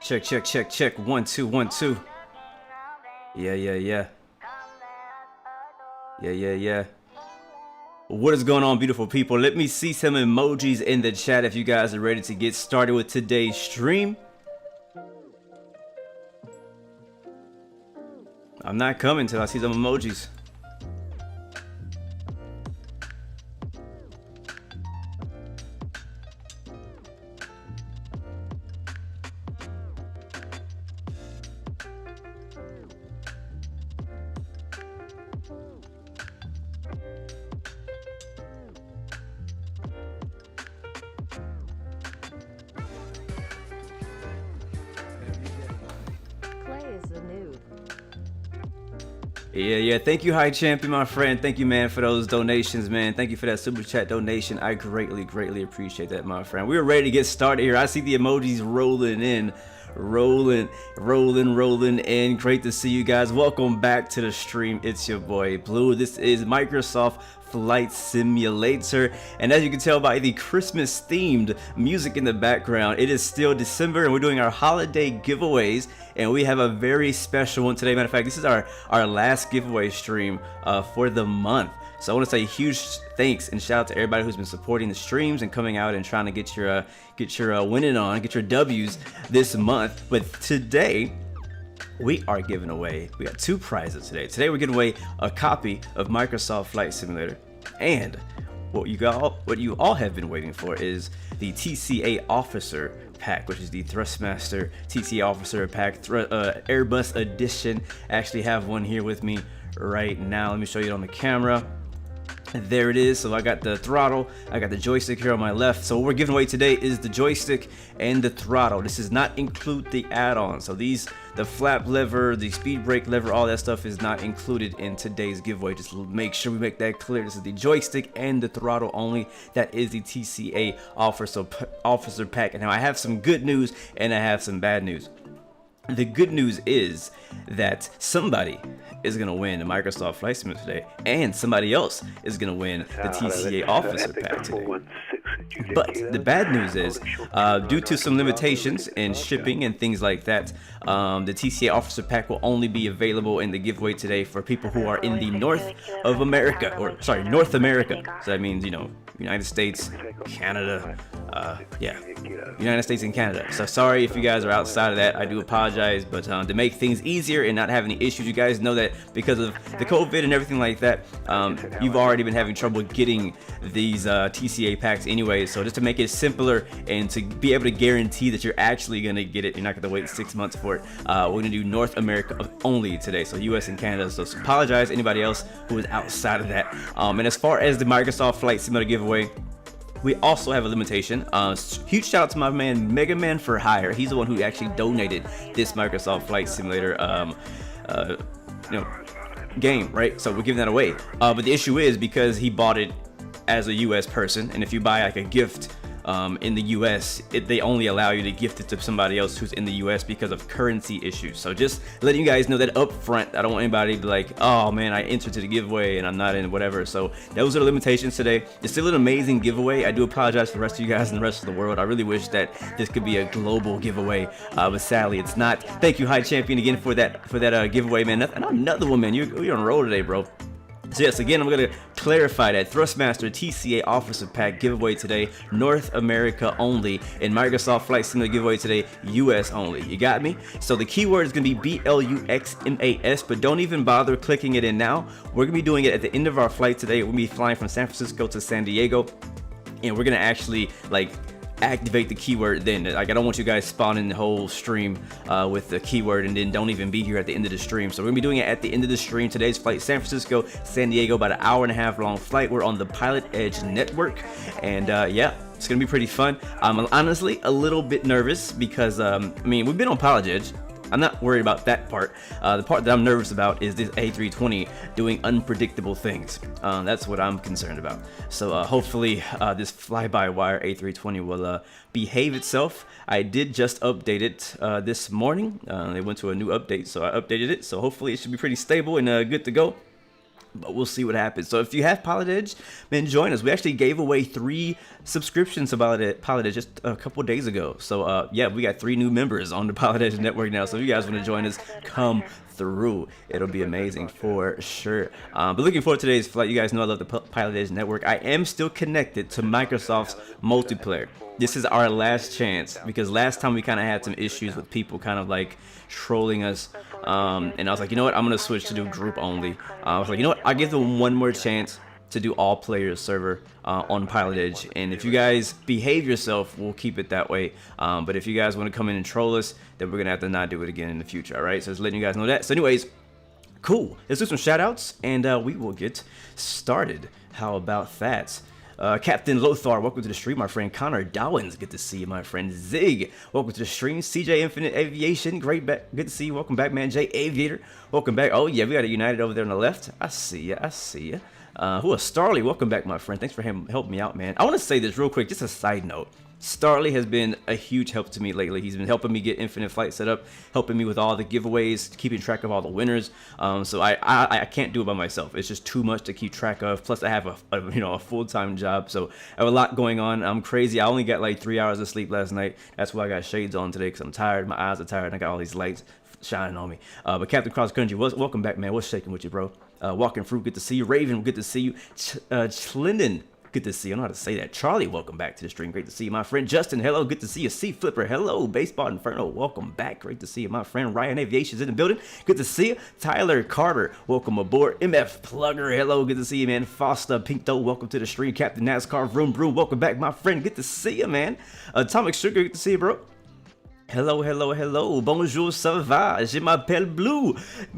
Check, check, check, check. 1 2 1 2. Yeah, yeah, yeah. Yeah, yeah, yeah. What is going on, beautiful people? Let me see some emojis in the chat if you guys are ready to get started with today's stream. I'm not coming till I see some emojis. Yeah, thank you, High Champion, my friend. Thank you, man, for those donations, man. Thank you for that super chat donation. I greatly appreciate that, my friend. We are ready to get started here. I see the emojis rolling in. Rolling in. Great to see you guys. Welcome back to the stream. It's your boy Blue. This is Microsoft Flight Simulator, and as you can tell by the Christmas themed music in the background, it is still December and we're doing our holiday giveaways, and we have a very special one today. Matter of fact, this is our last giveaway stream for the month. So I want to say huge thanks and shout out to everybody who's been supporting the streams and coming out and trying to get your winning on, get your W's this month. But today we are giving away, we got two prizes today. Today we're giving away a copy of Microsoft Flight Simulator, and what you all have been waiting for is the TCA Officer Pack, which is the Thrustmaster TCA Officer Pack, Airbus Edition. I actually have one here with me right now. Let me show you it on the camera. There it is. So I got the throttle, I got the joystick here on my left. So what we're giving away today is the joystick and the throttle. This does not include the add-on. So the flap lever, the speed brake lever, all that stuff is not included in today's giveaway. Just make sure we make that clear. This is the joystick and the throttle only. That is the TCA Officer Pack. And now I have some good news and I have some bad news. The good news is that somebody is going to win the Microsoft Flight Simulator today, and somebody else is going to win the TCA Officer Pack today. But the bad news is, due to some limitations in shipping and things like that, the TCA Officer Pack will only be available in the giveaway today for people who are in the North America. So that means, you know, United States, Canada, United States and Canada. So sorry if you guys are outside of that. I do apologize, but to make things easier and not have any issues, you guys know that because of the COVID and everything like that, you've already been having trouble getting these TCA packs anyway. So just to make it simpler and to be able to guarantee that you're actually going to get it, you're not going to wait 6 months for it, we're going to do North America only today, so US and Canada. So apologize anybody else who is outside of that. And as far as the Microsoft Flight Simulator giveaway, we also have a limitation. Huge shout out to my man Mega Man for Hire. He's the one who actually donated this Microsoft Flight Simulator game, right? So we're giving that away. But the issue is because he bought it as a US person, and if you buy like a gift in the US, they only allow you to gift it to somebody else who's in the US because of currency issues. So just letting you guys know that up front. I don't want anybody to be like, oh man, I entered to the giveaway and I'm not in, whatever. So those are the limitations today. It's still an amazing giveaway. I do apologize for the rest of you guys and the rest of the world. I really wish that this could be a global giveaway, but sadly it's not. Thank you, High Champion, again for that giveaway, man. Another one, man. You're on a roll today, bro. So yes, again, I'm going to clarify that Thrustmaster TCA Officer Pack giveaway today, North America only, and Microsoft Flight Simulator giveaway today, US only. You got me? So the keyword is going to be BLUXMAS, but don't even bother clicking it in now. We're going to be doing it at the end of our flight today. We're going to be flying from San Francisco to San Diego, and we're going to actually activate the keyword then. Like, I don't want you guys spawning the whole stream with the keyword and then don't even be here at the end of the stream. So we're gonna be doing it at the end of the stream. Today's flight, San Francisco, San Diego, about an hour and a half long flight. We're on the Pilotedge network, and yeah, it's gonna be pretty fun. I'm honestly a little bit nervous because I mean, we've been on Pilotedge. I'm not worried about that part. The part that I'm nervous about is this A320 doing unpredictable things. That's what I'm concerned about. So hopefully this fly-by-wire A320 will behave itself. I did just update it this morning. They went to a new update, so I updated it. So hopefully it should be pretty stable and good to go. but we'll see what happens. So if you have Pilotedge, man, join us. We actually gave away 3 subscriptions to Pilotedge just a couple days ago. So yeah, we got 3 new members on the Pilotedge network now. So if you guys want to join us, come through. It'll be amazing for sure. But looking forward to today's flight. You guys know I love the Pilotedge network. I am still connected to Microsoft's multiplayer. This is our last chance, because last time we kind of had some issues with people kind of like trolling us, and I was like, you know what, I'm gonna switch to do group only. I was like, you know what, I'll give them one more chance to do all players server on Pilotedge, and if you guys behave yourself, we'll keep it that way. But if you guys want to come in and troll us, then we're gonna have to not do it again in the future. All right, so just letting you guys know that. So anyways, cool, let's do some shout outs and we will get started. How about that? Captain Lothar, welcome to the stream. My friend Connor Dowens, good to see you. My friend Zig, welcome to the stream. CJ Infinite Aviation, great back, good to see you. Welcome back, man. J Aviator, welcome back. Oh yeah, we got a United over there on the left. I see ya, I see ya. Who is Starly? Welcome back, my friend. Thanks for helping me out, man. I want to say this real quick, just a side note. Starly has been a huge help to me lately. He's been helping me get Infinite Flight set up, helping me with all the giveaways, keeping track of all the winners. So I can't do it by myself. It's just too much to keep track of. Plus I have a full-time job, so I have a lot going on. I'm crazy. I only got like 3 hours of sleep last night. That's why I got shades on today, because I'm tired. My eyes are tired, and I got all these lights shining on me. But Captain Cross Country, welcome back, man. What's shaking with you, bro? Walking Fruit, good to see you. Raven, good to see you. Chlinden, good to see you. I don't know how to say that. Charlie, welcome back to the stream. Great to see you, my friend. Justin, hello. Good to see you. Sea Flipper, hello. Baseball Inferno, welcome back. Great to see you, my friend. Ryan Aviation's in the building. Good to see you. Tyler Carter, welcome aboard. MF Plugger, hello. Good to see you, man. Foster Pinto, welcome to the stream. Captain NASCAR, Vroom Vroom, welcome back, my friend. Good to see you, man. Atomic Sugar, good to see you, bro. Hello, hello, hello. Bonjour, ça va? Je m'appelle Blue.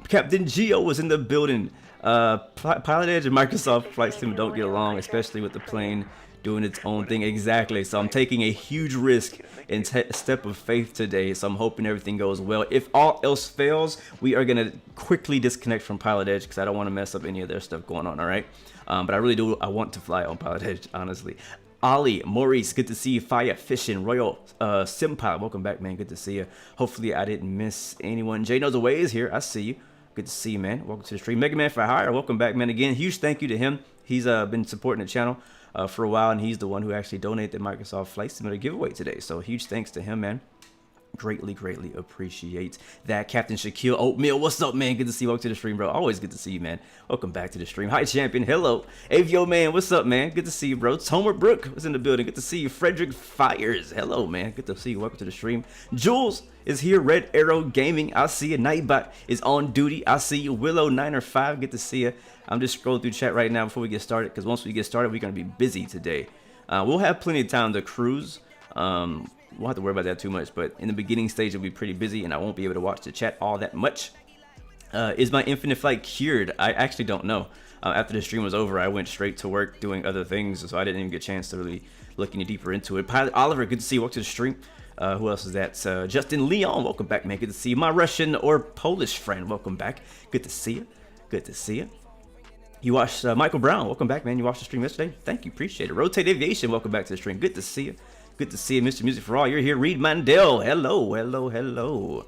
Captain Geo was in the building. Pilotedge and Microsoft Flight Sim don't get along, especially with the plane doing its own thing. Exactly. So I'm taking a huge risk and step of faith today. So I'm hoping everything goes well. If all else fails, we are going to quickly disconnect from Pilotedge, because I don't want to mess up any of their stuff going on. All right. But I really do. I want to fly on Pilotedge, honestly. Ali, Maurice, good to see you. Fire Fishing, Royal Simpile, welcome back, man. Good to see you. Hopefully I didn't miss anyone. Jay Knows the Way is here. I see you. Good to see you, man. Welcome to the stream. Mega Man for Hire, welcome back, man. Again, huge thank you to him. He's been supporting the channel for a while, and he's the one who actually donated the Microsoft Flight Simulator giveaway today. So huge thanks to him, man. Greatly appreciate that. Captain Shaquille Oatmeal, what's up, man? Good to see you. Welcome to the stream, bro. Always good to see you, man. Welcome back to the stream. Hi, champion. Hello. Avio, man. What's up, man? Good to see you, bro. Homer Brook was in the building. Good to see you. Frederick Fires. Hello, man. Good to see you. Welcome to the stream. Jules is here. Red Arrow Gaming. I see you. Nightbot is on duty. I see you. Willow 905. Good to see you. I'm just scrolling through chat right now before we get started, because once we get started, we're going to be busy today. We'll have plenty of time to cruise. Won't have to worry about that too much, but in the beginning stage it'll be pretty busy, and I won't be able to watch the chat all that much. Is my Infinite Flight cured? I actually don't know. After the stream was over, I went straight to work doing other things, so I didn't even get a chance to really look any deeper into it. Pilot Oliver, good to see you. Welcome to the stream. Who else is that? Justin Leon, welcome back, man. Good to see you. My Russian or Polish friend, welcome back. Good to see you. Good to see you. You watched Michael Brown, welcome back, man. You watched the stream yesterday. Thank you, appreciate it. Rotate Aviation, welcome back to the stream. Good to see you. Good to see you, Mr. Music for All. You're here. Reed Mandel. Hello, hello, hello.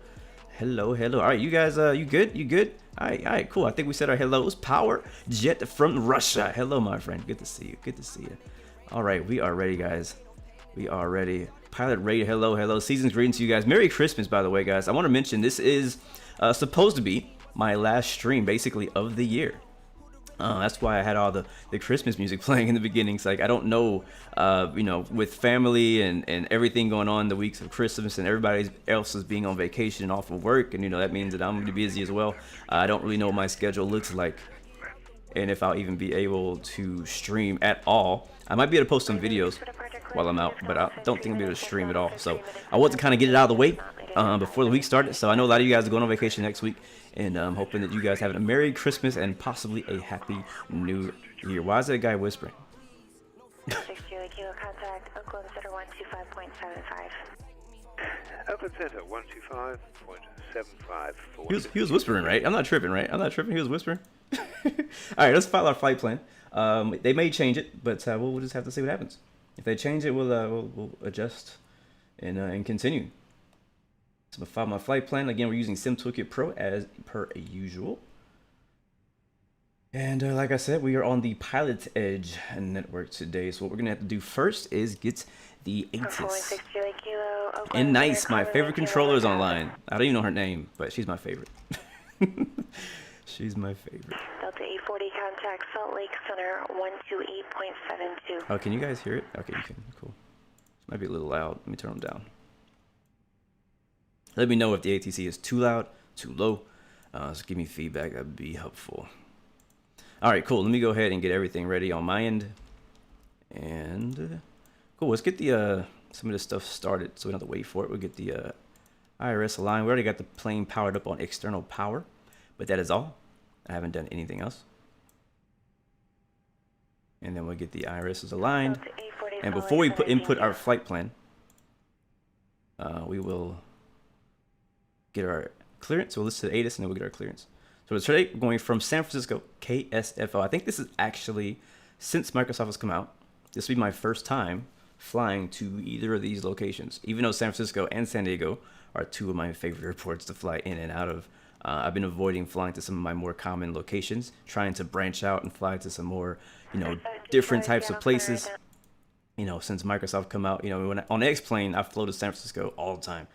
Hello, hello. All right, you guys, you good? You good? All right, cool. I think we said our hellos. Power Jet from Russia. Hello, my friend. Good to see you. Good to see you. All right, we are ready, guys. We are ready. Pilot Ray, hello, hello. Season's greetings to you guys. Merry Christmas, by the way, guys. I want to mention this is supposed to be my last stream, basically, of the year. That's why I had all the Christmas music playing in the beginning. It's like, I don't know, you know, with family and everything going on, the weeks of Christmas, and everybody else is being on vacation and off of work, and, you know, that means that I'm going to be busy as well. I don't really know what my schedule looks like, and if I'll even be able to stream at all. I might be able to post some videos while I'm out, but I don't think I'll be able to stream at all. So I want to kind of get it out of the way before the week started. So I know a lot of you guys are going on vacation next week, and I'm hoping that you guys have a Merry Christmas and possibly a Happy New Year. Why is that guy whispering? Oakland Center 125.75. Oakland Center 125.75. He was whispering, right? I'm not tripping, right? I'm not tripping. He was whispering. All right, let's file our flight plan. They may change it, but we'll just have to see what happens. If they change it, we'll adjust and continue. So file my flight plan. Again, we're using Sim Toolkit Pro as per usual. And like I said, we are on the Pilotedge network today. So what we're gonna have to do first is get the ASUS. And nice, my favorite controller is online. I don't even know her name, but she's my favorite. She's my favorite. Delta 840 contact Salt Lake Center 128.72. Oh, can you guys hear it? Okay, you can. Cool. It might be a little loud. Let me turn them down. Let me know if the ATC is too loud, too low. So give me feedback. That'd be helpful. All right, cool. Let me go ahead and get everything ready on my end. And cool. Let's get the some of this stuff started, so we don't have to wait for it. We'll get the IRS aligned. We already got the plane powered up on external power, but that is all. I haven't done anything else. And then we'll get the IRSs aligned. And before we input our flight plan, we will get our clearance. So we'll listen to the ATIS and then we'll get our clearance. So today we're going from San Francisco, KSFO. I think this is actually, since Microsoft has come out, this will be my first time flying to either of these locations. Even though San Francisco and San Diego are two of my favorite airports to fly in and out of. I've been avoiding flying to some of my more common locations, trying to branch out and fly to some more, different types of places. Since Microsoft come out, when on the X-plane, I flew to San Francisco all the time,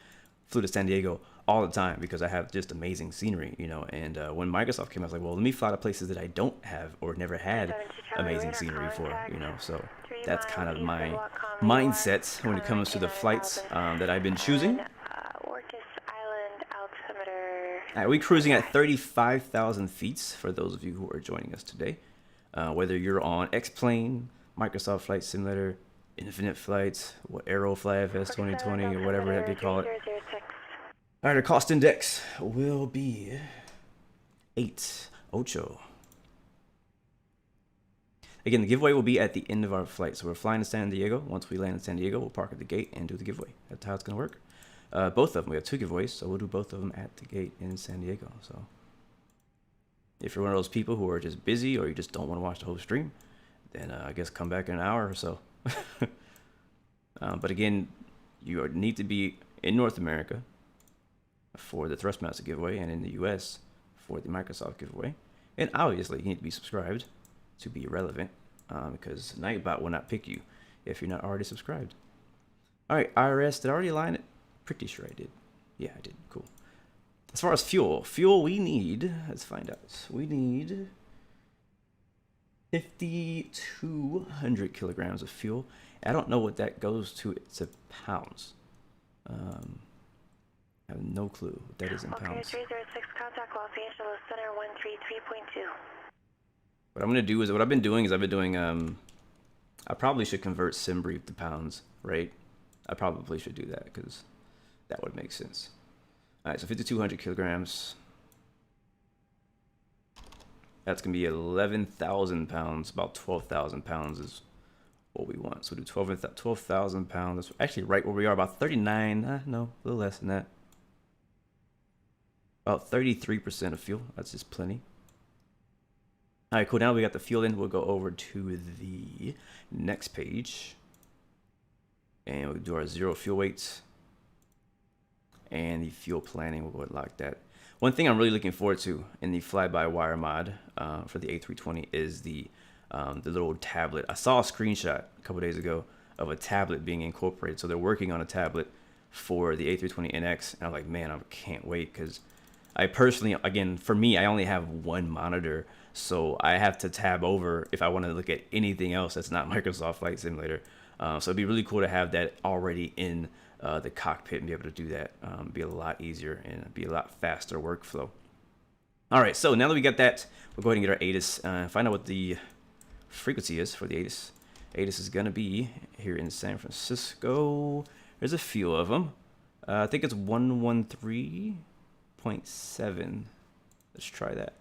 flew to San Diego all the time because I have just amazing scenery, and when Microsoft came out, I was like, well, let me fly to places that I don't have or never had amazing scenery for, so that's kind of my mindset when it comes to the flights that I've been choosing. All right, we're cruising at 35,000 feet for those of you who are joining us today. Whether you're on X-plane, Microsoft Flight Simulator, Infinite Flights, AeroFlyFS 2020, or whatever heck they call it. All right, our cost index will be 8. Again, the giveaway will be at the end of our flight. So we're flying to San Diego. Once we land in San Diego, we'll park at the gate and do the giveaway. That's how it's going to work. Both of them. We have 2 giveaways, so we'll do both of them at the gate in San Diego. So if you're one of those people who are just busy or you just don't want to watch the whole stream, then I guess come back in an hour or so. But again, you need to be in North America for the Thrustmaster giveaway and in the US for the Microsoft giveaway. And obviously, you need to be subscribed to be relevant because Nightbot will not pick you if you're not already subscribed. All right, IRS, did I already align it? Pretty sure I did. Yeah, I did. Cool. As far as fuel we need, let's find out. We need 5,200 kilograms of fuel. I don't know what that goes to. It's in pounds. I have no clue what that is in pounds. Okay, 306 contact Los Angeles Center 133.2. What I'm gonna do is what I've been doing I probably should convert SimBrief to pounds, right? I probably should do that because that would make sense. All right, so 5,200 kilograms. That's going to be 11,000 pounds. About 12,000 pounds is what we want. So we'll do 12,000 pounds. That's actually right where we are, about 39. No, a little less than that. About 33% of fuel. That's just plenty. All right, cool. Now we got the fuel in. We'll go over to the next page. And we'll do our 0 fuel weights. And the fuel planning, we'll go ahead and lock that. One thing I'm really looking forward to in the FlybyWire mod for the A320 is the little tablet. I saw a screenshot a couple days ago of a tablet being incorporated. So they're working on a tablet for the A320NX. And I'm like, man, I can't wait because I personally, again, for me, I only have one monitor. So I have to tab over if I want to look at anything else that's not Microsoft Flight Simulator. So it'd be really cool to have that already in the cockpit and be able to do that. Be a lot easier and be a lot faster workflow. All right, so now that we got that, we'll go ahead and get our ATIS and find out what the frequency is for the ATIS. ATIS is going to be here in San Francisco. There's a few of them. I think it's 113.7. Let's try that.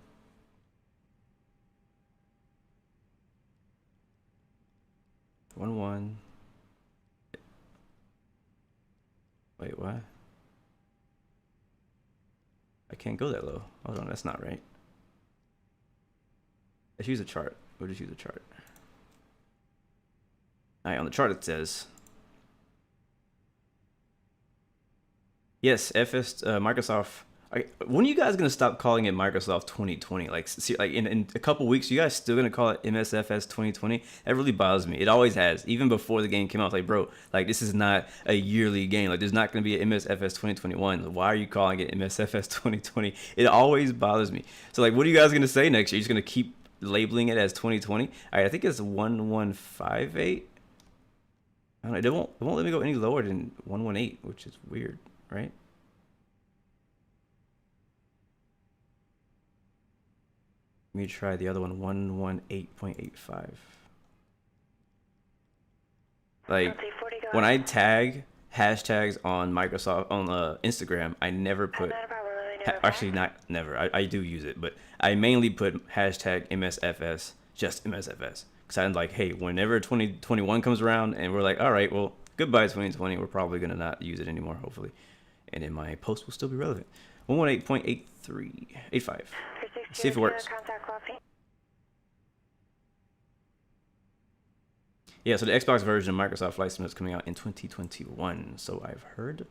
Wait, what? I can't go that low. Hold on, that's not right. Let's use a chart. We'll just use a chart. All right, on the chart it says, yes, Microsoft When are you guys gonna stop calling it Microsoft 2020? Like, see, like in a couple weeks, you guys still gonna call it MSFS 2020? That really bothers me. It always has, even before the game came out. It's like, bro, like this is not a yearly game. Like, there's not gonna be an MSFS 2021. Why are you calling it MSFS 2020? It always bothers me. So, like, what are you guys gonna say next year? You're just gonna keep labeling it as 2020? All right, I think it's 1158. I don't know. It won't let me go any lower than 118, which is weird, right? Let me try the other one, 118.85. Like, when I tag hashtags on Microsoft, on Instagram, I never put, actually not never, I do use it, but I mainly put hashtag MSFS, just MSFS. Because I'm like, hey, whenever 2021 comes around and we're like, all right, well, goodbye 2020, we're probably going to not use it anymore, hopefully. And then my post will still be relevant. 118.8385. See if it works. Yeah, so the Xbox version of Microsoft Flight Sim is coming out in 2021, so I've heard.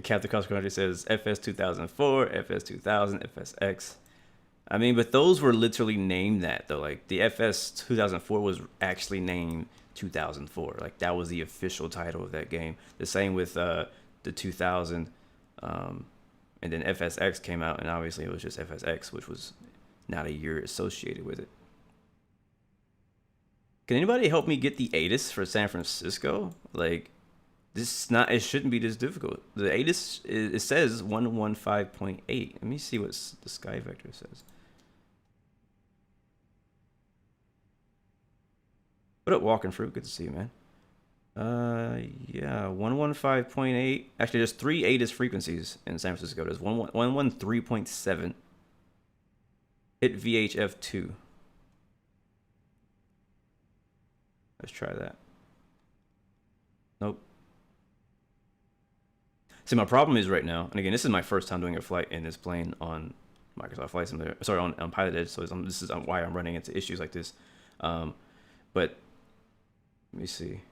Captain Cost Country says FS 2004, FS 2000, FSX. I mean, but those were literally named that, though. Like, the FS 2004 was actually named 2004. Like, that was the official title of that game. The same with the 2000, and then FSX came out, and obviously it was just FSX, which was not a year associated with it. Can anybody help me get the ATIS for San Francisco? Like, this is not, it shouldn't be this difficult. The ATIS, it says 115.8. Let me see what the Sky Vector says. What up, Walking Fruit? Good to see you, man. Yeah, 115.8. Actually, there's 3 ATIS frequencies in San Francisco. There's 113.7. Hit VHF2. Let's try that. Nope. See, my problem is right now, and again, this is my first time doing a flight in this plane on Microsoft Flight Simulator. Sorry, on Pilotedge. So this is why I'm running into issues like this. But let me see.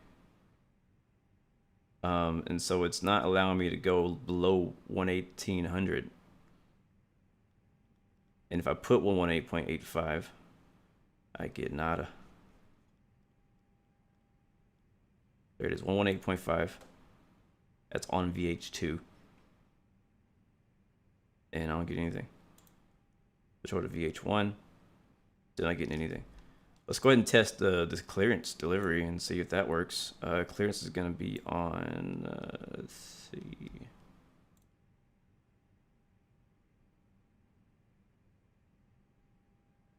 And so it's not allowing me to go below 11800. And if I put 118.85, I get nada. There it is, 118.5. That's on VH2. And I don't get anything. Let's go to VH1. Still not getting anything. Let's go ahead and test this clearance delivery and see if that works. Clearance is going to be on, let's see.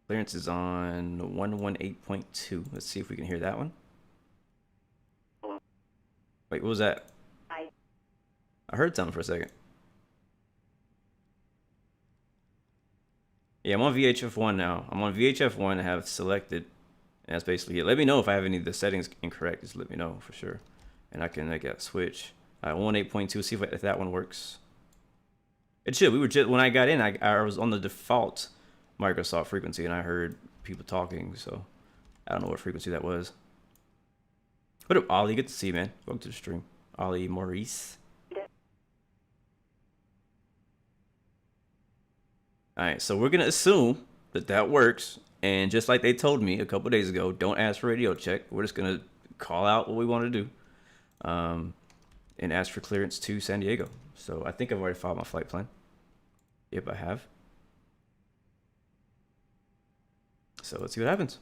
Clearance is on 118.2. Let's see if we can hear that one. Wait, what was that? I heard something for a second. Yeah, I'm on VHF1 now. I'm on VHF1 and have selected. And that's basically it. Let me know if I have any of the settings incorrect. Just let me know for sure. And I can make that switch. 118.2, see if that one works. It should. We were just, when I got in, I was on the default Microsoft frequency and I heard people talking. So I don't know what frequency that was. What up, Ollie? Good to see you, man. Welcome to the stream. Ollie Maurice. Alright, so we're going to assume that that works. And just like they told me a couple days ago, don't ask for radio check. We're just going to call out what we want to do. And ask for clearance to San Diego. So I think I've already filed my flight plan. Yep, I have. So let's see what happens.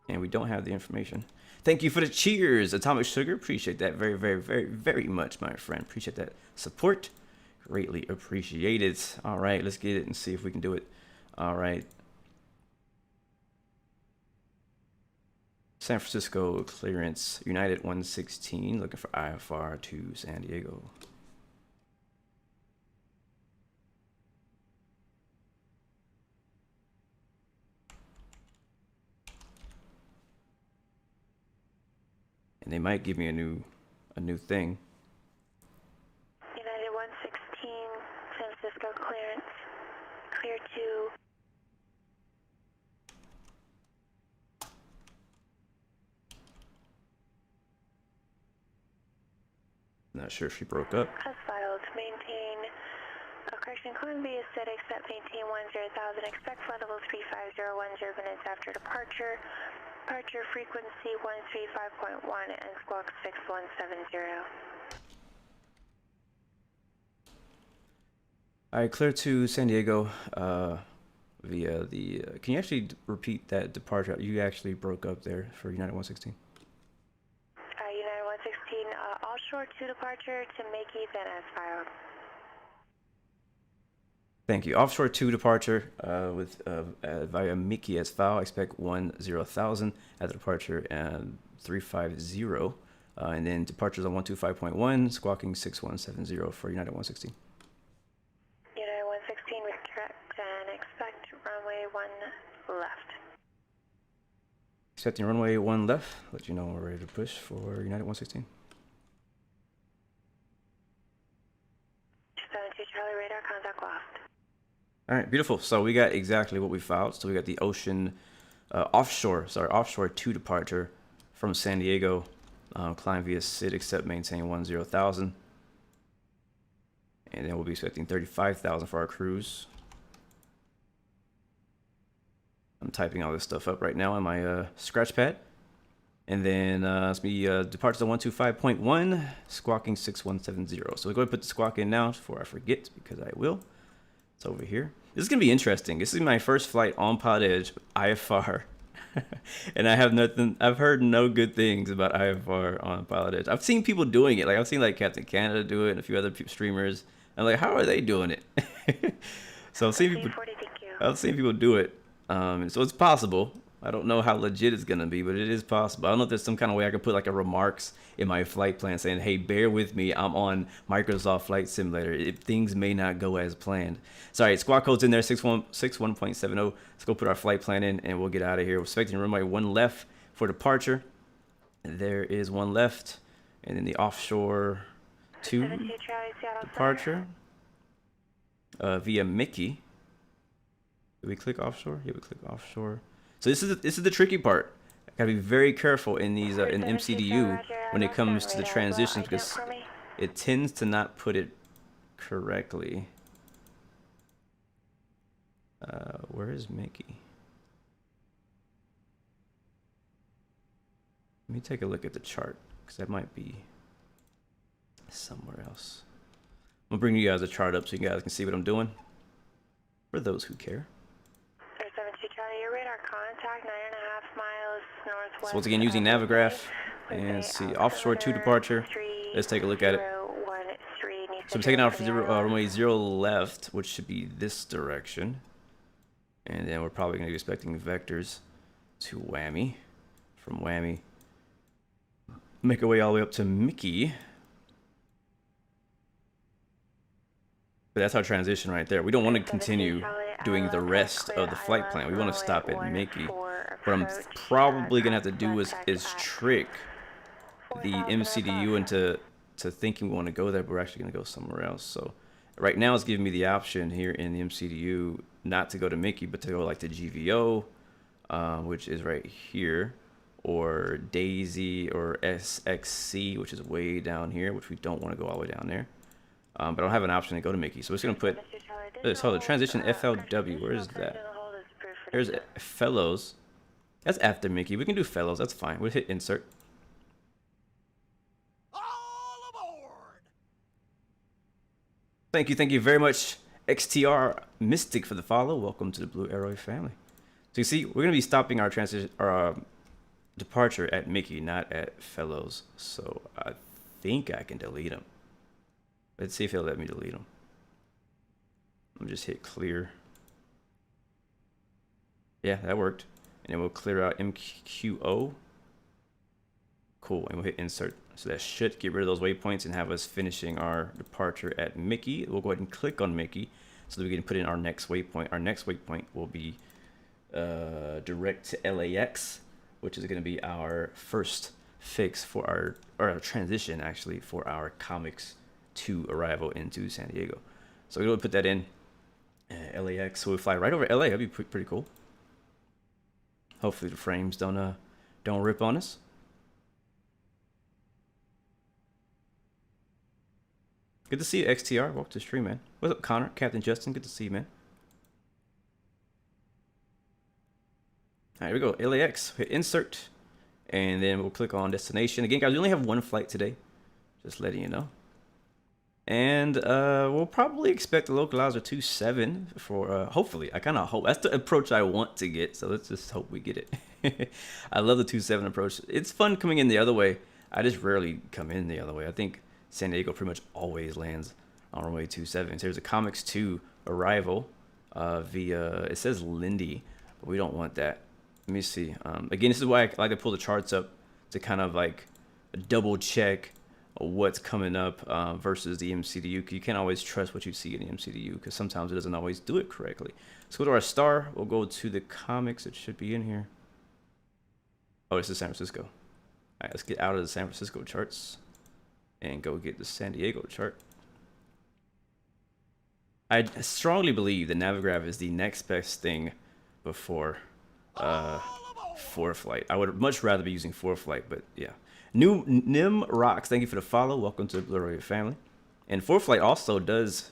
And we don't have the information. Thank you for the cheers, Atomic Sugar. Appreciate that very, very, very, very much, my friend. Appreciate that support. Greatly appreciated. All right, let's get it and see if we can do it. All right. San Francisco clearance, United 116, looking for IFR to San Diego. And they might give me a new thing. United 116, San Francisco clearance, clear to. Not sure if she broke up. As filed, maintain, correction, climb via set, accept, maintain 10,000, expect flight level 35010 minutes after departure. Departure frequency 135.1 and squawk 6170. All right, clear to San Diego via the. Can you actually repeat that departure? You actually broke up there for United 116. United 116, offshore to departure to Makey, then as filed. Thank you. Offshore to departure with via Mickey as file. Expect 10,000 at the departure and 350. And then departures on 125.1, squawking 6170 for United 116. United 116 with correct and expect runway 1 left. Accepting runway 1 left. Let you know we're ready to push for United 116. 72 Charlie radar contact lost. All right, beautiful. So we got exactly what we filed. So we got the ocean offshore to departure from San Diego. Climb via SID, accept, maintain 10,000. And then we'll be expecting 35,000 for our cruise. I'm typing all this stuff up right now on my scratch pad. And then it's me departures on 125.1, squawking 6170. So we'll go ahead and put the squawk in now before I forget, because I will. It's over here. This is going to be interesting. This is my first flight on Pilotedge IFR. And I have nothing. I've heard no good things about IFR on Pilotedge. I've seen people doing it. Like I've seen like Captain Canada do it and a few other streamers. I'm like, how are they doing it? So I've seen people do it. So it's possible. I don't know how legit it's gonna be, but it is possible. I don't know if there's some kind of way I could put like a remarks in my flight plan saying, hey, bear with me, I'm on Microsoft Flight Simulator. Things may not go as planned. Sorry, squawk code's in there, 61.70. Let's go put our flight plan in and we'll get out of here. We're expecting runway 1 left for departure. There is 1 left. And then the offshore 2 departure via Mickey. Did we click offshore? Yeah, we click offshore. So this is the tricky part. I gotta be very careful in these in MCDU when it comes to the transitions, because it tends to not put it correctly. Where is Mickey? Let me take a look at the chart, because that might be somewhere else. I'm gonna bring you guys a chart up so you guys can see what I'm doing, for those who care. Your radar contact 9.5 miles northwest. So once again, using Navigraph and see offshore 2 departure. Let's take a look at it. So I'm taking out runway 0 left, which should be this direction. And then we're probably going to be expecting vectors to Whammy. From Whammy, make our way all the way up to Mickey. But that's our transition right there. We don't want to continue doing the rest of the flight plan. We want to stop at Mickey. What I'm probably going to have to do is trick the MCDU into thinking we want to go there, but we're actually going to go somewhere else. So right now it's giving me the option here in the MCDU not to go to Mickey, but to go like to GVO, which is right here, or Daisy, or SXC, which is way down here, which we don't want to go all the way down there. But I don't have an option to go to Mickey, so we're just going to put this. Hold the transition FLW. Where is that? There's Fellows. That's after Mickey. We can do Fellows. That's fine. We'll hit insert. All aboard! Thank you very much, XTR Mystic, for the follow. Welcome to the Blue Arrow family. So you see, we're going to be stopping our transition, our departure at Mickey, not at Fellows. So I think I can delete them. Let's see if it'll let me delete them. I'll just hit clear. Yeah, that worked. And then we'll clear out MQO. Cool, and we'll hit insert. So that should get rid of those waypoints and have us finishing our departure at Mickey. We'll go ahead and click on Mickey so that we can put in our next waypoint. Our next waypoint will be direct to LAX, which is going to be our first fix for our transition, actually, for our comics to arrival into San Diego. So we'll put that in LAX. So we'll fly right over LA. That'd be pretty cool. Hopefully the frames don't rip on us. Good to see you, XTR. Welcome to the stream, man. What's up, Connor? Captain Justin, good to see you, man. All right, here we go. LAX, hit insert, and then we'll click on destination. Again, guys, we only have one flight today. Just letting you know. And we'll probably expect the localizer 2.7 for, hopefully, I kind of hope. That's the approach I want to get, so let's just hope we get it. I love the 2.7 approach. It's fun coming in the other way. I just rarely come in the other way. I think San Diego pretty much always lands on runway 2.7. So there's a Comics 2 arrival via, it says Lindy, but we don't want that. Let me see. Again, this is why I like to pull the charts up to kind of like double check what's coming up versus the MCDU. You can't always trust what you see in the MCDU because sometimes it doesn't always do it correctly. Let's go to our star. We'll go to the comics. It should be in here. Oh, this is San Francisco. All right, let's get out of the San Francisco charts and go get the San Diego chart. I strongly believe the Navigraph is the next best thing before ForeFlight. I would much rather be using ForeFlight, but yeah. New Nim Rocks, thank you for the follow. Welcome to the Blue family. And ForeFlight also does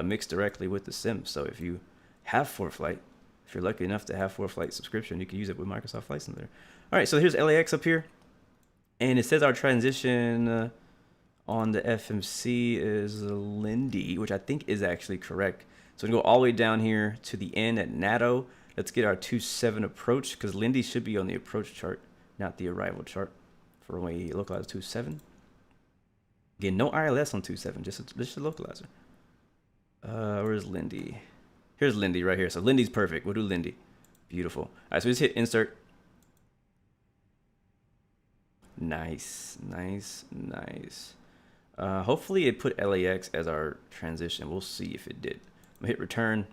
mix directly with the sim. So if you have ForeFlight, if you're lucky enough to have ForeFlight subscription, you can use it with Microsoft Flight Simulator. All right, so here's LAX up here. And it says our transition on the FMC is Lindy, which I think is actually correct. So we go all the way down here to the end at NATO. Let's get our 2.7 approach because Lindy should be on the approach chart, not the arrival chart. For when we localize 2.7. Again, no ILS on 2.7, just a localizer. Where's Lindy? Here's Lindy right here. So Lindy's perfect. We'll do Lindy. Beautiful. All right, so we just hit insert. Nice, nice, nice. Hopefully it put LAX as our transition. We'll see if it did. I'm gonna hit return,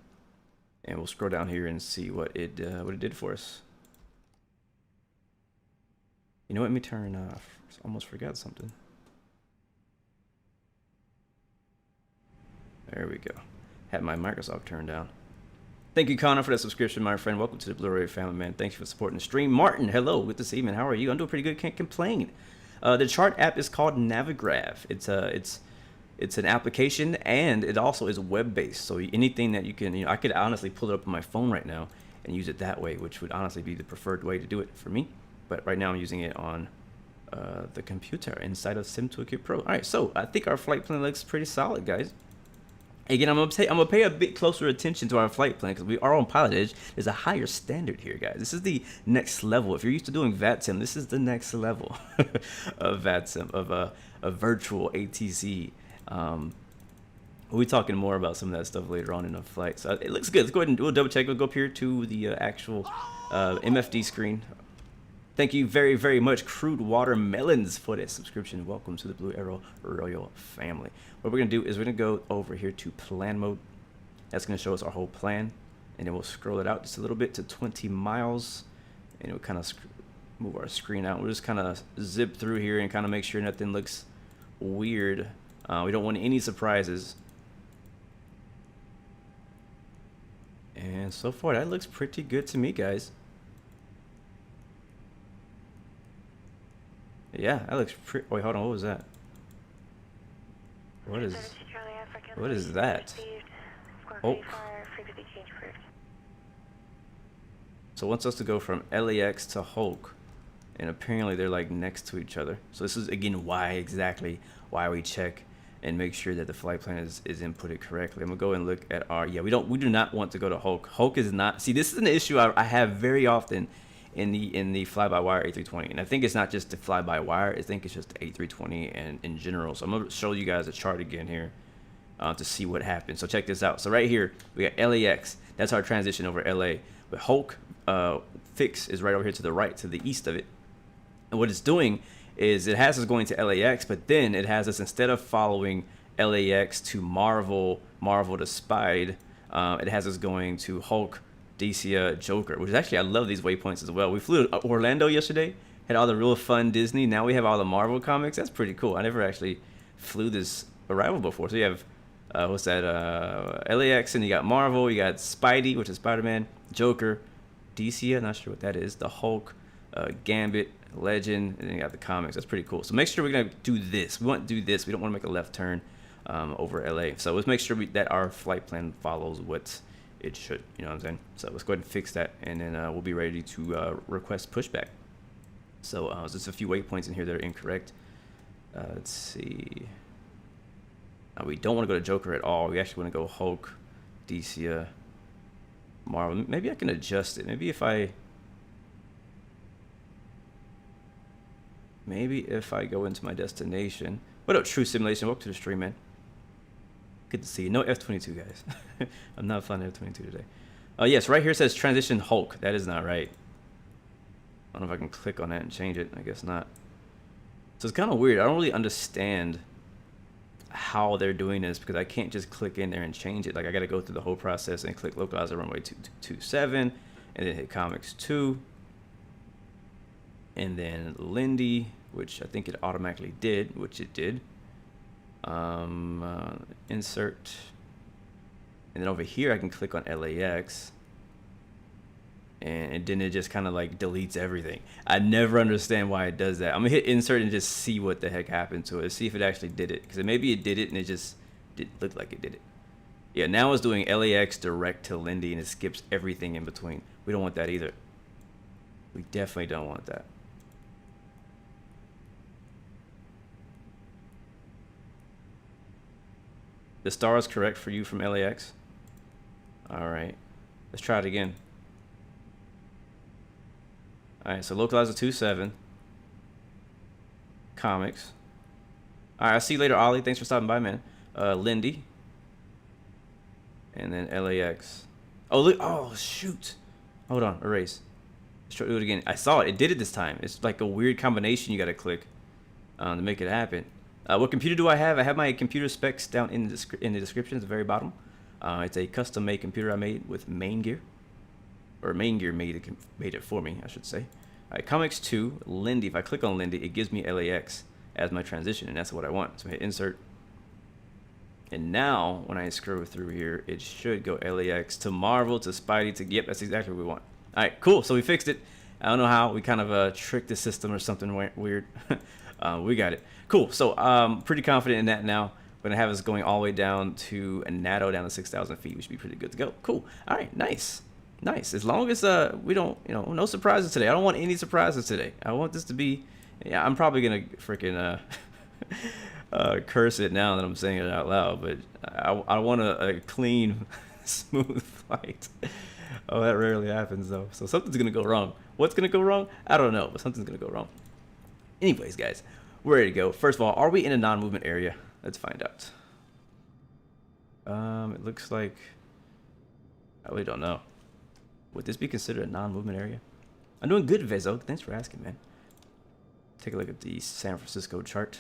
and we'll scroll down here and see what it did for us. You know what, let me turn off. Almost forgot something. There we go. Had my Microsoft turned down. Thank you, Connor, for that subscription, my friend. Welcome to the Blu-ray family, man. Thanks for supporting the stream. Martin, hello. Good to see you, man. How are you? I'm doing pretty good. Can't complain. The chart app is called Navigraph. It's an application, and it also is web-based. So anything that you can, I could honestly pull it up on my phone right now and use it that way, which would honestly be the preferred way to do it for me. But right now I'm using it on the computer inside of SimToolkit Pro. All right, so I think our flight plan looks pretty solid, guys. Again, I'm gonna pay a bit closer attention to our flight plan because we are on Pilotedge. There's a higher standard here, guys. This is the next level. If you're used to doing VATSIM, this is the next level of VATSIM, of a virtual ATC. We'll be talking more about some of that stuff later on in the flight. So it looks good. Let's go ahead and we'll double check. We'll go up here to the actual MFD screen. Thank you very, very much, Crude Watermelons, for that subscription. Welcome to the Blue Arrow Royal family. What we're going to do is we're going to go over here to plan mode. That's going to show us our whole plan. And then we'll scroll it out just a little bit to 20 miles. And we'll kind of move our screen out. We'll just kind of zip through here and kind of make sure nothing looks weird. We don't want any surprises. And so far, that looks pretty good to me, guys. Yeah, that looks pretty. Wait, hold on. What was that? What is that? Oh. So it wants us to go from LAX to Hulk, and apparently they're like next to each other. So this is again why we check and make sure that the flight plan is inputted correctly. I'm gonna go and look at our we do not want to go to Hulk. Hulk is not. See, this is an issue I have very often in the fly-by-wire A320, and I think it's not just the fly-by-wire. I think it's just the A320 and in general. So I'm gonna show you guys a chart again here to see what happens. So check this out. So right here we got LAX. That's our transition over LA. But Hulk fix is right over here to the right, to the east of it. And what it's doing is it has us going to LAX, but then it has us, instead of following LAX to Marvel to Spide, it has us going to Hulk, Decia, Joker, which is actually, I love these waypoints as well. We flew to Orlando yesterday, had all the real fun Disney. Now we have all the Marvel comics. That's pretty cool. I never actually flew this arrival before. So you have, what's that, LAX, and you got Marvel, you got Spidey, which is Spider-Man, Joker, Decia, not sure what that is, the Hulk, Gambit, Legend, and then you got the comics. That's pretty cool. So make sure we're going to do this. We want to do this. We don't want to make a left turn. over LA. So let's make sure that our flight plan follows what it should. You know what I'm saying? So let's go ahead and fix that, and then we'll be ready to request pushback. So there's a few waypoints in here that are incorrect. Let's see. We don't want to go to Joker at all. We actually want to go Hulk, Decia, Marvel. Maybe I can adjust it. Maybe if I go into my destination. What up, True Simulation? Welcome to the stream, man. Good to see you. No F-22, guys. I'm not flying F-22 today. Yes, right here it says transition Hulk. That is not right. I don't know if I can click on that and change it. I guess not. So it's kind of weird. I don't really understand how they're doing this because I can't just click in there and change it. Like I got to go through the whole process and click localize runway 227 and then hit comics 2 and then Lindy, which I think it automatically did, which it did. Insert, and then over here I can click on LAX, and then it just kind of like deletes everything. I never understand why it does that. I'm gonna hit insert and just see what the heck happened to it, see if it actually did it, because maybe it did it and it just didn't look like it did it. Yeah, now it's doing LAX direct to Lindy and it skips everything in between. We don't want that either. We definitely don't want that. The star is correct for you from LAX. All right, let's try it again. All right, so localize the 27. Comics. All right, I'll see you later, Ollie. Thanks for stopping by, man. Lindy. And then LAX. Oh, look. Oh, shoot. Hold on. Erase. Let's try to do it again. I saw it. It did it this time. It's like a weird combination you got to click to make it happen. What computer do I have? I have my computer specs down in the description at the very bottom. It's a custom-made computer I made with Main Gear. Or Main Gear made it for me, I should say. All right, Comics 2, Lindy. If I click on Lindy, it gives me LAX as my transition, and that's what I want. So I hit insert. And now, when I scroll through here, it should go LAX to Marvel, to Spidey, to... Yep, that's exactly what we want. All right, cool. So we fixed it. I don't know how. We kind of tricked the system or something weird. We got it. Cool. So pretty confident in that now. We're going to have us going all the way down to NATO, down to 6,000 feet. We should be pretty good to go. Cool. All right, nice. Nice. As long as we don't, no surprises today. I don't want any surprises today. I want this to be... Yeah, I'm probably going to freaking... curse it now that I'm saying it out loud, but I want a clean, smooth flight. Oh, that rarely happens though. So something's gonna go wrong. What's gonna go wrong? I don't know, but something's gonna go wrong. Anyways, guys, we're ready to go. First of all, are we in a non-movement area? Let's find out. It looks like I really don't know. Would this be considered a non-movement area? I'm doing good, Vezo. Thanks for asking, man. Take a look at the San Francisco chart.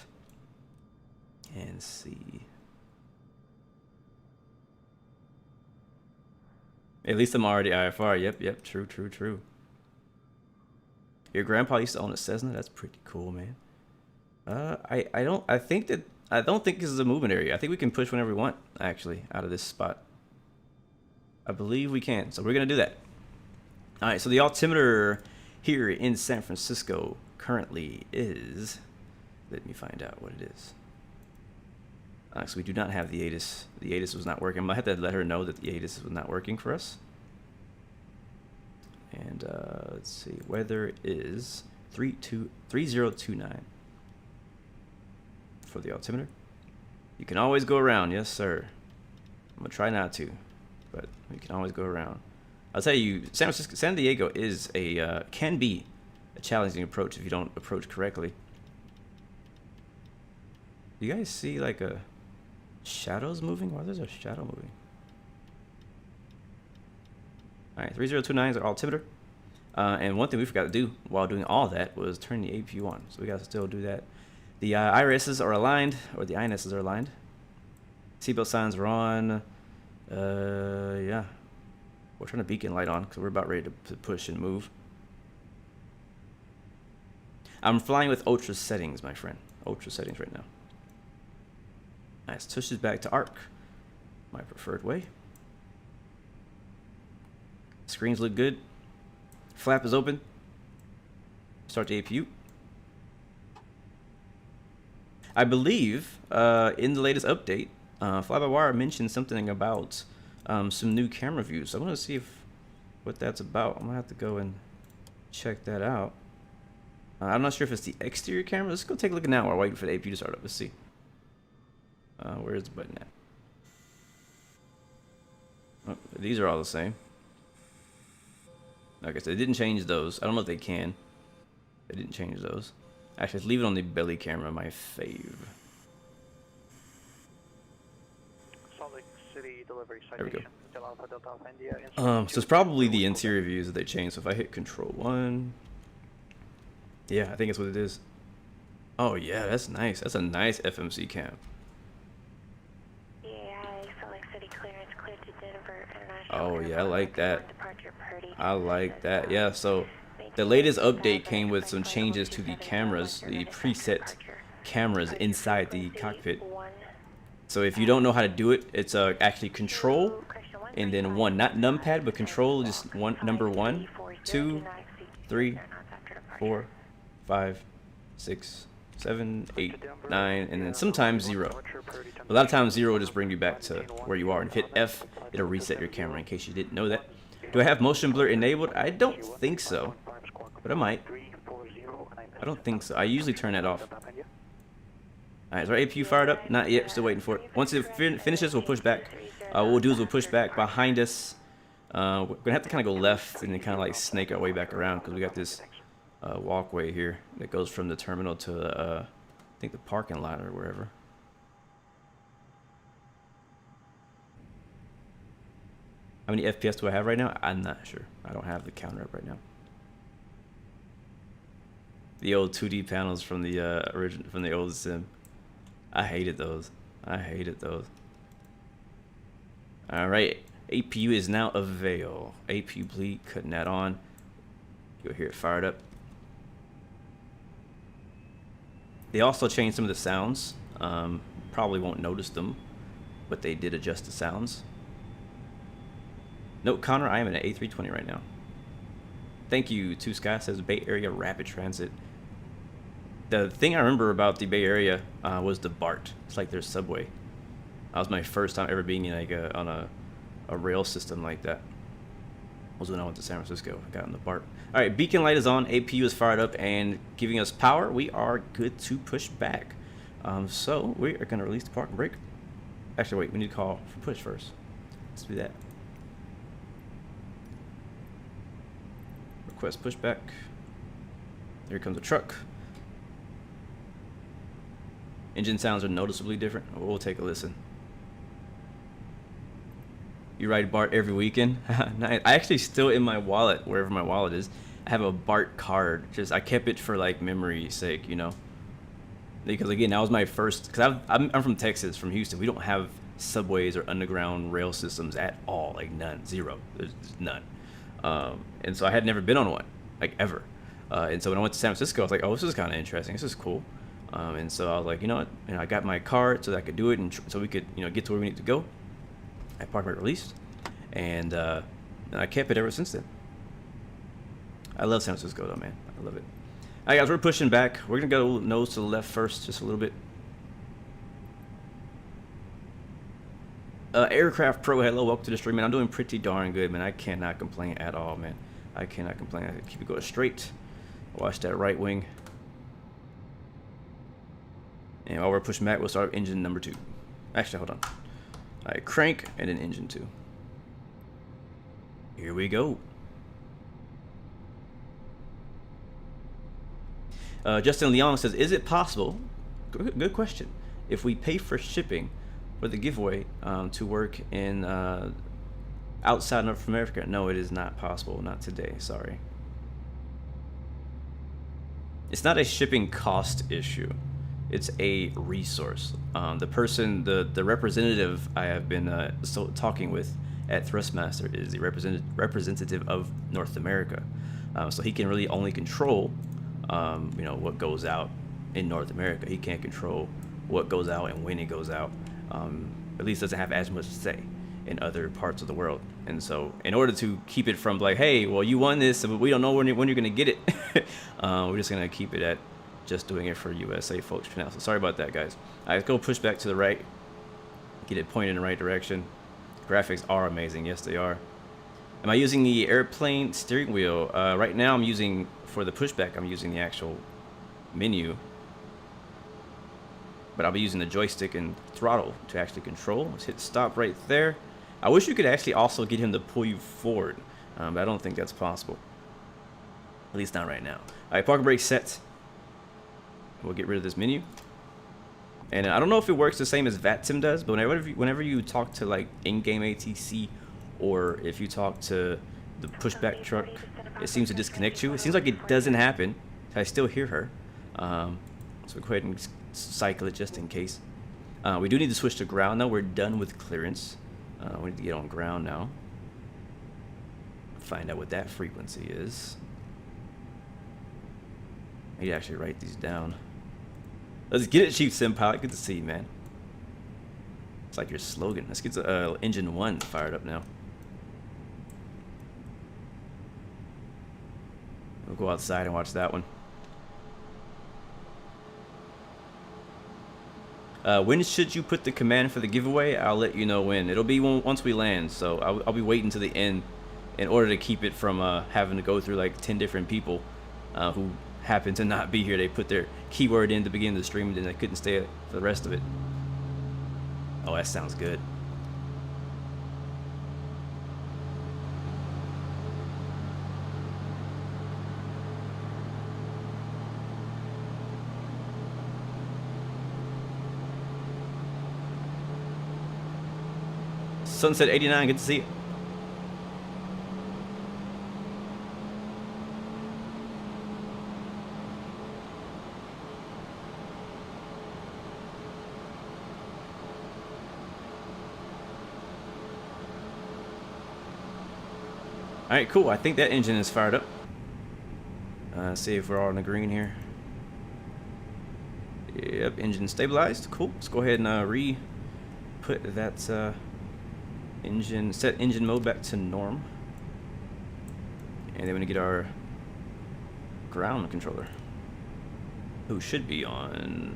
And see. At least I'm already IFR. Yep. True. Your grandpa used to own a Cessna. That's pretty cool, man. I don't think this is a movement area. I think we can push whenever we want, actually, out of this spot. I believe we can. So we're gonna do that. All right. So the altimeter here in San Francisco currently is. Let me find out what it is. So we do not have the ATIS. The ATIS was not working. I had to let her know that the ATIS was not working for us. And let's see. Weather is 3029 for the altimeter. You can always go around. Yes, sir. I'm going to try not to, but you can always go around. I'll tell you, San Diego is can be a challenging approach if you don't approach correctly. You guys see like a... shadows moving? Why there's a shadow moving? Alright, 3029 is our altimeter. And one thing we forgot to do while doing all that was turn the APU on. So we got to still do that. The IRSs are aligned, or the INSs are aligned. Seatbelt signs are on. Yeah. We'll turn the beacon light on because we're about ready to push and move. I'm flying with ultra settings, my friend. Ultra settings right now. Nice. Pushes back to arc. My preferred way. Screens look good. Flap is open. Start the APU. I believe in the latest update, FlybyWire mentioned something about some new camera views. So I want to see what that's about. I'm gonna have to go and check that out. I'm not sure if it's the exterior camera. Let's go take a look now while waiting for the AP to start up. Let's see. Where's the button at? Oh, these are all the same. Like I said, they didn't change those. I don't know if they can. They didn't change those. Actually, let's leave it on the belly camera, my fave. Salt Lake City delivery There we go. citation. Hotel Alpha Delta Alpha India. So it's probably the interior views that they changed. So if I hit Control 1, yeah, I think that's what it is. Oh yeah, that's nice. That's a nice FMC cam. Yeah, Salt Lake City clearance cleared to Denver International. Oh yeah, I like that. Departure Purdy. I like that. Yeah, so the latest update came with some changes to the cameras, the preset cameras inside the cockpit. So if you don't know how to do it, it's actually Control and then 1, not numpad, but Control, just number 1, 2, 3, 4, 5, 6, 7, 8, 9, and then sometimes 0. A lot of times 0 will just bring you back to where you are, and if you hit F, it'll reset your camera, in case you didn't know that. Do I have motion blur enabled? I don't think so, but I might. I don't think so. I usually turn that off. Alright, is our APU fired up? Not yet, still waiting for it. Once it finishes, we'll push back. What we'll do is we'll push back behind us. We're gonna have to kind of go left and then kind of like snake our way back around, because we got this walkway here that goes from the terminal to I think the parking lot or wherever. How many FPS do I have right now? I'm not sure. I don't have the counter up right now. The old 2D panels from the old sim. I hated those. I hated those. All right, APU is now avail. APU bleed, cutting that on. You'll hear it fired up. They also changed some of the sounds. Probably won't notice them, but they did adjust the sounds. Note, Connor, I am in an A320 right now. Thank you. 2 Sky says Bay Area Rapid Transit. The thing I remember about the Bay Area was the BART. It's like their subway. That was my first time ever being in like on a rail system like that. Was when I went to San Francisco. I got on the BART. All right, beacon light is on. APU is fired up and giving us power. We are good to push back. So we are going to release the park and brake. Actually, wait, we need to call for push first. Let's do that. Request pushback. Here comes a truck. Engine sounds are noticeably different. We'll take a listen. You ride BART every weekend? Nice. I actually still in my wallet, wherever my wallet is, I have a BART card. Just I kept it for like memory's sake, you know. Because again, that was my first. Because I'm from Texas, from Houston. We don't have subways or underground rail systems at all. Like none, zero. There's none. And so I had never been on one, like ever. And so when I went to San Francisco, I was like, oh, this is kind of interesting. This is cool. And so I was like, you know what? And I got my card so that I could do it, and so we could, you know, get to where we need to go. I parked my release, and I kept it ever since then. I love San Francisco though, man. I love it. All right, guys, we're pushing back. We're gonna go nose to the left first, just a little bit. Aircraft Pro, hello, welcome to the stream, man. I'm doing pretty darn good, man. I cannot complain at all, man. I cannot complain. I keep it going straight. Watch that right wing. And while we're pushing back, we'll start engine number 2. Actually, hold on. All right, crank, and then engine 2. Here we go. Justin Leon says, is it possible, good question, if we pay for shipping for the giveaway to work in outside North America? No, it is not possible. Not today, sorry. It's not a shipping cost issue. It's a resource. The representative I have been talking with at Thrustmaster is the representative of North America. So he can really only control, you know, what goes out in North America. He can't control what goes out and when it goes out. At least doesn't have as much to say in other parts of the world. And so in order to keep it from like, hey, well, you won this, but we don't know when you're going to get it, we're just going to keep it at just doing it for USA folks for now. So sorry about that, guys. All right, let's go push back to the right. Get it pointed in the right direction. Graphics are amazing. Yes, they are. Am I using the airplane steering wheel? Right now I'm using, for the pushback, I'm using the actual menu. But I'll be using the joystick and throttle to actually control. Let's hit stop right there. I wish you could actually also get him to pull you forward. But I don't think that's possible. At least not right now. Alright, parking brake set. We'll get rid of this menu. And I don't know if it works the same as VATSIM does, but whenever you talk to like in-game ATC, or if you talk to the pushback truck, it seems to disconnect you. It seems like it doesn't happen. I still hear her. So go ahead and cycle it just in case. We do need to switch to ground now. We're done with clearance. We need to get on ground now. Find out what that frequency is. I need to actually write these down. Let's get it, Chief Sim Pilot. Good to see you, man. It's like your slogan. Let's get engine 1 fired up now. We'll go outside and watch that one. When should you put the command for the giveaway? I'll let you know when. It'll be once we land, so I'll be waiting to the end in order to keep it from having to go through like 10 different people who happen to not be here. They put their keyword in to begin the stream and then they couldn't stay for the rest of it. Oh, that sounds good. Sunset 89, good to see you. Alright, cool. I think that engine is fired up. See if we're all in the green here. Yep, engine stabilized. Cool. Let's go ahead and re-put that set engine mode back to norm. And then we're going to get our ground controller, who should be on,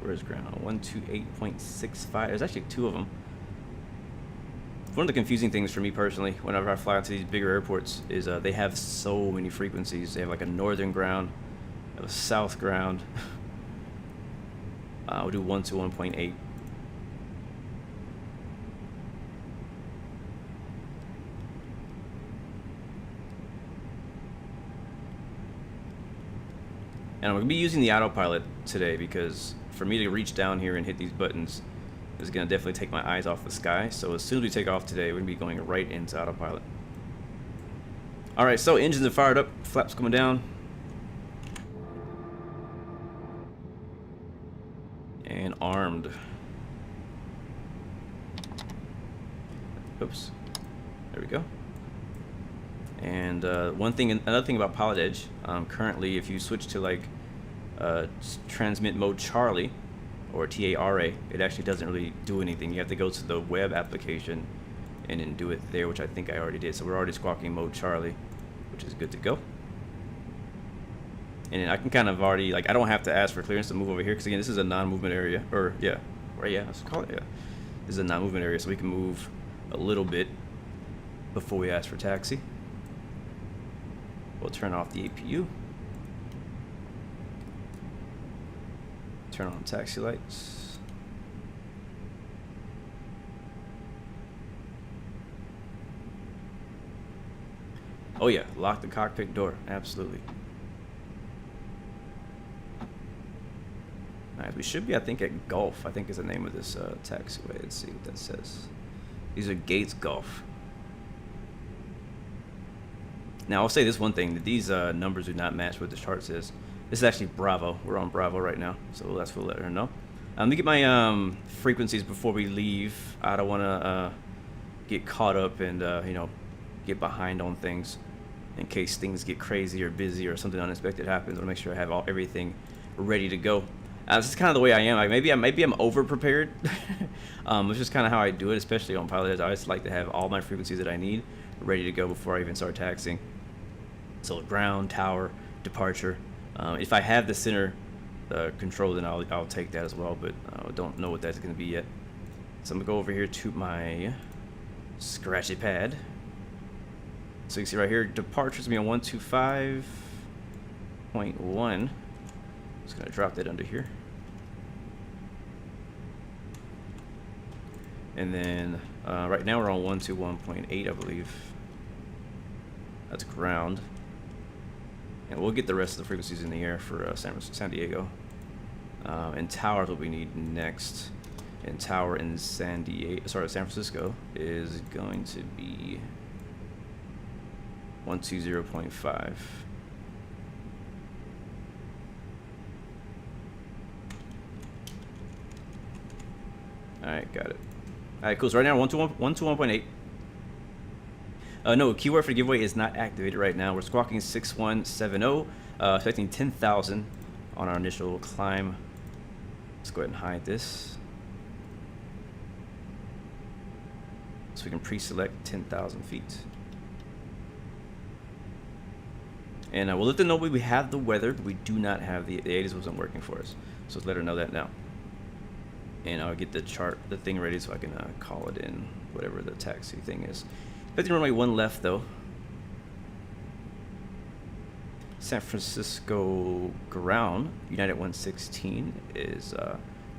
where's ground? 128.65. There's actually 2 of them. One of the confusing things for me personally, whenever I fly out to these bigger airports, is they have so many frequencies. They have like a northern ground, a south ground. We'll do 1 to 1.8. And I'm going to be using the autopilot today because for me to reach down here and hit these buttons is going to definitely take my eyes off the sky. So as soon as we take off today, we're going to be going right into autopilot. Alright, so engines are fired up, flaps coming down. And armed. Oops. There we go. And another thing about Pilotedge, currently if you switch to like transmit mode Charlie or TARA, it actually doesn't really do anything. You have to go to the web application and then do it there, which I think I already did. So we're already squawking mode Charlie, which is good to go. And then I can kind of already, like, I don't have to ask for clearance to move over here because again, this is a non-movement area, or yeah, let's call it, yeah. This is a non-movement area, so we can move a little bit before we ask for taxi. We'll turn off the APU. Turn on taxi lights. Oh yeah, lock the cockpit door. Absolutely. Alright, we should be, I think, at Gulf. I think is the name of this taxiway. Let's see what that says. These are Gates Gulf. Now, I'll say this one thing, that these numbers do not match what the chart says. This is actually Bravo. We're on Bravo right now, so that's what we'll let her know. Let me get my frequencies before we leave. I don't want to get caught up and, you know, get behind on things in case things get crazy or busy or something unexpected happens. I want to make sure I have everything ready to go. This is kind of the way I am. Like maybe I'm over prepared. It's just kind of how I do it, especially on Pilotedge. I just like to have all my frequencies that I need ready to go before I even start taxiing. So ground, tower, departure, If I have the center control, then I'll take that as well, but I don't know what that's going to be yet. So I'm going to go over here to my scratchy pad. So you can see right here, departure's going to be on 125.1. Just going to drop that under here. And then right now we're on 121.8, I believe. That's ground. And we'll get the rest of the frequencies in the air for San Diego. And towers what we need next. And tower in San Francisco is going to be 120.5. Alright, got it. Alright, cool. So right now, 121.8. No, keyword for the giveaway is not activated right now. We're squawking 6170, expecting 10,000 on our initial climb. Let's go ahead and hide this. So we can pre-select 10,000 feet. And we'll let them know we have the weather, but we do not have the ASUS wasn't working for us. So let's let her know that now. And I'll get the chart, the thing ready so I can call it in, whatever the taxi thing is. 50 runway 1 left though. San Francisco ground, United 116 is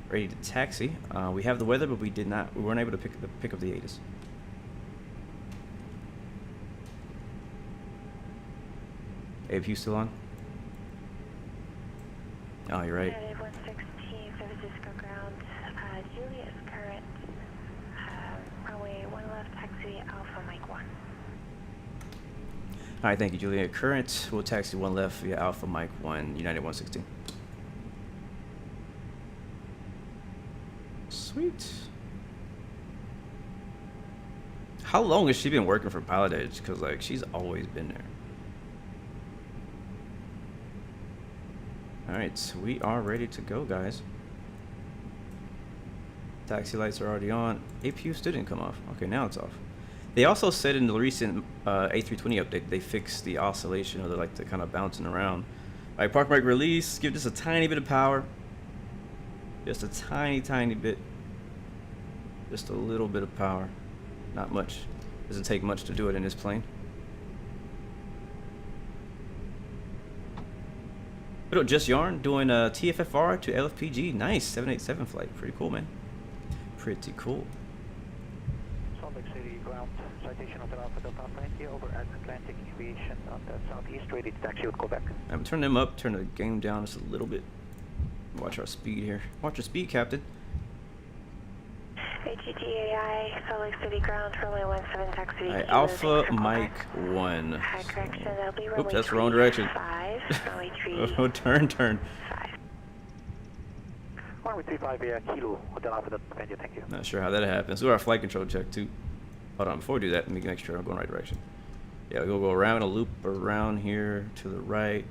ready to taxi. We have the weather, but we weren't able to pick up the ASUS. APU still on? Oh, you're right. United 116, San Francisco ground. Juliet is current. Runway 1 left, taxi Alpha Mike 1. Alright, thank you, Juliet. Current, we'll taxi 1 left via Alpha Mike 1, United 116. Sweet. How long has she been working for Pilotedge? Because, like, she's always been there. Alright, so we are ready to go, guys. Taxi lights are already on. APU still didn't come off. Okay, now it's off. They also said in the recent A320 update they fixed the oscillation, or the kind of bouncing around. Alright, park brake release. Give this a tiny bit of power. Just a tiny bit. Just a little bit of power. Not much. Doesn't take much to do it in this plane. Little Just Yarn doing a TFFR to LFPG. Nice, 787 flight. Pretty cool, man. Pretty cool. Salt Lake City ground, citation Hotel Alpha Delta India over at Atlantic Aviation on the southeast, ready to taxi with Quebec. I'm turning them up, turn the game down just a little bit. Watch our speed here. Watch your speed, Captain. HGTAI, Salt Lake City ground, runway 17 taxi. Alright, Alpha Mike 1. Correction, that'll be Oops, that's the wrong direction. 5, Oh, turn. 5. 135 via Kilo, Hotel Alpha Delta India, thank you. Not sure how that happens. Do our flight control check too. Hold on, before we do that, let me make sure I'm going the right direction. Yeah, we'll go around a loop around here to the right.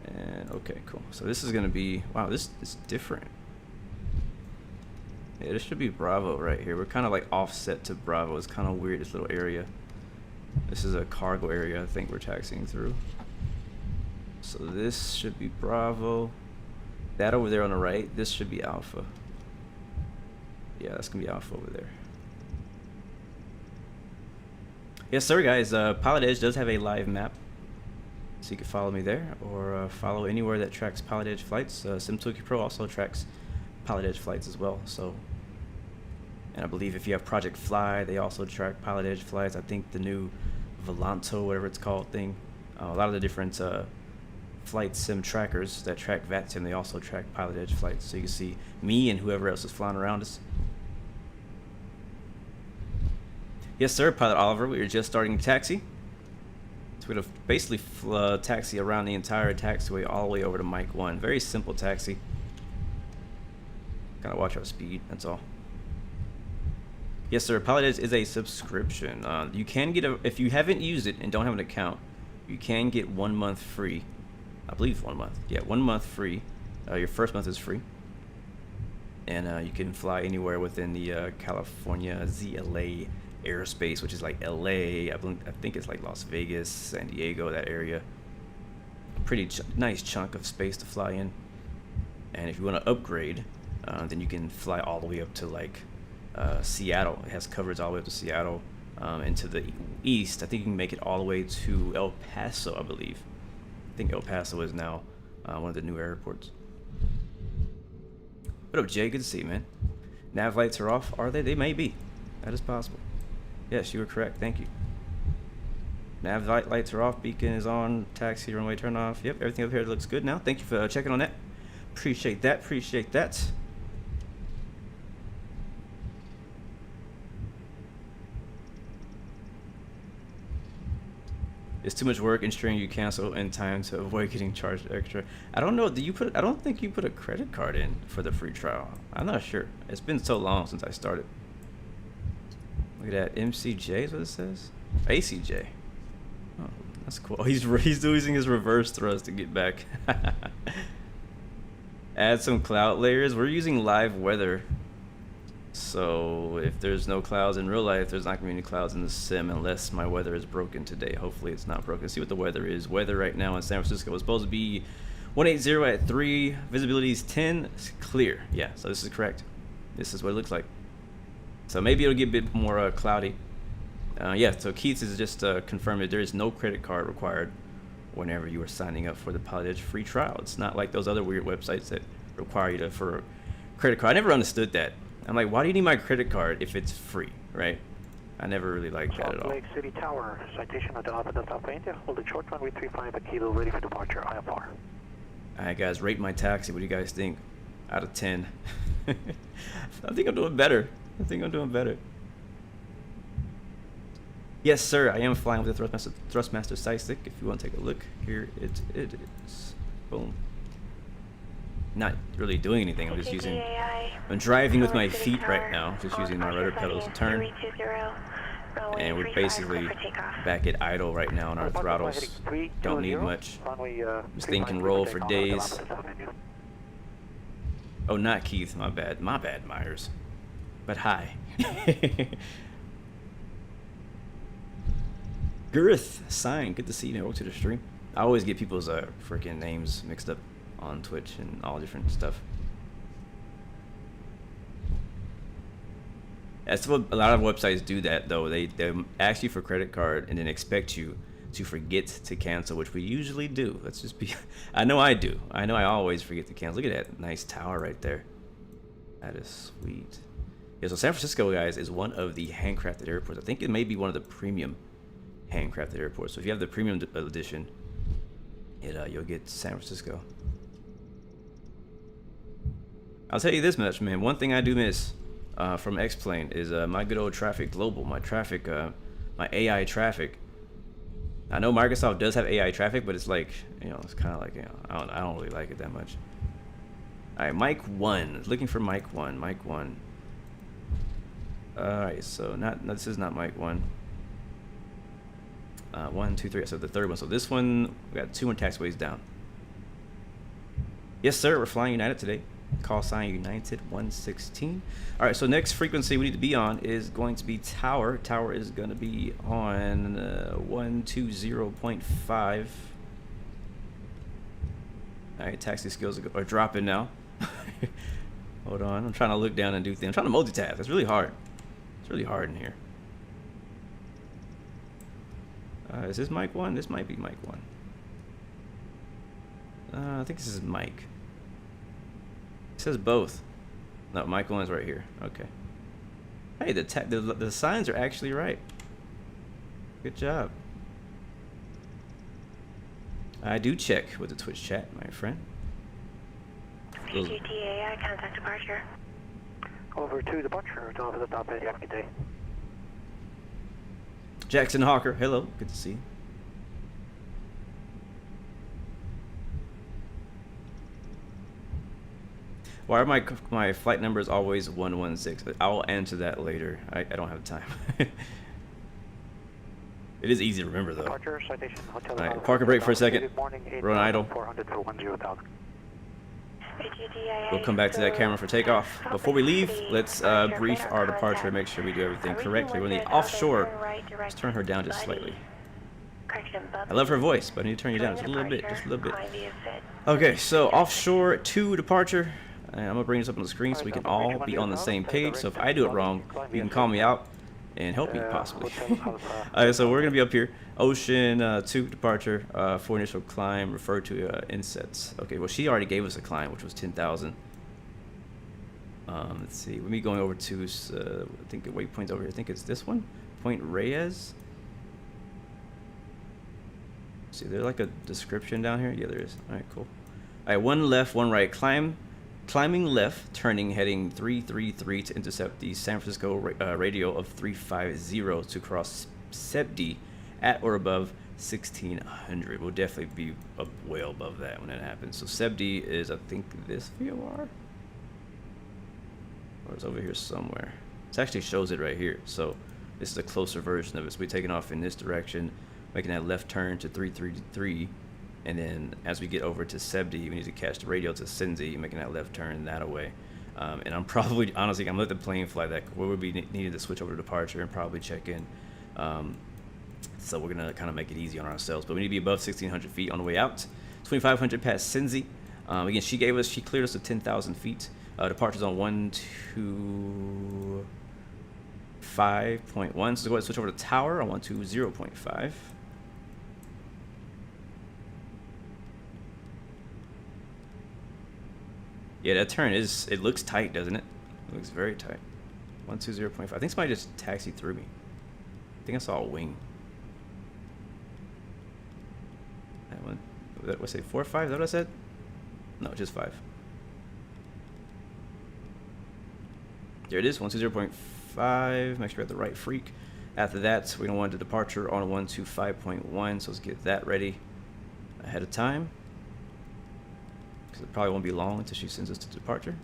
And okay, cool. So this is gonna be, wow, this is different. Yeah, this should be Bravo right here. We're kind of like offset to Bravo. It's kind of weird, this little area. This is a cargo area I think we're taxiing through. So this should be Bravo. That over there on the right, this should be Alpha. Yeah, that's gonna be Alpha over there. Yes, sir, guys. Pilotedge does have a live map, so you can follow me there, or follow anywhere that tracks Pilotedge flights. SimToolkit Pro also tracks Pilotedge flights as well. So, and I believe if you have Project Fly, they also track Pilotedge flights. I think the new Volanto, whatever it's called, thing. A lot of the different flight sim trackers that track VATSIM, they also track Pilotedge flights. So you can see me and whoever else is flying around us. Yes, sir, Pilot Oliver. We are just starting to taxi. So we're going to basically taxi around the entire taxiway all the way over to Mike 1. Very simple taxi. Gotta watch our speed, that's all. Yes, sir, Pilotedge is a subscription. You can get if you haven't used it and don't have an account, you can get 1 month free. I believe 1 month. Yeah, 1 month free. Your first month is free. And you can fly anywhere within the California ZLA airspace, which is like LA. I think it's like Las Vegas, San Diego, that area. pretty nice chunk of space to fly in. And if you want to upgrade, then you can fly all the way up to like Seattle. It has coverage all the way up to Seattle, and to the east. I think you can make it all the way to El Paso, I believe. I think El Paso is now one of the new airports. What up, Jay? Good to see you, man. Nav lights are off. Are they? They may be. That is possible. Yes, you were correct. Thank you. Nav lights are off. Beacon is on. Taxi runway turn off. Yep, everything up here looks good now. Thank you for checking on that. Appreciate that. Appreciate that. It's too much work ensuring you cancel in time to avoid getting charged extra. I don't know. Do you put? I don't think you put a credit card in for the free trial. I'm not sure. It's been so long since I started. Look at that. MCJ is what it says. ACJ. Oh, that's cool. He's using his reverse thrust to get back. Add some cloud layers. We're using live weather. So if there's no clouds in real life, there's not going to be any clouds in the sim unless my weather is broken today. Hopefully it's not broken. Let's see what the weather is. Weather right now in San Francisco is supposed to be 180 at 3. Visibility is 10. It's clear. Yeah, so this is correct. This is what it looks like. So maybe it'll get a bit more cloudy. Yeah, so Keith is just confirmed that there is no credit card required whenever you are signing up for the Pilotedge free trial. It's not like those other weird websites that require you to for a credit card. I never understood that. I'm like, why do you need my credit card if it's free, right? I never really liked that at all. Lake City Tower, citation Hotel Alpha Delta India, hold it short runway 35 at Kilo, ready for departure, IFR. Alright guys, rate my taxi. What do you guys think? Out of 10. I think I'm doing better. I think I'm doing better. Yes, sir, I am flying with the Thrustmaster Sightstick. If you want to take a look, here it is. Boom. Not really doing anything. I'm just using. I'm driving with my feet right now, just using my rudder pedals to turn. And we're basically back at idle right now on our throttles. Don't need much. This thing can roll for days. Oh, not Keith. My bad. My bad, Myers. But hi. Girth Sign. Good to see you. Welcome to the stream. I always get people's freaking names mixed up on Twitch and all different stuff. That's what a lot of websites do. That though, they ask you for credit card and then expect you to forget to cancel, which we usually do. Let's just be. I know I do. I know I always forget to cancel. Look at that nice tower right there. That is sweet. Yeah, so San Francisco, guys, is one of the handcrafted airports. I think it may be one of the premium handcrafted airports. So if you have the premium edition, you'll get San Francisco. I'll tell you this much, man. One thing I do miss from X-Plane is my good old traffic global, my traffic, my AI traffic. I know Microsoft does have AI traffic, but it's like, you know, it's kind of like, you know, I don't really like it that much. All right, Mike 1. Looking for Mike 1. Mike 1. All right, so this is not Mike 1. 1, 2, 3. So the third one. So this one, we got 2 more taxiways down. Yes, sir. We're flying United today. Call sign United 116. All right, so next frequency we need to be on is going to be Tower. Tower is going to be on 120.5. All right, taxi skills are dropping now. Hold on, I'm trying to look down and do things. I'm trying to multitask. It's really hard. It's really hard in here. Is this Mike 1? This might be Mike 1. I think this is Mike. It says both. No, Mike 1 is right here. Okay. Hey, the signs are actually right. Good job. I do check with the Twitch chat, my friend. PGTA, contact departure. Over to departure, to the top end, have a good day. Jackson Hawker, hello, good to see you. Why are my flight numbers always 116? I will answer that later. I don't have time. It is easy to remember though. Departure, citation, hotel. All right, park a break for a second. We're on idle. 400 for 10,000. We'll come back to that camera for takeoff. Before we leave, let's brief our departure and make sure we do everything correctly. We're in the offshore. Let's turn her down just slightly. Correction, I love her voice, but I need to turn you down just a little bit, just a little bit. Okay, so offshore to departure. And I'm gonna bring this up on the screen so we can all be on the same page. So if I do it wrong, you can call me out and help me possibly. Alright, so we're gonna be up here. Ocean 2 departure for initial climb, refer to insets. Okay, well she already gave us a climb, which was 10,000. Let's see. With me going over to I think the waypoint's over here. I think it's this one, Point Reyes. See, there's like a description down here. Yeah, there is. All right, cool. All right, one left, one right. Climbing left, turning, heading 333 to intercept the San Francisco radio of 350 to cross SEPD at or above 1600. We'll definitely be up way above that when that happens. So SEPD is, I think, this VOR. Or it's over here somewhere. It actually shows it right here. So this is a closer version of it. So we're taking off in this direction, making that left turn to 333, and then as we get over to SEPD, we need to catch the radio to Cincy, making that left turn that way. And I'm probably, honestly, I'm gonna let the plane fly that. We would be needing to switch over to departure and probably check in. So we're gonna kind of make it easy on ourselves. But we need to be above 1,600 feet on the way out. 2,500 past Cincy. Again, she cleared us to 10,000 feet. Departure's on 125.1. So go ahead and switch over to tower on 120.5. Yeah, that turn it looks tight, doesn't it? It looks very tight. 120.5. I think somebody just taxied through me. I think I saw a wing. That one, what's it, 4 or 5? Is that what I said? No, just 5. There it is, 120.5. Make sure we have the right freak. After that, we're gonna want the departure on 125.1. So let's get that ready ahead of time. Because it probably won't be long until she sends us to departure.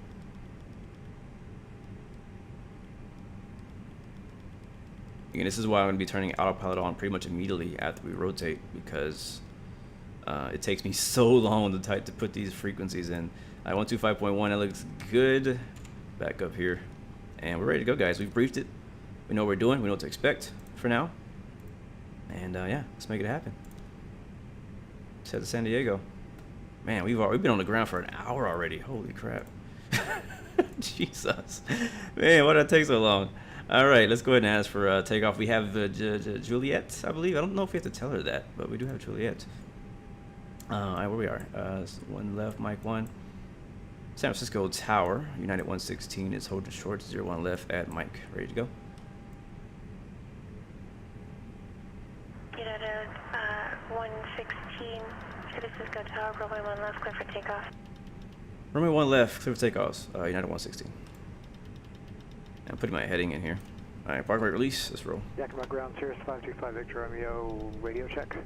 Again, this is why I'm going to be turning autopilot on pretty much immediately after we rotate, because it takes me so long to put these frequencies in. 125.1, that looks good. Back up here. And we're ready to go, guys. We've briefed it. We know what we're doing. We know what to expect for now. And yeah, let's make it happen. Let's head to San Diego. Man, we've been on the ground for an hour already. Holy crap. Jesus. Man, why did it take so long? All right, let's go ahead and ask for takeoff. We have Juliet, I believe. I don't know if we have to tell her that, but we do have Juliet. All right, where we are. One left, Mike 1. San Francisco Tower, United 116 is holding short, 01 left at Mike. Ready to go? United 116, San Francisco Tower, runway 1 left, clear for takeoff. Runway 1 left, clear for takeoffs, United 116. I'm putting my heading in here. All right, park rate release, let's roll. Yakima ground, Cirrus 535 Victor Romeo, radio check.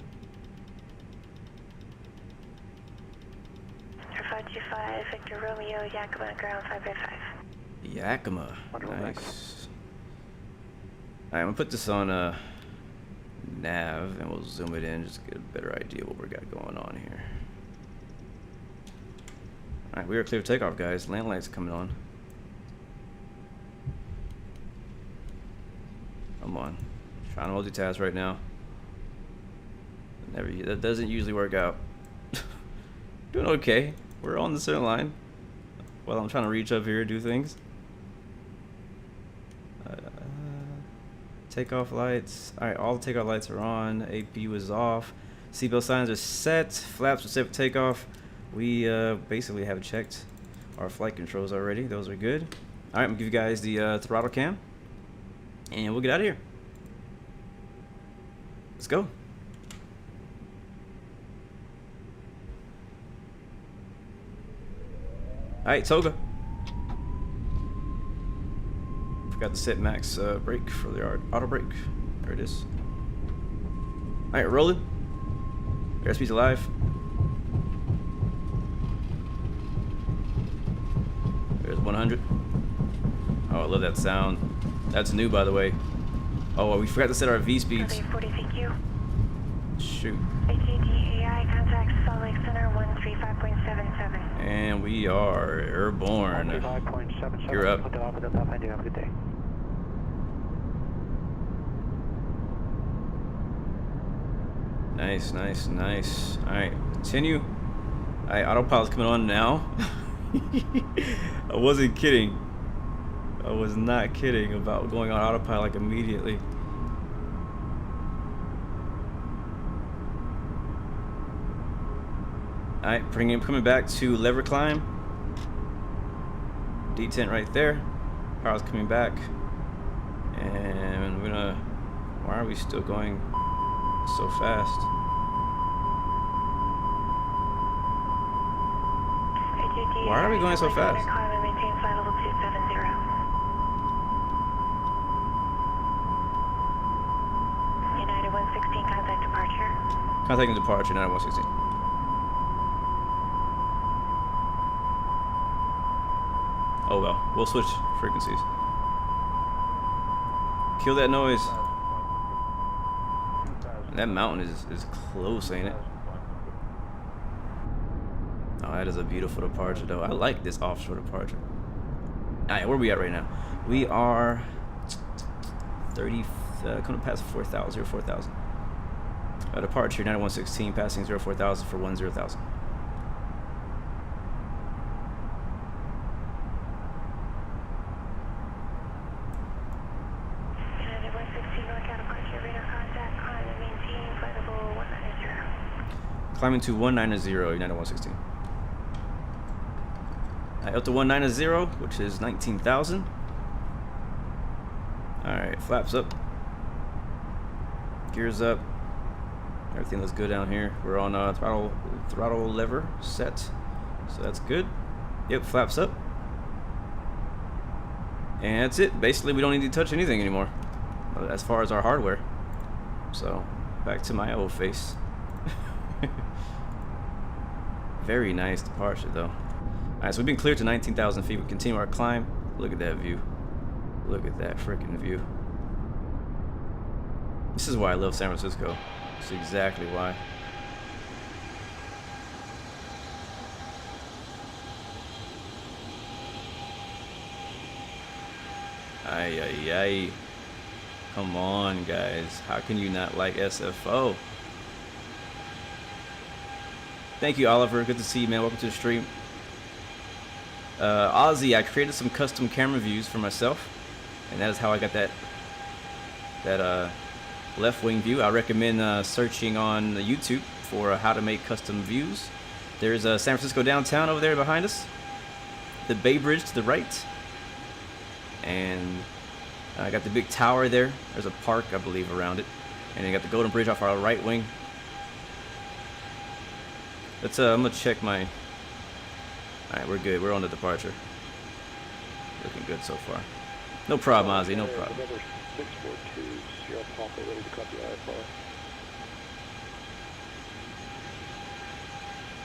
525 Victor Romeo, Yakima ground 555. Yakima, nice. All right, I'm gonna put this on nav and we'll zoom it in just to get a better idea of what we got going on here. All right, we are clear for takeoff, guys. Land lights coming on. Come on, trying to multitask right now. That doesn't usually work out. Doing okay. We're on the center line. While I'm trying to reach up here, do things. Takeoff lights. All right, all the takeoff lights are on. AP was off. Seatbelt signs are set. Flaps are set for takeoff. We basically have checked our flight controls already. Those are good. All right, I'm gonna give you guys the throttle cam, and we'll get out of here. Let's go. All right, Toga. Forgot to set max brake for the auto brake. There it is. All right, rolling. Airspeed's alive. There's 100. Oh, I love that sound. That's new, by the way. Oh, we forgot to set our V speeds. 40 VQ. Shoot. ATDAI contact Salt Lake Center 135.77. And we are airborne. 135.77. You're up. Have a good day. Nice, nice, nice. Alright, continue. Alright, autopilot's coming on now. I wasn't kidding. I was not kidding about going on autopilot like immediately. Alright, coming back to lever climb. Detent right there. Power's coming back. And we're gonna... Why are we still going so fast? Why are we going so fast? Climb and maintain flight level 270. United 116, contact departure. Contacting departure, United 116. Oh well, we'll switch frequencies. Kill that noise. That mountain is close, ain't it? Oh, that is a beautiful departure, though. I like this offshore departure. Alright, where are we at right now? We are 30, coming past 4,000, 04,000. Departure, 9116, passing 04,000 for 10,000. United 116, northbound departure, radar contact, climb and maintain flight level 190. Climbing to 190, United 116. Up to 190, which is 19,000. Alright, flaps up. Gears up. Everything looks good down here. We're on throttle lever set. So that's good. Yep, flaps up. And that's it. Basically, we don't need to touch anything anymore as far as our hardware. So, back to my old face. Very nice departure, though. Alright, so we've been cleared to 19,000 feet. We continue our climb. Look at that view. Look at that freaking view. This is why I love San Francisco. That's exactly why. Ay, ay, ay. Come on, guys. How can you not like SFO? Thank you, Oliver. Good to see you, man. Welcome to the stream. Ozzy, I created some custom camera views for myself, and that is how I got that left wing view. I recommend searching on YouTube for how to make custom views. There's San Francisco downtown over there behind us, the Bay Bridge to the right, and I got the big tower there. There's a park, I believe, around it, and you got the Golden Bridge off our right wing. Let's I'm gonna check my... Alright, we're good. We're on the departure. Looking good so far. No problem, Ozzy. No problem.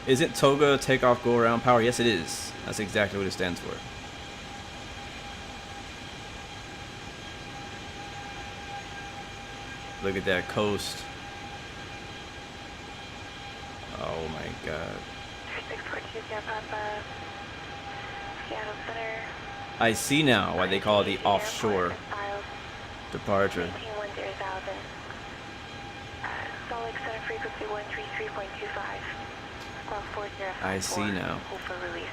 Isn't Toga takeoff go around power? Yes, it is. That's exactly what it stands for. Look at that coast. Oh my god. 642, Papa. Seattle Center. I see now why they call it the offshore departure. 18,10,000. Salt Lake Center frequency 133.25. Squawk 4054. I see now. Hold for release.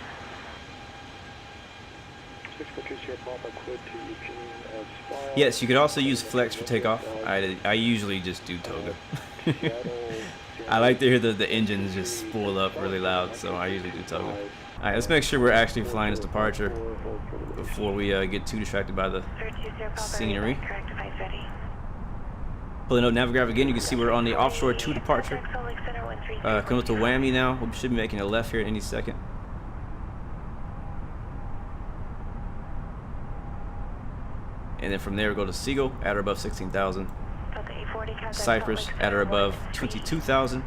642, Papa, cleared to Eugene as file. Yes, you could also use Flex for takeoff. I usually just do Toga. I like to hear the engines just spool up really loud, so I usually do Toga. Alright, let's make sure we're actually flying this departure before we get too distracted by the scenery. Pulling up Navigraph again, you can see we're on the offshore 2 departure. Coming up to Whammy now. We should be making a left here any second. And then from there, we go to Seagull, at or above 16,000. Cypress, at or above 22,000.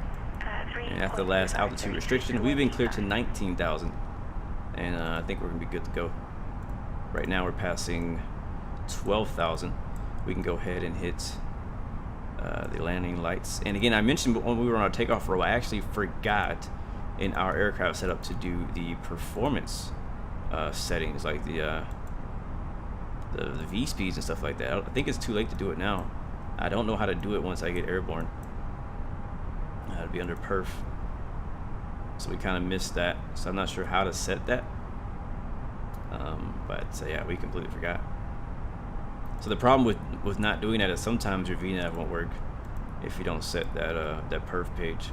And after the last altitude restriction, we've been cleared to 19,000. And I think we're going to be good to go. Right now, we're passing 12,000. We can go ahead and hit the landing lights. And again, I mentioned when we were on our takeoff row, I actually forgot in our aircraft setup to do the performance settings, like the V speeds and stuff like that. I think it's too late to do it now. I don't know how to do it once I get airborne. That'd be under perf. So we kind of missed that. So I'm not sure how to set that. But yeah, we completely forgot. So the problem with not doing that is sometimes your VNav won't work if you don't set that that perf page.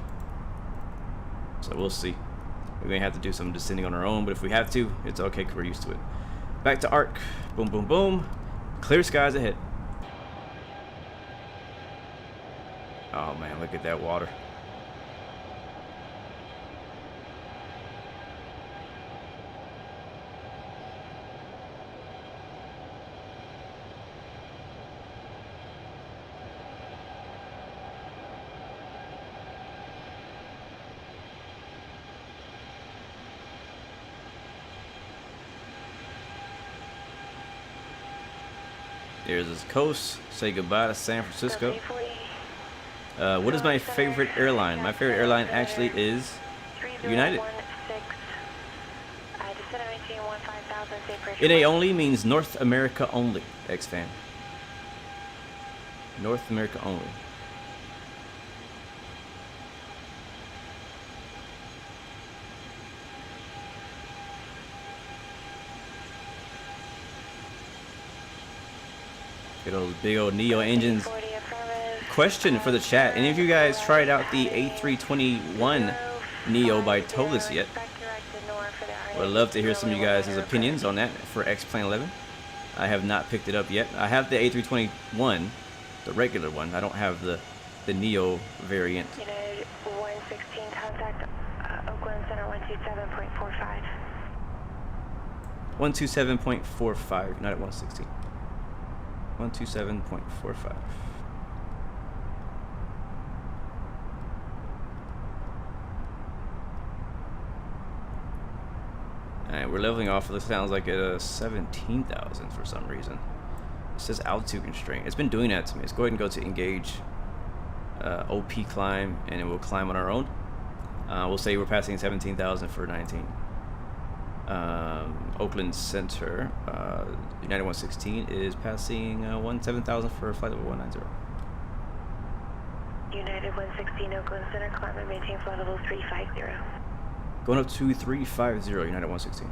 So we'll see. We may have to do some descending on our own, but if we have to, it's okay because we're used to it. Back to arc. Boom, boom, boom. Clear skies ahead. Oh man, look at that water. There's this coast. Say goodbye to San Francisco. What is my favorite airline? My favorite airline actually is United. NA only means North America only, X-Fan. North America only. Get those big old Neo engines. Question for the chat: any of you guys tried out the A321 Neo by Tolis yet? Would love to hear some of you guys' opinions on that for X-Plane 11. I have not picked it up yet. I have the A321, the regular one. I don't have the Neo variant. United 116, contact Oakland Center 127.45. 127.45, United 116. 127.45. Alright, we're leveling off. This sounds like at 17,000 for some reason. It says altitude constraint. It's been doing that to me. Let's go ahead and go to engage OP climb, and then we'll climb on our own. We'll say we're passing 17,000 for 19. Oakland Center, United 116 is passing 17,000 for flight level 190. United 116, Oakland Center, climb and maintain flight level 350. Going up to 350, United 116.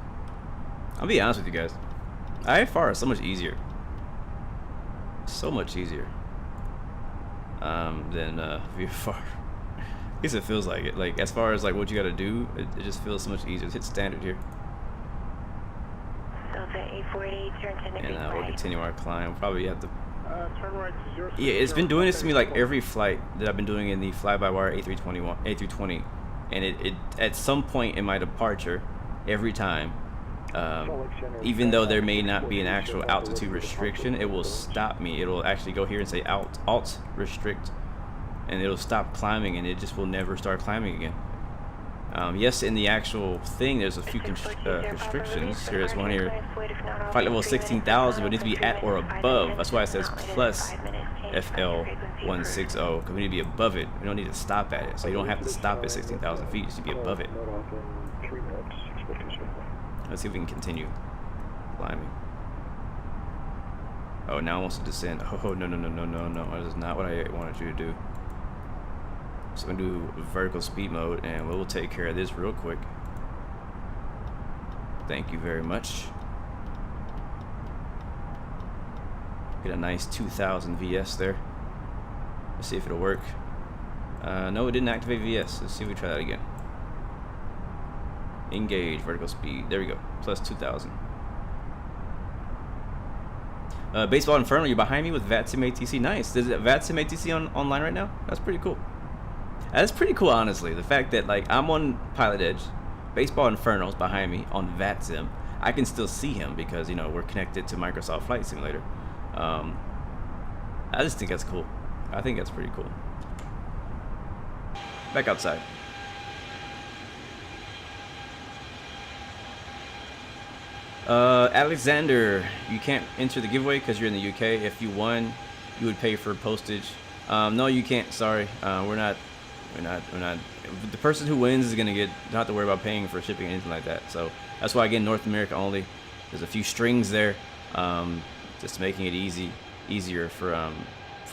I'll be honest with you guys. IFR is so much easier. So much easier than VFR. I guess it feels like it. Like as far as like what you got to do, it just feels so much easier. Let's hit standard here. And we'll continue our climb. We'll probably have to. Yeah, it's been doing this to me like every flight that I've been doing in the FlybyWire A320, and it at some point in my departure, every time, even though there may not be an actual altitude restriction, it will stop me. It'll actually go here and say alt restrict, and it'll stop climbing, and it just will never start climbing again. Yes, in the actual thing, there's a few restrictions. Here's one here. Flight level 16,000, but it needs to be at or above. That's why it says plus FL160, because we need to be above it. We don't need to stop at it. So you don't have to stop at 16,000 feet. You should be above it. Let's see if we can continue climbing. Oh, now it wants to descend. Oh, no. That is not what I wanted you to do. So I'm going to do vertical speed mode, and we'll take care of this real quick. Thank you very much. Get a nice 2,000 VS there. Let's see if it'll work. No, it didn't activate VS. Let's see if we try that again. Engage vertical speed. There we go. Plus 2,000. Baseball Inferno, you're behind me with VATSIM ATC. Nice. Is it VATSIM ATC online right now? That's pretty cool. That's pretty cool, honestly. The fact that like I'm on Pilotedge, Baseball Inferno's behind me on VATSIM. I can still see him because, you know, we're connected to Microsoft Flight Simulator. I just think that's cool. I think that's pretty cool. Back outside. Alexander, you can't enter the giveaway because you're in the UK. If you won, you would pay for postage. No, you can't. Sorry, we're not. The person who wins is gonna don't have to worry about paying for shipping or anything like that. So that's why, again, North America only. There's a few strings there, just making it easier for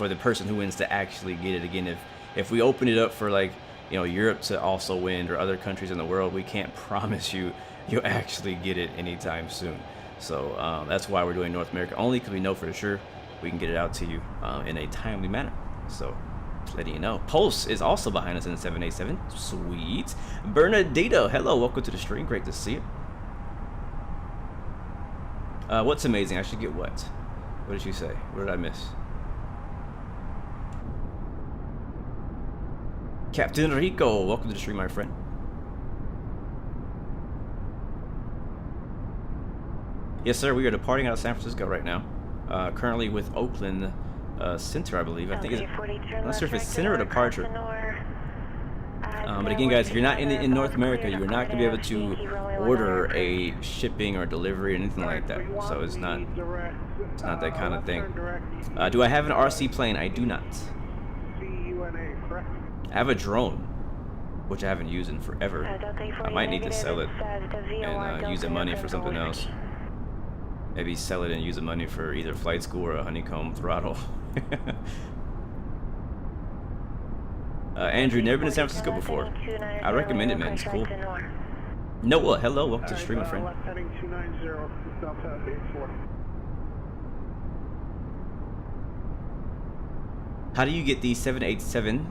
the person who wins to actually get it. Again, if we open it up for like you know, Europe to also win, or other countries in the world, we can't promise you you'll actually get it anytime soon. So that's why we're doing North America only, because we know for sure we can get it out to you in a timely manner. So just letting you know. Pulse is also behind us in the 787. Sweet. Bernardito, hello, welcome to the stream. Great to see you. What's amazing? I should get what? What did you say? What did I miss? Captain Rico, welcome to the stream, my friend. Yes, sir. We are departing out of San Francisco right now. Currently with Oakland Center, I believe. I think it's, I'm not sure if it's center or departure. But again, guys, if you're not in North America, you're not going to be able to order a shipping or delivery or anything like that. So it's not that kind of thing. Do I have an RC plane? I do not. I have a drone, which I haven't used in forever. I might need to sell it and use the money for something else. Maybe sell it and use the money for either flight school or a honeycomb throttle. Andrew, never been to San Francisco before. I recommend it, man. It's cool. Noah, hello. Welcome to the stream, my friend. How do you get the 787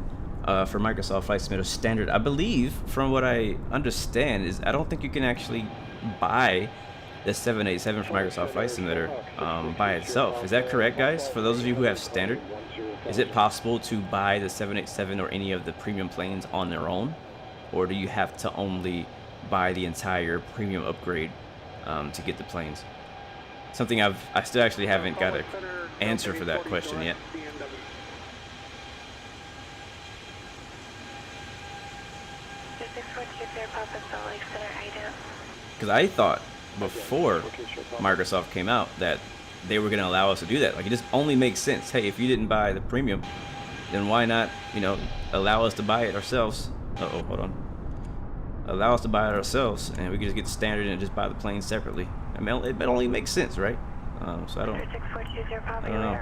for Microsoft Flight Simulator standard? I believe, from what I understand, is I don't think you can actually buy the 787 for Microsoft Flight Simulator by itself. Is that correct, guys? For those of you who have standard, is it possible to buy the 787 or any of the premium planes on their own? Or do you have to only buy the entire premium upgrade to get the planes? Something I still actually haven't got an answer for that question yet. Because I thought before Microsoft came out that they were going to allow us to do that. Like, it just only makes sense. Hey, if you didn't buy the premium, then why not, you know, allow us to buy it ourselves? Uh-oh, hold on. Allow us to buy it ourselves, and we can just get standard and just buy the plane separately. I mean, it only makes sense, right? So I don't know.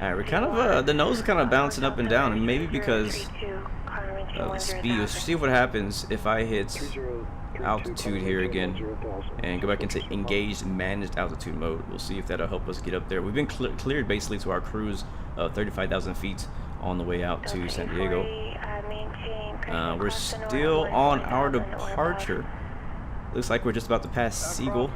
Alright, we're kind of, the nose is kind of bouncing up and down, and maybe because of the speed. Let's see what happens if I hit altitude here again and go back into engaged managed altitude mode. We'll see if that'll help us get up there. We've been cleared basically to our cruise of 35,000 feet on the way out to San Diego. We're still on our departure. Looks like we're just about to pass Seagull.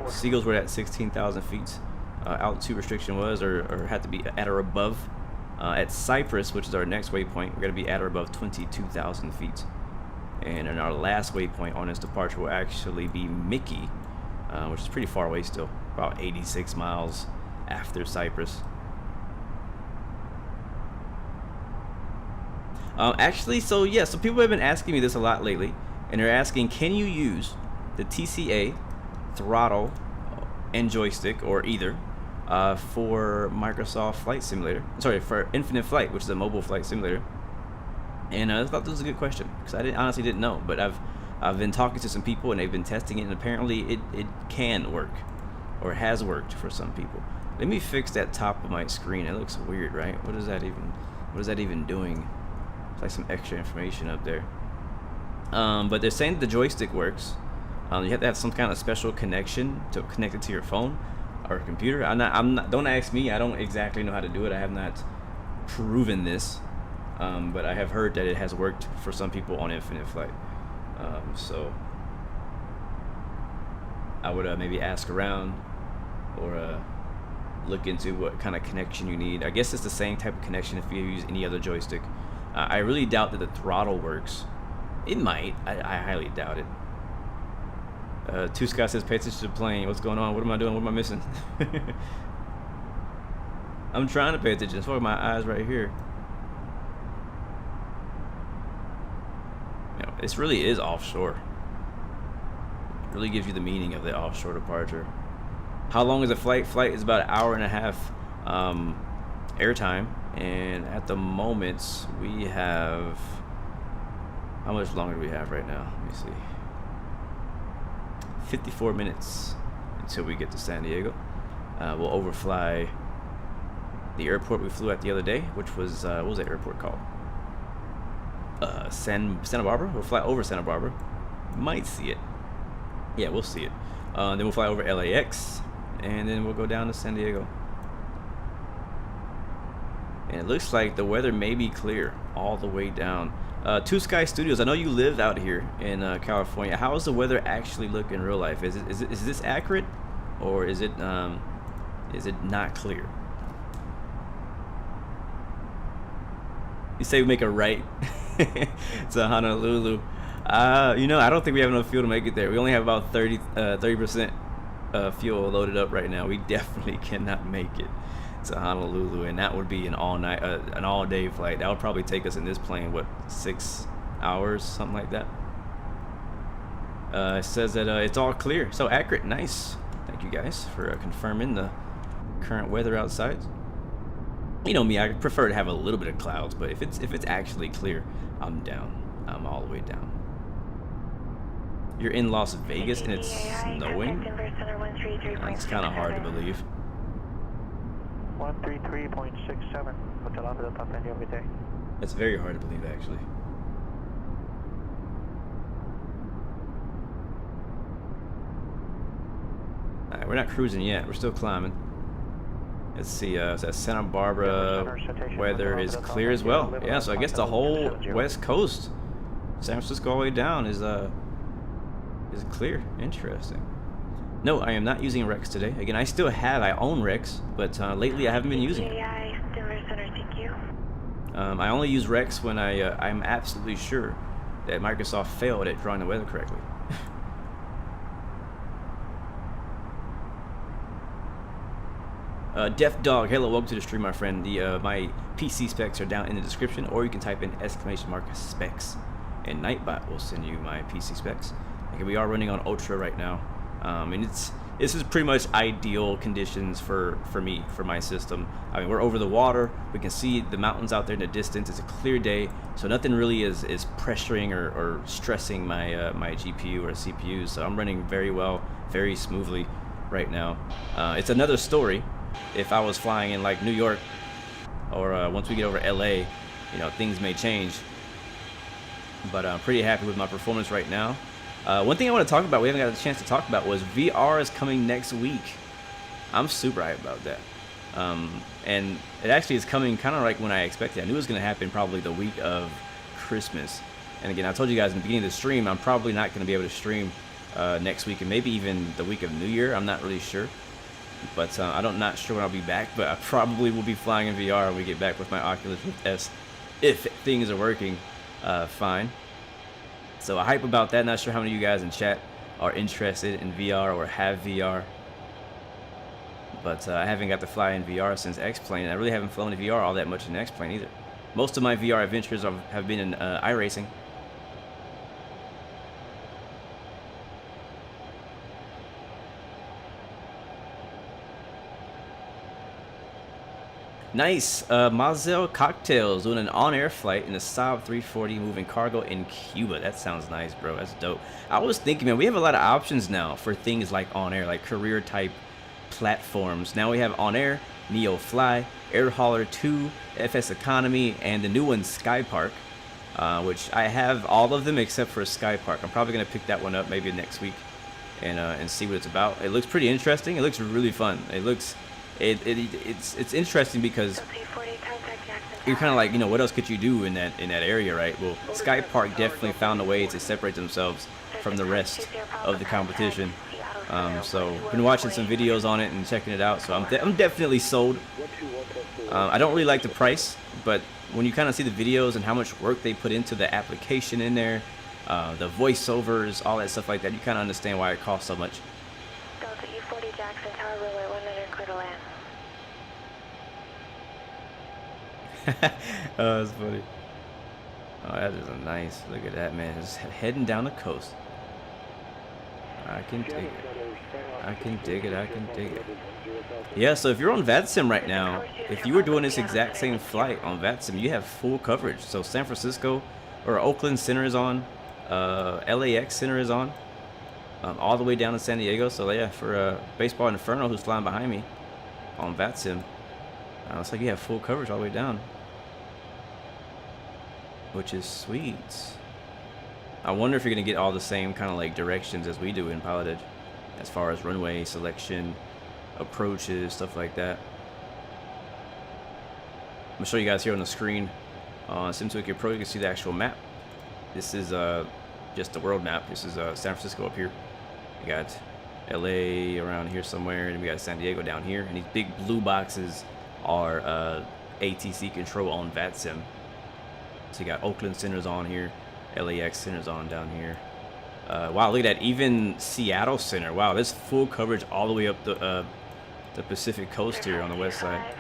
Seagulls were at 16,000 feet. Altitude restriction was, or had to be at or above. At Cyprus, which is our next waypoint, we're going to be at or above 22,000 feet. And in our last waypoint on this departure will actually be Mickey, which is pretty far away still, about 86 miles after Cyprus. Actually, so yeah, so people have been asking me this a lot lately, and they're asking, can you use the TCA throttle and joystick, or either, for Microsoft Flight Simulator? Sorry, for Infinite Flight, which is a mobile flight simulator. And I thought this was a good question, because I honestly didn't know, but I've been talking to some people and they've been testing it, and apparently it can work, or has worked for some people. Let me fix that top of my screen. It looks weird, right? What is that even doing? It's like some extra information up there. But they're saying that the joystick works. You have to have some kind of special connection to connect it to your phone or computer. I'm not. Don't ask me. I don't exactly know how to do it. I have not proven this, but I have heard that it has worked for some people on Infinite Flight. So I would maybe ask around, or look into what kind of connection you need. I guess it's the same type of connection if you use any other joystick. I really doubt that the throttle works. It might. I highly doubt it. Two Scott says, pay attention to the plane. What's going on? What am I doing? What am I missing? I'm trying to pay attention. It's for my eyes right here. You know, this really is offshore. It really gives you the meaning of the offshore departure. How long is the flight? Flight is about an hour and a half airtime. And at the moment, we have... How much longer do we have right now? Let me see. 54 minutes until we get to San Diego. We'll overfly the airport we flew at the other day, which was what was that airport called? Santa Barbara. We'll fly over Santa Barbara. Might see it. Yeah, we'll see it. Then we'll fly over LAX, and then we'll go down to San Diego. And it looks like the weather may be clear all the way down. Two Sky Studios. I know you live out here in California. How is the weather actually look in real life? Is this accurate, or is it not clear? You say we make a right to Honolulu. You know, I don't think we have enough fuel to make it there. We only have about 30% fuel loaded up right now. We definitely cannot make it to Honolulu, and that would be an all-night, an all-day flight. That would probably take us in this plane, what, 6 hours, something like that. It says that it's all clear, so accurate. Nice. Thank you guys for confirming the current weather outside. You know me, I prefer to have a little bit of clouds, but if it's actually clear, I'm down. I'm all the way down. You're in Las Vegas and it's snowing? That's kind of hard to believe. 133.67. Hotel Alpha Delta, Papa India, good day. That's very hard to believe, actually. Alright, we're not cruising yet. We're still climbing. Let's see, that Santa Barbara weather is clear as well. Yeah, so I guess the whole west coast, San Francisco all the way down, is clear. Interesting. No, I am not using Rex today. Again, I own Rex, but lately I haven't been using it. I only use Rex when I'm absolutely sure that Microsoft failed at drawing the weather correctly. Deaf Dog, hello, welcome to the stream, my friend. My PC specs are down in the description, or you can type in !specs, and Nightbot will send you my PC specs. Okay, we are running on Ultra right now, and this is pretty much ideal conditions for me, for my system. I mean, we're over the water, we can see the mountains out there in the distance. It's a clear day, so nothing really is pressuring or stressing my my GPU or CPU. So I'm running very well, very smoothly right now. It's another story if I was flying in like New York, or once we get over LA, you know, things may change. But I'm pretty happy with my performance right now. One thing I want to talk about, we haven't got a chance to talk about, was VR is coming next week. I'm super hyped about that. And it actually is coming kind of like when I expected. I knew it was going to happen probably the week of Christmas. And again, I told you guys in the beginning of the stream, I'm probably not going to be able to stream next week, and maybe even the week of New Year. I'm not really sure. But I'm not sure when I'll be back, but I probably will be flying in VR when we get back with my Oculus Rift S, if things are working fine. So I hype about that. Not sure how many of you guys in chat are interested in VR or have VR. But I haven't got to fly in VR since X-Plane. I really haven't flown in VR all that much in X-Plane either. Most of my VR adventures have been in iRacing. Nice. Mazel Cocktails doing an on-air flight in a Saab 340 moving cargo in Cuba. That sounds nice, bro. That's dope. I was thinking, man, we have a lot of options now for things like on-air, like career-type platforms. Now we have on-air, Neo Fly, Air Hauler 2, FS Economy, and the new one, Sky Park, which I have all of them except for Sky Park. I'm probably going to pick that one up maybe next week and see what it's about. It looks pretty interesting. It looks really fun. It looks... It's interesting because you're kind of like, you know, what else could you do in that area, right? Well, Sky Park definitely found a way to separate themselves from the rest of the competition. So been watching some videos on it and checking it out. So I'm definitely sold. I don't really like the price, but when you kind of see the videos and how much work they put into the application in there, the voiceovers, all that stuff like that, you kind of understand why it costs so much. Delta E40 Jackson Tower Runway 19 clear to land. Oh, that's funny. Oh, that is a nice. Look at that, man. Just heading down the coast. I can dig it. I can dig it. I can dig it. Yeah, so if you're on VATSIM right now, if you were doing this exact same flight on VATSIM, you have full coverage. So San Francisco or Oakland Center is on. LAX Center is on. All the way down to San Diego. So yeah, for Baseball Inferno, who's flying behind me on VATSIM, Looks like you have full coverage all the way down, which is sweet. I wonder if you're gonna get all the same kind of like directions as we do in Pilotedge, as far as runway selection, approaches, stuff like that. I'm gonna show you guys here on the screen on SimToolkit Pro. You can see the actual map. This is just the world map. This is San Francisco up here. We got LA around here somewhere, and we got San Diego down here. And these big blue boxes are ATC control on VATSIM. So you got Oakland centers on here, LAX centers on down here. Wow, look at that. Even Seattle center. Wow, there's full coverage all the way up the Pacific coast here on the west side.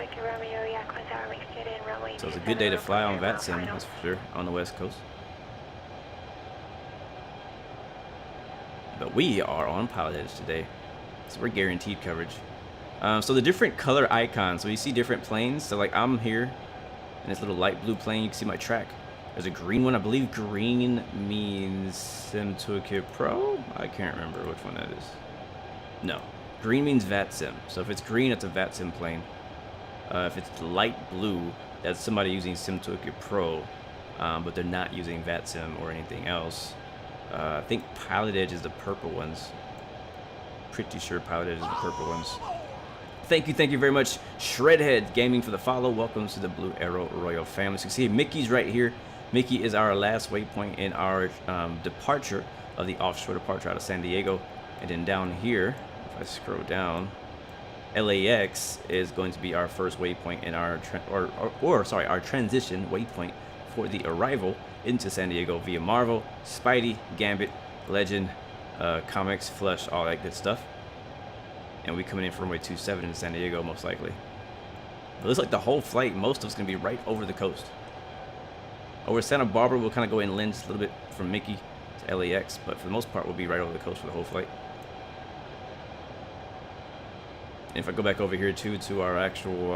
So it's a good day to fly on VATSIM, that's for sure, on the west coast. But we are on Pilotedge today, so we're guaranteed coverage. So the different color icons, so you see different planes. So like I'm here in this little light blue plane. You can see my track. There's a green one. I believe green means SimToolkit Pro. I can't remember which one that is. No, green means VATSIM. So if it's green, it's a VATSIM plane. If it's light blue, that's somebody using SimToolkit Pro, but they're not using VATSIM or anything else. I think Pilotedge is the purple ones. Pretty sure Pilotedge is the purple ones. Thank you very much, Shredhead Gaming, for the follow. Welcome to the Blue Arrow Royal family. So you see Mickey's right here. Mickey is our last waypoint in our departure of the offshore departure out of San Diego. And then down here, if I scroll down, LAX is going to be our first waypoint in our our transition waypoint for the arrival into San Diego via Marvel, Spidey, Gambit, Legend, Comics, Flush, all that good stuff. And we coming in from runway 27 in San Diego, most likely. It looks like the whole flight, most of it's going to be right over the coast. Over Santa Barbara, we'll kind of go inland just a little bit from Mickey to LAX, but for the most part, we'll be right over the coast for the whole flight. And if I go back over here too to our actual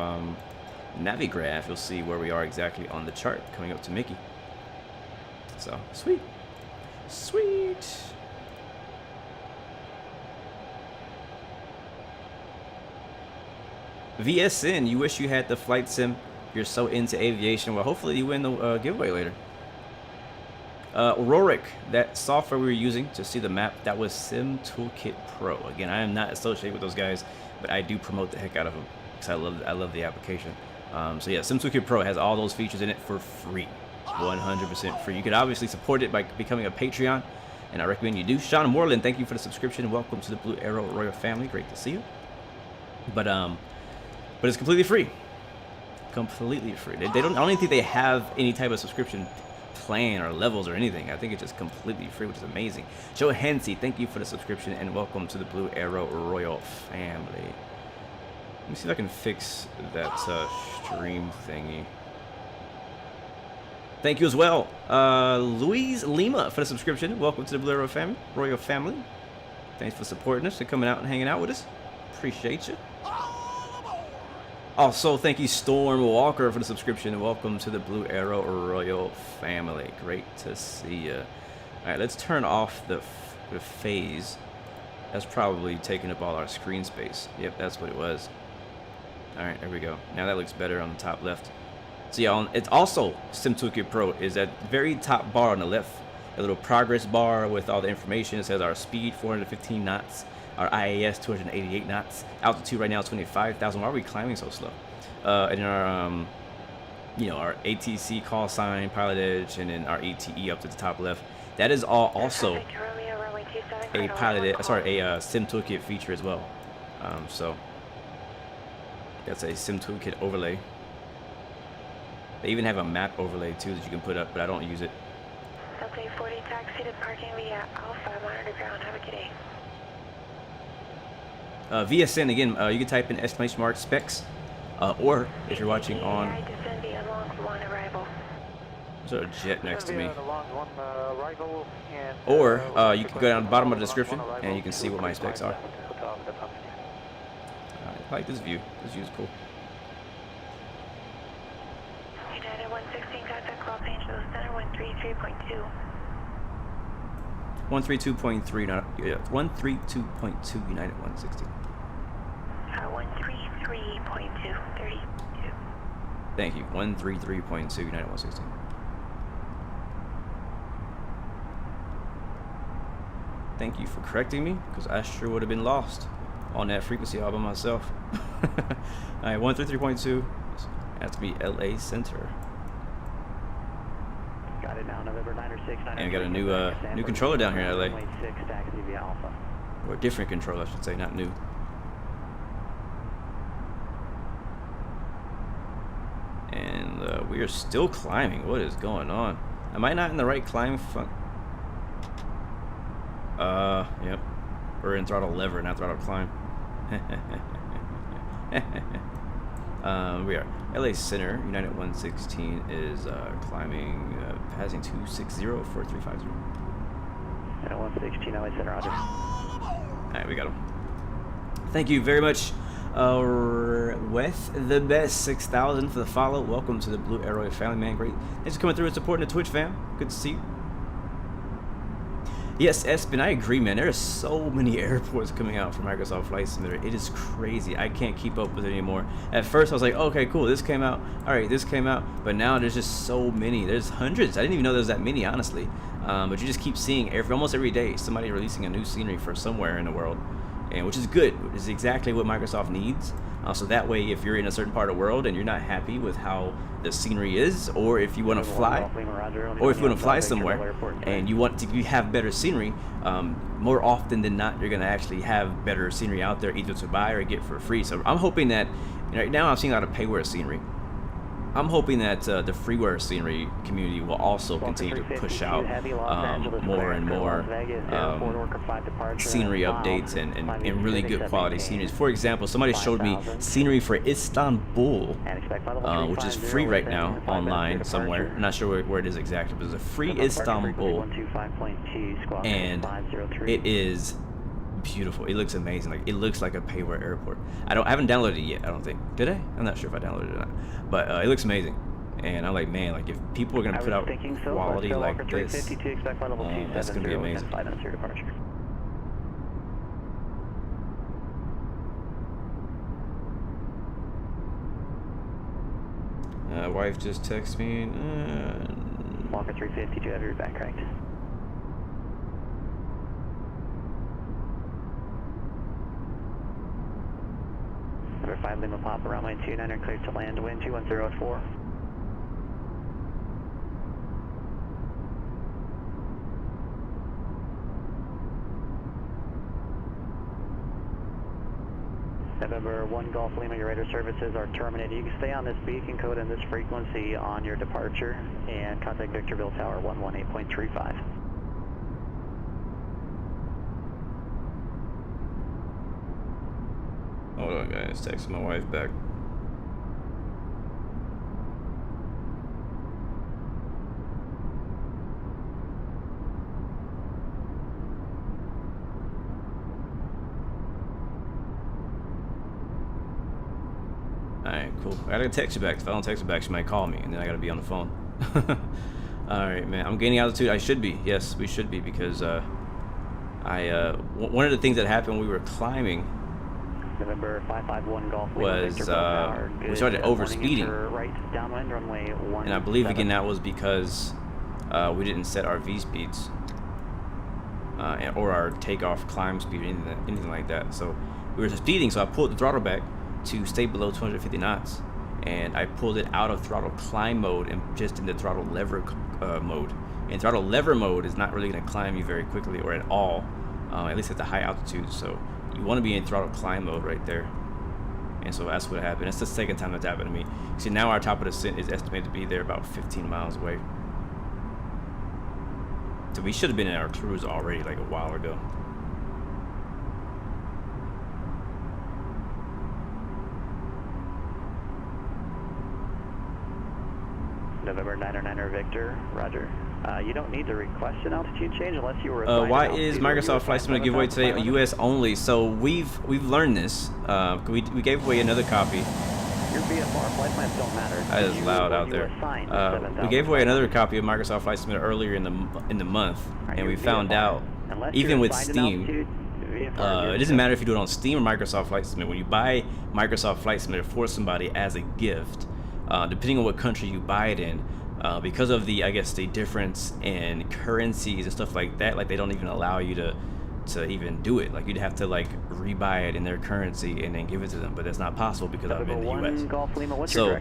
Navigraph, you'll see where we are exactly on the chart coming up to Mickey. So, sweet. Sweet. VSN, you wish you had the flight sim. You're so into aviation. Well, hopefully you win the giveaway later. Rorik, that software we were using to see the map, that was SimToolkit Pro. Again, I am not associated with those guys, but I do promote the heck out of them because I love the application. So yeah, SimToolkit Pro has all those features in it for free, 100% free. You can obviously support it by becoming a Patreon, and I recommend you do. Sean Moreland, thank you for the subscription. Welcome to the Blue Arrow Royal family. Great to see you. But it's completely free. Completely free. They don't. I don't even think they have any type of subscription plan or levels or anything. I think it's just completely free, which is amazing. Joe Hensey, thank you for the subscription and welcome to the Blue Arrow Royal family. Let me see if I can fix that stream thingy. Thank you as well, Louise Lima, for the subscription. Welcome to the Blue Arrow Royal family. Thanks for supporting us and coming out and hanging out with us. Appreciate you. Also, thank you, Storm Walker, for the subscription, and welcome to the Blue Arrow Royal family. Great to see you. All right, let's turn off the phase. That's probably taking up all our screen space. Yep, that's what it was. All right, there we go. Now that looks better on the top left. So yeah, it's also SimToolkit Pro is that very top bar on the left, a little progress bar with all the information. It says our speed 415 knots. Our IAS 288 knots. Altitude right now is 25,000. Why are we climbing so slow? And then our, you know, our ATC call sign, Pilotedge, and then our ETE up to the top left. That is all also a SimToolkit feature as well. So that's a SimToolkit overlay. They even have a map overlay too that you can put up, but I don't use it. Delta 40 taxi to parking via Alpha, monitor ground. Have a good day. VSN, again, you can type in exclamation mark specs, or if you're watching on... There's a jet next to me. Or you can go down to the bottom of the description and you can see what my specs are. I like this view. This view is cool. United 116, contact Los Angeles Center 133.2. 132.3, not, yeah, 132.2 United 116. 133.2, 32. Thank you. 133.2 United 116. Thank you for correcting me, because I sure would have been lost on that frequency all by myself. All right, 133.2. Has to be LA Center. Got it now, November 906. And we got a new controller down here in LA. 6, taxi via Alpha. Or a different controller, I should say, not new. And we are still climbing. What is going on? Am I not in the right climb? Yep. We're in throttle lever, not throttle climb. We are. LA Center, United 116 is climbing, passing 260 for 350. United 116, LA Center, roger. Alright, we got him. Thank you very much, with the best 6,000 for the follow. Welcome to the Blue Arrow family, man. Great. Thanks for coming through and supporting the Twitch fam. Good to see you. Yes, Espen, I agree, man. There are so many airports coming out for Microsoft Flight Simulator. It is crazy. I can't keep up with it anymore. At first, I was like, okay, cool, this came out. All right, this came out. But now there's just so many. There's hundreds. I didn't even know there was that many, honestly. But you just keep seeing almost every day somebody releasing a new scenery for somewhere in the world, and which is good. It's exactly what Microsoft needs. So that way, if you're in a certain part of the world and you're not happy with how the scenery is, or if you want to fly, somewhere and you want to have better scenery, more often than not, you're going to actually have better scenery out there, either to buy or get for free. So I'm hoping that, right now I'm seeing a lot of payware scenery. I'm hoping that the freeware scenery community will also continue to push out more and more scenery updates and really good quality sceneries. For example, somebody showed me scenery for Istanbul, which is free right now online somewhere. I'm not sure where it is exactly, but it's a free Istanbul, and it is beautiful. It looks amazing. Like, it looks like a payware airport. I haven't downloaded it yet, I don't think. Did I? I'm not sure if I downloaded it or not. But it looks amazing. And I'm like, man, like, if people are gonna put out quality like this, that's gonna be amazing. Wife just texted me. Walker 350, do you have your back cranked? Number 5 Lima Papa, runway 29er, cleared to land, wind 21004. November 1 Golf Lima, your radar services are terminated. You can stay on this beacon code and this frequency on your departure, and contact Victorville Tower 118.35. Hold on, guys. Texting my wife back. Alright, cool. I gotta text you back. If I don't text her back, she might call me, and then I gotta be on the phone. Alright, man. I'm gaining altitude. I should be. Yes, we should be, because one of the things that happened when we were climbing November 551 Golf was we started overspeeding, right, downwind, runway 17. And I believe again that was because we didn't set our V speeds or our takeoff climb speed or anything like that. So we were speeding, so I pulled the throttle back to stay below 250 knots, and I pulled it out of throttle climb mode and just in the throttle lever mode. And throttle lever mode is not really going to climb you very quickly or at all, at least at the high altitude. So you want to be in throttle climb mode right there. And so that's what happened. It's the second time that's happened to me. See, now our top of descent is estimated to be there about 15 miles away. So we should have been in our cruise already like a while ago. November 909er Victor, roger. You don't need to request an altitude change unless you were. Why is Microsoft Flight Simulator giveaway today US only? So we've learned this. We gave away another copy. Your VFR flight plans don't matter. That is loud out there. We gave away another copy of Microsoft Flight Simulator earlier in the month, and we found out even with Steam, it doesn't matter if you do it on Steam or Microsoft Flight Simulator. When you buy Microsoft Flight Simulator for somebody as a gift, depending on what country you buy it in, because of the, I guess, the difference in currencies and stuff like that, like they don't even allow you to even do it. Like you'd have to like rebuy it in their currency and then give it to them, but that's not possible because I'm in the US. So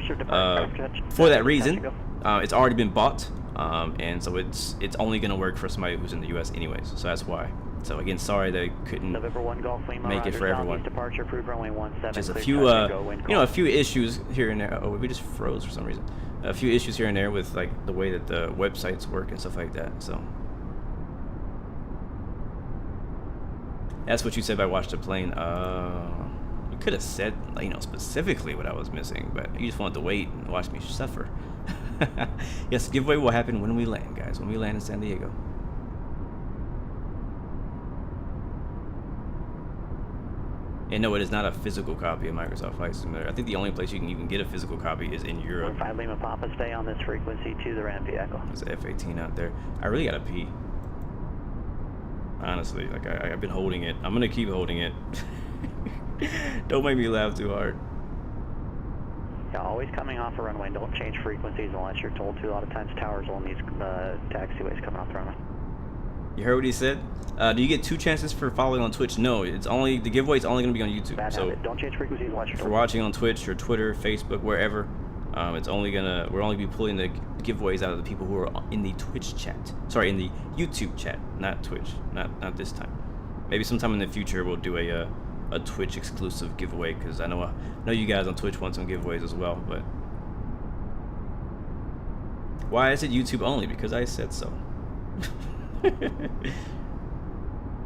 for that reason, it's already been bought, and so it's only gonna work for somebody who's in the US anyways. So that's why. So again, sorry they couldn't make it for everyone. Just a few, you know, a few issues here and there. Oh, we just froze for some reason. A few issues here and there with like the way that the websites work and stuff like that. So that's what you said by watch the plane. You could have said, you know, specifically what I was missing, but you just wanted to wait and watch me suffer. Yes, the giveaway will happen when we land, guys. When we land in San Diego. And no, it is not a physical copy of Microsoft Flight Simulator. I think the only place you can even get a physical copy is in Europe. 5 Lima Papa, stay on this frequency to the ramp vehicle. There's an F-18 out there. I really gotta pee. Honestly, like I've been holding it. I'm gonna keep holding it. Don't make me laugh too hard. Yeah, always coming off the runway. Don't change frequencies unless you're told to. A lot of times towers will need taxiways coming off the runway. You heard what he said? Do you get 2 chances for following on Twitch? No, it's only, the giveaway is only going to be on YouTube. Bad so habit. Don't change frequencies unless you're if you're watching on Twitch or Twitter, Facebook, wherever, it's only gonna, we're only be pulling the giveaways out of the people who are in the Twitch chat. Sorry, in the YouTube chat, not Twitch. Not this time. Maybe sometime in the future we'll do a Twitch exclusive giveaway, because I know you guys on Twitch want some giveaways as well. But why is it YouTube only? Because I said so.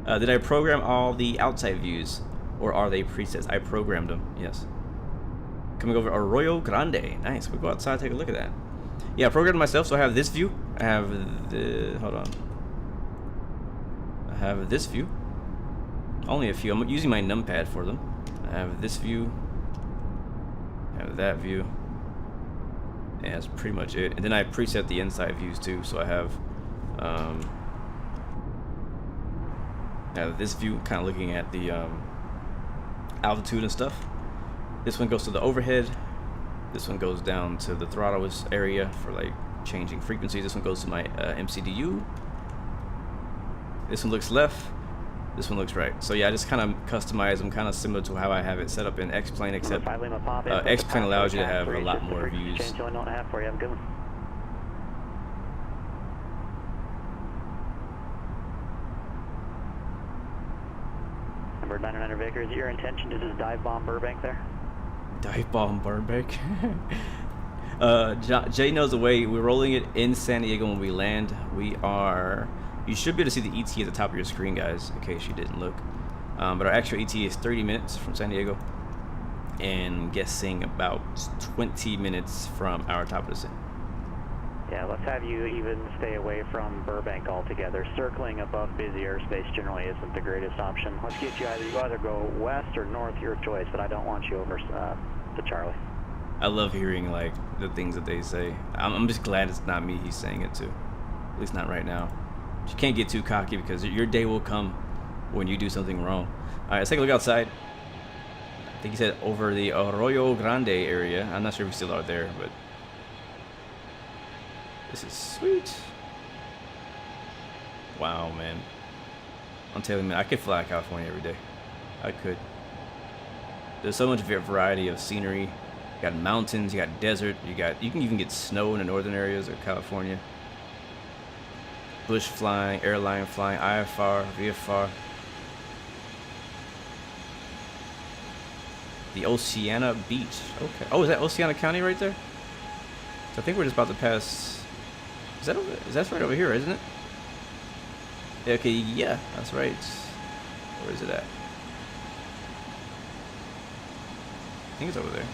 Did I program all the outside views, or are they presets? I programmed them, yes. Coming over Arroyo Grande. Nice. We'll go outside and take a look at that. Yeah, I programmed myself, so I have this view. I have the, hold on. I have this view. Only a few. I'm using my numpad for them. I have this view. I have that view. And that's pretty much it. And then I preset the inside views too, so I have this view, kind of looking at the altitude and stuff. This one goes to the overhead. This one goes down to the throttle area for like changing frequencies. This one goes to my MCDU. This one looks left. This one looks right. So yeah, I just kind of customize them, kind of similar to how I have it set up in X-Plane, except X-Plane allows you to have a lot more views. Number 900 Baker, is it your intention to just dive bomb Burbank there? Dive bomb Burbank? Jay knows the way. We're rolling it in San Diego when we land. We are... You should be able to see the ET at the top of your screen, guys, in case you didn't look. But our actual ET is 30 minutes from San Diego. And I'm guessing about 20 minutes from our top of the city. Yeah, let's have you even stay away from Burbank altogether. Circling above busy airspace generally isn't the greatest option. Let's get you either go west or north, your choice, but I don't want you over to Charlie. I love hearing like the things that they say. I'm just glad it's not me he's saying it to. At least not right now. You can't get too cocky because your day will come when you do something wrong. All right, let's take a look outside. I think he said over the Arroyo Grande area. I'm not sure if we still are there, but this is sweet. Wow, man. I'm telling you, man, I could fly California every day. I could. There's so much variety of scenery. You got mountains, you got desert, you can even get snow in the northern areas of California. Bush flying, airline flying, IFR, VFR. The Oceana Beach. Okay. Oh, is that Oceana County right there? So I think we're just about to pass. That's right over here, isn't it? Okay, yeah, that's right. Where is it at? I think it's over there.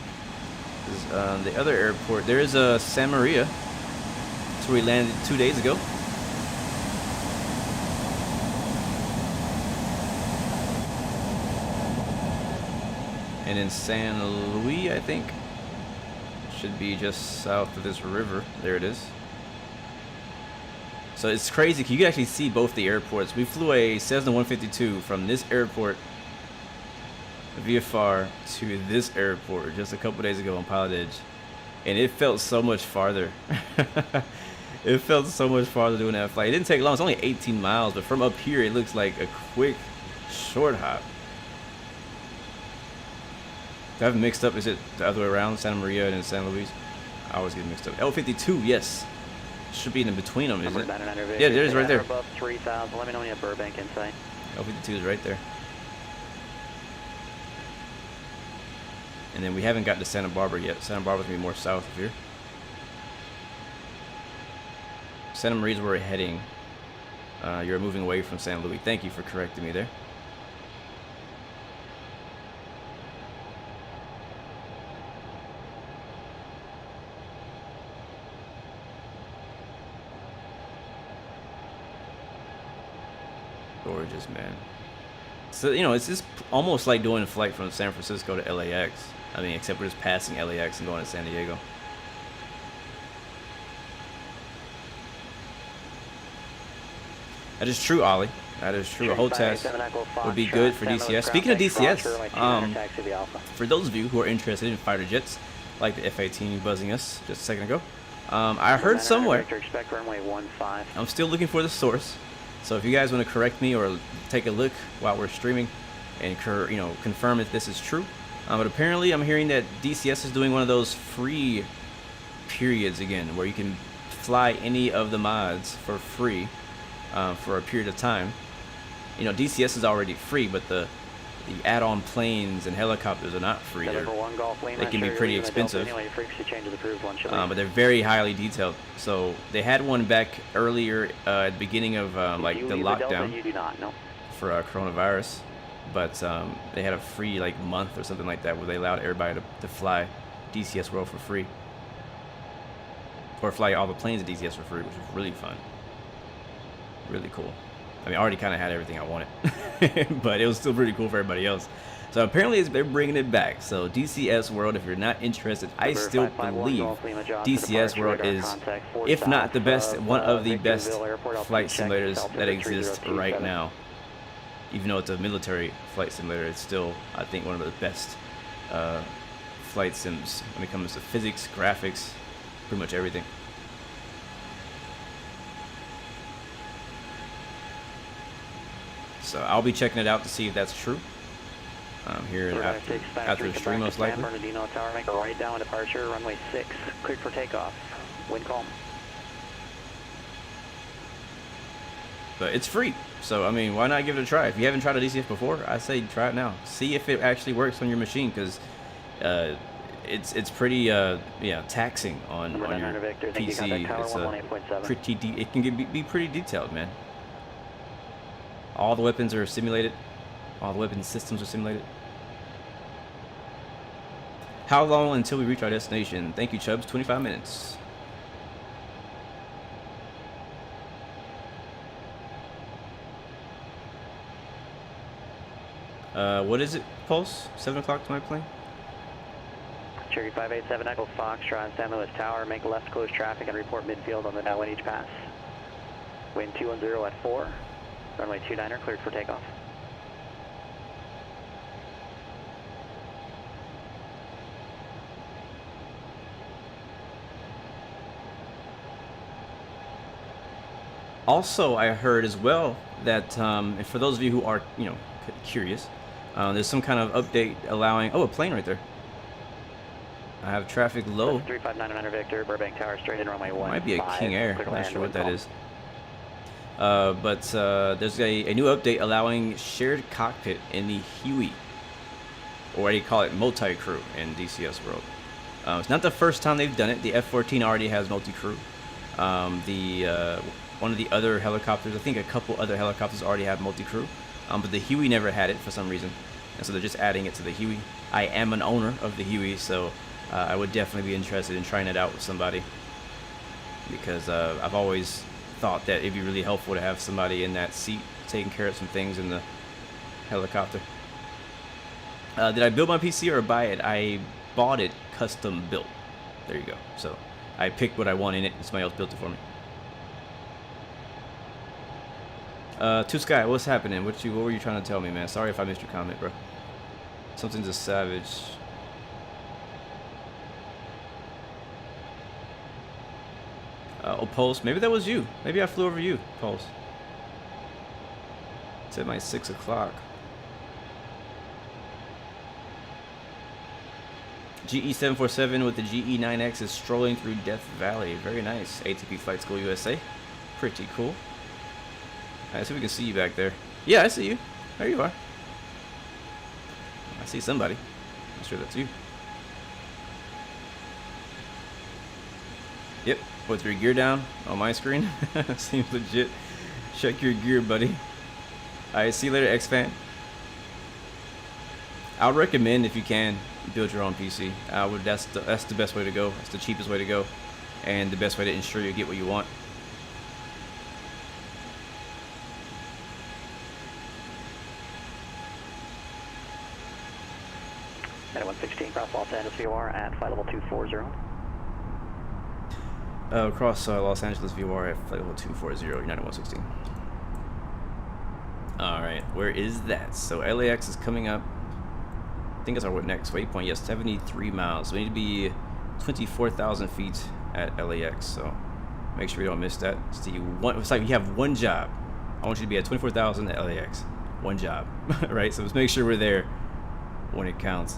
This is, the other airport. There is a San Maria. That's where we landed 2 days ago. And in San Luis, I think, should be just south of this river. There it is. So it's crazy. You can actually see both the airports. We flew a Cessna 152 from this airport, VFR, to this airport just a couple days ago on Pilotedge. and it felt so much farther. It felt so much farther doing that flight. It didn't take long. It's only 18 miles, but from up here, it looks like a quick, short hop. I have mixed up. Is it the other way around? Santa Maria and San Luis? I always get mixed up. L52, yes. Should be in between them, isn't it? Yeah, there it is right there. Above 3,000. Let me know when you have Burbank in sight. L52 is right there. And then we haven't got to Santa Barbara yet. Santa Barbara's gonna be more south of here. Santa Maria's where we're heading. You're moving away from San Luis. Thank you for correcting me there. Gorgeous, man. So, you know, it's just almost like doing a flight from San Francisco to LAX. I mean, except we're just passing LAX and going to San Diego. That is true, Ollie. That is true. A whole test would be good for DCS. Speaking of DCS, for those of you who are interested in fighter jets, like the F-18 buzzing us just a second ago, I heard somewhere, I'm still looking for the source. So if you guys want to correct me or take a look while we're streaming and confirm if this is true. But apparently I'm hearing that DCS is doing one of those free periods again, where you can fly any of the mods for free for a period of time. You know, DCS is already free, but the add-on planes and helicopters are not free. They can be pretty expensive, but they're very highly detailed. So they had one back earlier at the beginning of like the lockdown for coronavirus, but they had a free like month or something like that where they allowed everybody to fly DCS World for free, or fly all the planes at DCS for free, which was really fun, really cool. I mean, I already kind of had everything I wanted, but it was still pretty cool for everybody else. So apparently they're bringing it back. So DCS World, if you're not interested, I still believe DCS World is, if not the best, one of the best flight simulators that exist right now. Even though it's a military flight simulator, it's still, I think, one of the best flight sims when it comes to physics, graphics, pretty much everything. So I'll be checking it out to see if that's true. Here after the stream, most likely. Tower, make a right down departure, runway 6, cleared for takeoff. Wind calm. But it's free, so I mean, why not give it a try? If you haven't tried a DCS before, I say try it now. See if it actually works on your machine, because it's pretty yeah, taxing on your PC. It can be pretty detailed, man. All the weapons are simulated. All the weapon systems are simulated. How long until we reach our destination? Thank you, Chubbs. 25 minutes. What is it, Pulse? 7 o'clock to my plane? Cherry 587 Echo Foxtrot, San Luis Tower, make left close traffic and report midfield on the Dow H pass. Wind 210 at 4. Runway 29er cleared for takeoff. Also, I heard as well that for those of you who are, curious, there's some kind of update allowing. Oh, a plane right there. I have traffic low. 359 Victor, Burbank Tower, straight in runway 15. Might be a King Air. I'm not sure what that is. But there's a new update allowing shared cockpit in the Huey, or what do you call it, multi-crew in DCS World. It's not the first time they've done it. The F-14 already has multi-crew. One of the other helicopters, I think a couple other helicopters already have multi-crew, but the Huey never had it for some reason, and so they're just adding it to the Huey. I am an owner of the Huey, so I would definitely be interested in trying it out with somebody, because I've always thought that it'd be really helpful to have somebody in that seat taking care of some things in the helicopter. Did I build my PC or buy it? I bought it custom built. There you go. So I picked what I want in it, and somebody else built it for me. Two Sky, what's happening? What were you trying to tell me, man? Sorry if I missed your comment, bro. Something's a savage. Oh, Pulse. Maybe that was you. Maybe I flew over you, Pulse. It's at my 6 o'clock. GE747 with the GE9X is strolling through Death Valley. Very nice. ATP Flight School USA. Pretty cool. Alright, so we can see you back there. Yeah, I see you. There you are. I see somebody. I'm sure that's you. Yep, with your gear down on my screen. Seems legit. Check your gear, buddy. Alright, see you later, X-Fan. I would recommend, if you can, build your own PC. That's the best way to go. That's the cheapest way to go, and the best way to ensure you get what you want. At 116 cross Los Angeles VOR at flight level 240. Across Los Angeles VOR at flight level 240, United 116. Alright, where is that? So LAX is coming up. I think that's our next waypoint. Yes, 73 miles. We need to be 24,000 feet at LAX, so make sure we don't miss that. It's like you have one job. I want you to be at 24,000 at LAX. One job, right? So let's make sure we're there when it counts.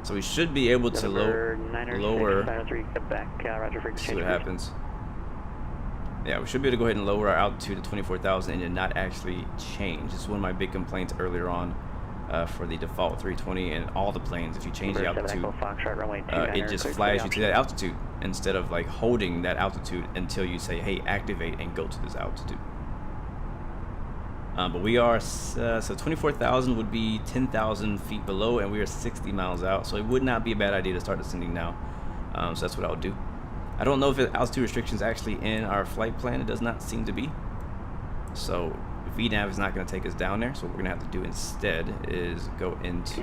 So we should be able to lower. See what happens. Yeah, we should be able to go ahead and lower our altitude to 24,000 and not actually change. This is one of my big complaints earlier on for the default 320 and all the planes. If you change the altitude, it just flies you to that altitude instead of like holding that altitude until you say, hey, activate and go to this altitude. But we are, so 24,000 would be 10,000 feet below, and we are 60 miles out, so it would not be a bad idea to start descending now. So that's what I'll do. I don't know if the altitude restrictions actually in our flight plan. It does not seem to be. So VNAV is not going to take us down there, so what we're going to have to do instead is go into...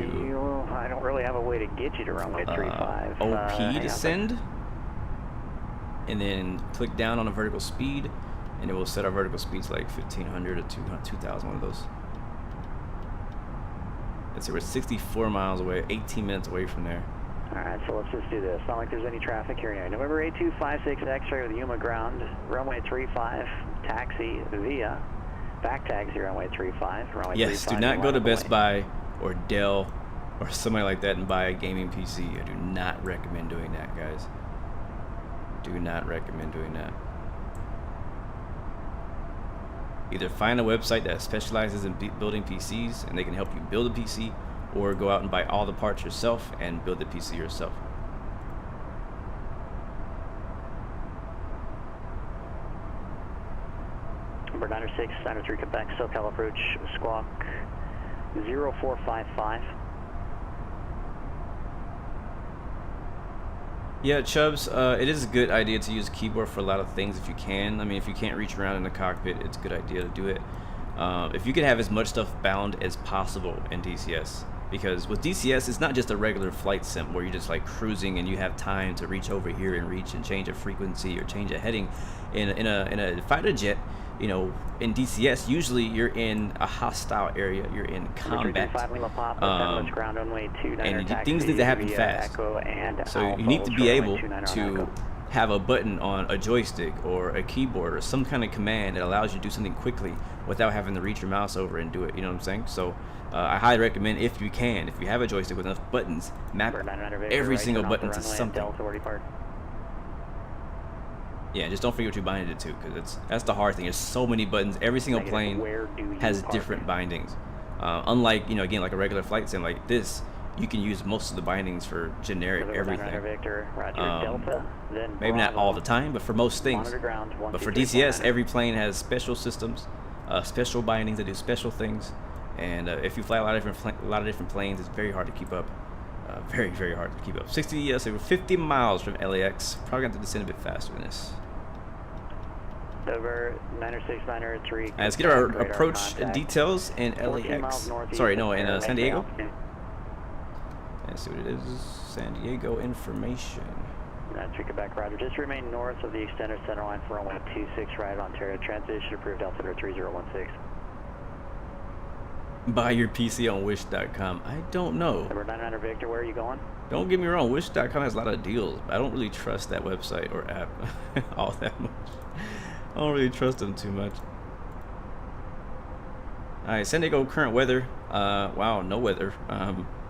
I don't really have a way to get you to runway 35. OP descend, and then click down on a vertical speed, and it will set our vertical speeds like 1,500 or 2,000, one of those. Let's see, we're 64 miles away, 18 minutes away from there. Alright, so let's just do this. Not like there's any traffic here anyway. November 8256 X-ray with Yuma ground, runway 35, taxi via, back taxi runway 35, runway yes, 35. Do not go to Best Buy or Dell or somebody like that and buy a gaming PC. I do not recommend doing that, guys. Do not recommend doing that. Either find a website that specializes in building PCs and they can help you build a PC, or go out and buy all the parts yourself and build the PC yourself. Number 906, 903 Quebec, SoCal approach, squawk 0455. Yeah, Chubbs, it is a good idea to use a keyboard for a lot of things if you can. I mean, if you can't reach around in the cockpit, it's a good idea to do it. If you can have as much stuff bound as possible in DCS, because with DCS, it's not just a regular flight sim where you're just like cruising and you have time to reach over here and reach and change a frequency or change a heading. In a fighter jet, you know, in DCS, usually you're in a hostile area, you're in combat, and things need to happen fast. So you need to be able to have a button on a joystick or a keyboard or some kind of command that allows you to do something quickly without having to reach your mouse over and do it. You know what I'm saying? So I highly recommend, if you can, if you have a joystick with enough buttons, map every single button to something. Yeah, just don't forget what you binded it to, because that's the hard thing. There's so many buttons. Every single plane has different bindings. Unlike, you know, again, like a regular flight sim like this, you can use most of the bindings for generic everything. Maybe not all the time, but for most things. But for DCS, every plane has special systems, special bindings that do special things. And if you fly a lot of different planes, it's very hard to keep up. Very, very hard to keep up. 60, so we're 50 miles from LAX. Probably going to descend a bit faster than this. Over 906, 903. Let's get our approach details in LAX. Sorry, no, in San Diego. Let's see what it is. San Diego information. 93 Quebec, roger. Just remain north of the extended center line for runway 26 right, Ontario. Transition approved, altimeter 3016. Buy your PC on wish.com. I don't know. Number 900 Victor, where are you going? Don't get me wrong, Wish.com has a lot of deals, but I don't really trust that website or app all that much. I don't really trust them too much. Alright, San Diego current weather. Wow, no weather.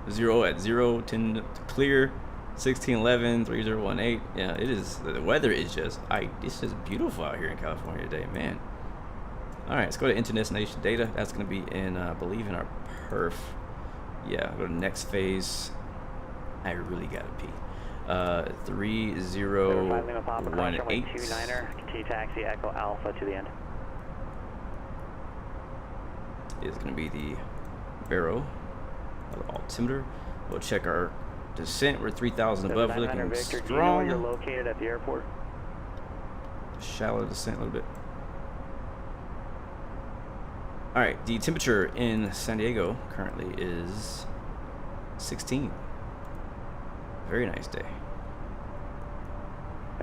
0 at 0, 10 clear, 1611, 3018. Yeah, it is. The weather is just, it's just beautiful out here in California today, man. Alright, let's go to International data. That's going to be in, I believe, in our perf. Yeah, go to next phase. I really gotta pee. 3018. Continue taxi Echo Alpha to the end. Is gonna be the barrel altimeter. We'll check our descent. We're 3,000 above. We're looking Victor, strong. do you know where you're located at the airport? Shallow descent a little bit. All right, the temperature in San Diego currently is 16. Very nice day.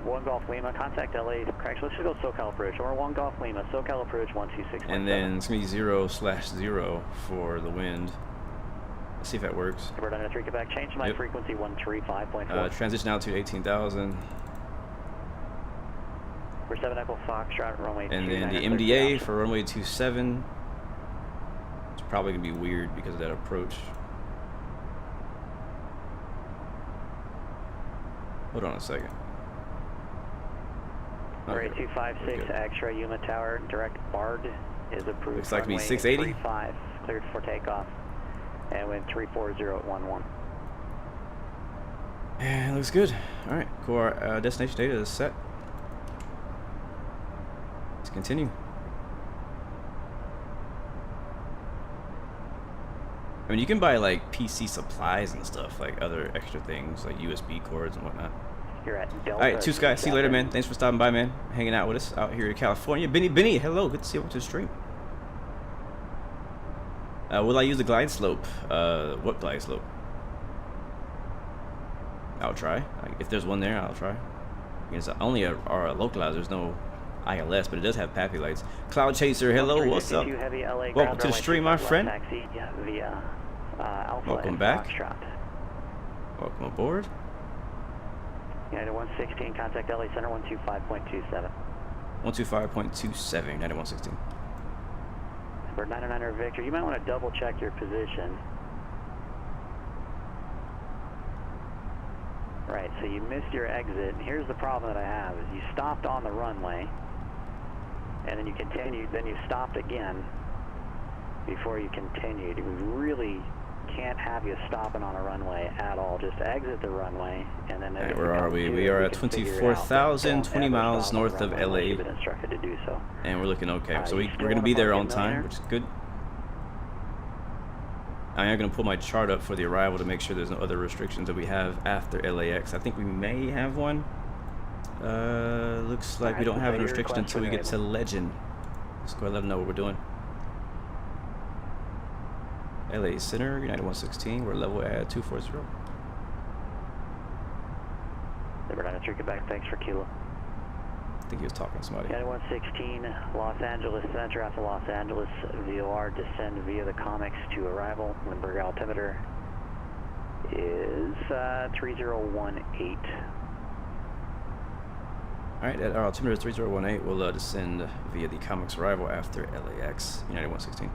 1 Golf Lima, contact LA, correct. Let's just go SoCal approach. Or 1 Golf Lima, SoCal approach 126. And then it's gonna be 0/0 for the wind. Let's see if that works. Bird under 3 Quebec, change my frequency 135.4. Transition out to 18,000. We're 7 Echo Foxtrot, runway And then the 29, MDA for runway 27. It's probably gonna be weird because of that approach. Hold on a second. Runway 256, X-ray Yuma Tower, direct BARD is approved. Looks like to be Runway 680. 35, cleared for takeoff. And wind 34011. And it looks good. All right, cool. Our destination data is set. Let's continue. I mean, you can buy like PC supplies and stuff, like other extra things, like USB cords and whatnot. You're at Delta. All right, Two Sky. See you later, man. Thanks for stopping by, man. Hanging out with us out here in California. Benny, hello. Good to see you. Welcome to the stream. Will I use the glide slope? What glide slope? I'll try. If there's one there, I'll try. It's only a localizer. There's no ILS, but it does have PAPI lights. Cloud Chaser, hello. What's up? Welcome to the stream, my friend. Welcome back. Welcome aboard. United 116, contact LA Center 125.27. 125.27, United 116. Bird 909 Victor, you might want to double check your position. Right, so you missed your exit. Here's the problem that I have, is you stopped on the runway, and then you continued, then you stopped again before you continued. We really can't have you stopping on a runway at all. Just exit the runway, and then... Right, where are we? We are at 24,000, 20 miles north of LA. You've been instructed to do so. And we're looking okay. So we're going to be there on time, which is good. I am going to pull my chart up for the arrival to make sure there's no other restrictions that we have after LAX. I think we may have one. Looks like we don't have a restriction until we get to Legend. Let's go ahead and let them know what we're doing. LA Center, United 116, we're level at 240. Number 93, Quebec, thanks for Kilo. I think he was talking to somebody. United 116, Los Angeles Center after Los Angeles, VOR, descend via the comics to arrival. Lindbergh altimeter is 3018. Alright, at our altimeter is 3018, we'll descend via the comics arrival after LAX, United 116.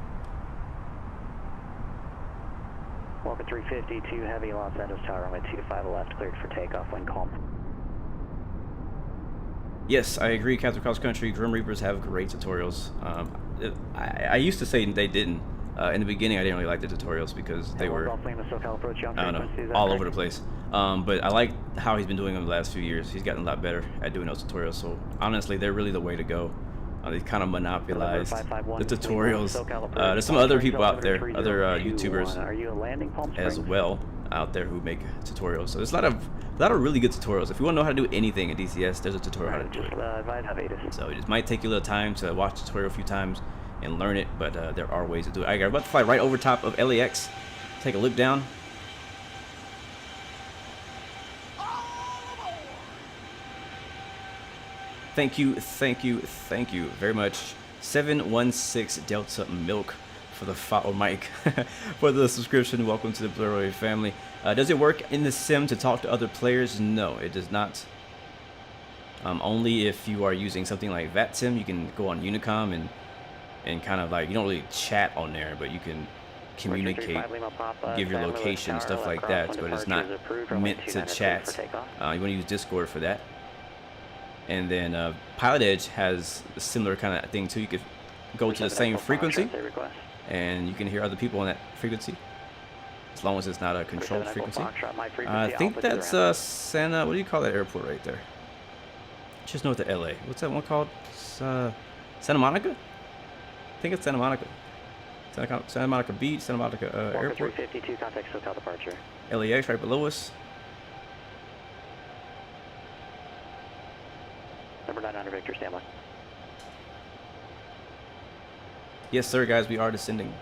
Welcome 352 Heavy, Los Angeles Tower, runway 25 left, cleared for takeoff, wind calm. Yes, I agree, Captain Cross Country. Grim Reapers have great tutorials. I used to say they didn't. In the beginning, I didn't really like the tutorials because they were, I don't know, all over the place. But I like how he's been doing them the last few years. He's gotten a lot better at doing those tutorials. So honestly, they're really the way to go. They kind of monopolized the tutorials. There's some other people out there, other YouTubers as well out there who make tutorials. So there's a lot of really good tutorials. If you want to know how to do anything in DCS, there's a tutorial how to do it. So it just might take you a little time to watch the tutorial a few times and learn it, but there are ways to do it. I'm about to fly right over top of LAX. Take a look down. Thank you very much. 716 Delta Milk for the follow, Mike, for the subscription. Welcome to the Blurry family. Does it work in the sim to talk to other players? No, it does not. Only if you are using something like VATSIM, you can go on Unicom and kind of like, you don't really chat on there, but you can communicate, give your location, stuff like that, but it's not meant to chat. You want to use Discord for that. And then Pilotedge has a similar kind of thing too. You could go to the same frequency and you can hear other people on that frequency, as long as it's not a controlled frequency. I think that's Santa, what do you call that airport right there? Just north of LA. What's that one called? Santa Monica? I think it's Santa Monica. Santa Monica Beach, Santa Monica Airport. 352, contact SoCal departure. LAX right below us. Number 900 Victor, stand by. Yes, sir, guys, we are descending.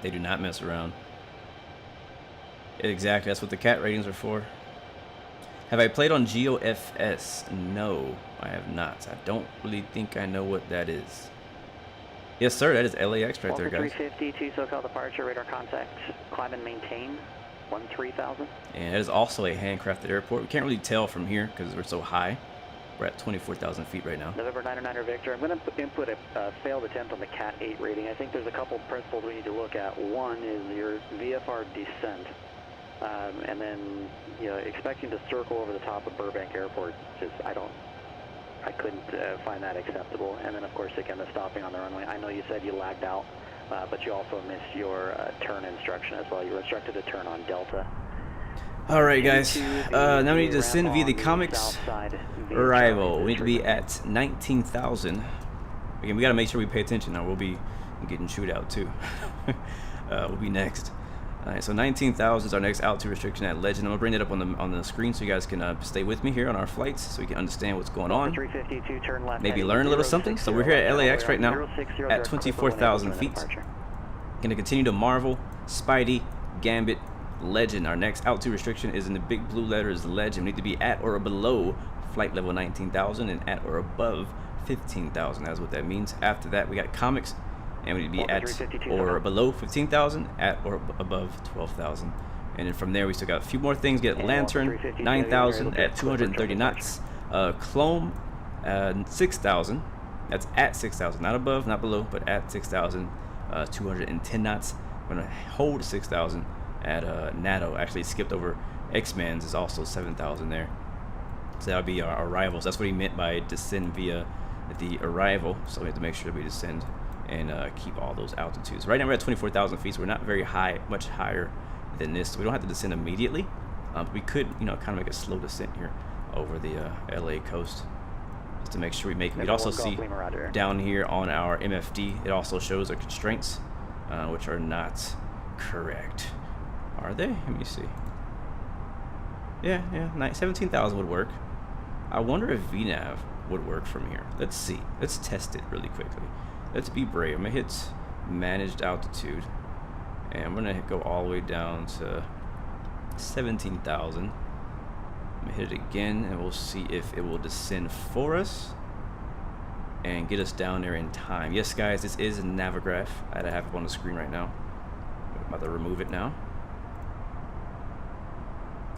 They do not mess around. Exactly, that's what the cat ratings are for. Have I played on GeoFS? No, I have not. I don't really think I know what that is. Yes, sir, that is LAX right there, guys. 352, SoCal departure, radar contact, climb and maintain, 13,000. And it is also a handcrafted airport. We can't really tell from here because we're so high. We're at 24,000 feet right now. November 909 Victor, I'm going to input a failed attempt on the Cat 8 rating. I think there's a couple principles we need to look at. One is your VFR descent. And then, you know, expecting to circle over the top of Burbank Airport, just, I couldn't find that acceptable. And then, of course, again, the stopping on the runway. I know you said you lagged out, but you also missed your turn instruction as well. You were instructed to turn on Delta. All right, guys. Now we need to descend via the comics arrival. We need to be at 19,000. Again, we got to make sure we pay attention. Now we'll be getting chewed out too. We'll be next. All right, so 19,000 is our next altitude restriction at Legend. I'm gonna bring it up on the screen so you guys can stay with me here on our flights, so we can understand what's going on. 352, turn left. Maybe learn a little something. So we're here at LAX right now at 24,000 feet. Gonna continue to marvel, Spidey, Gambit, Legend. Our next altitude restriction is in the big blue letters Legend. We need to be at or below flight level 19,000 and at or above 15,000. That's what that means. After that, we got comics. And we need to be at or below 15,000, at or above 12,000. And then from there, we still got a few more things. Get Lantern, 9,000 at 230 knots. Clone, 6,000. That's at 6,000, not above, not below, but at 6,000, 210 knots. We're going to hold 6,000 at NATO. Actually, skipped over X-Man's is also 7,000 there. So that'll be our arrivals. That's what he meant by descend via the arrival. So we have to make sure that we descend and keep all those altitudes. Right now we're at 24,000 feet, so we're not very high, much higher than this. So we don't have to descend immediately, but we could, you know, kind of make a slow descent here over the LA coast, just to make sure we make it. We'd also see down here on our MFD, it also shows our constraints, which are not correct. Are they? Let me see. Yeah, 17,000 would work. I wonder if VNAV would work from here. Let's see. Let's test it really quickly. Let's be brave. I'm gonna hit managed altitude, and I'm gonna go all the way down to 17,000. I'm gonna hit it again, and we'll see if it will descend for us and get us down there in time. Yes, guys, this is a Navigraph. I have it on the screen right now. I'm about to remove it now.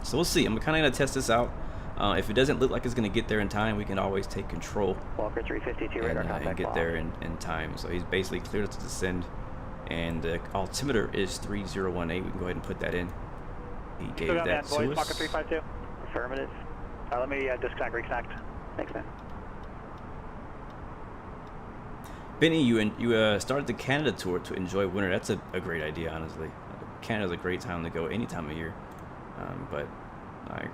So we'll see. I'm kind of gonna test this out. If it doesn't look like it's going to get there in time, we can always take control Walker 352, radar contact and get there in time. So he's basically cleared us to descend, and the altimeter is 3018. We can go ahead and put that in. He gave that to us. Walker 352. Affirmative. Let me disconnect, reconnect. Thanks, man. Benny, you started the Canada tour to enjoy winter. That's a great idea, honestly. Canada's a great time to go any time of year. But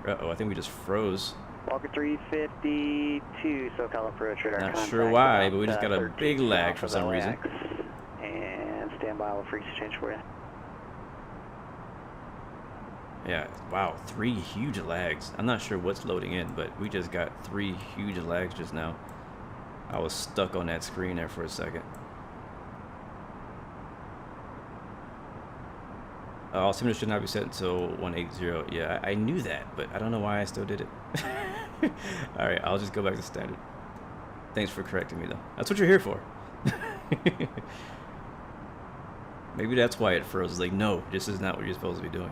uh-oh, I think we just froze. Walker 352, SoCal approach radar. Not sure why, but we just got a big lag for some reason. And stand by, I'll freeze change for you. Yeah, wow, 3 huge lags. I'm not sure what's loading in, but we just got 3 huge lags just now. I was stuck on that screen there for a second. Altimeter should not be set until 180. Yeah, I knew that, but I don't know why I still did it. Alright, I'll just go back to standard. Thanks for correcting me, though. That's what you're here for. Maybe that's why it froze. It's like, no, this is not what you're supposed to be doing.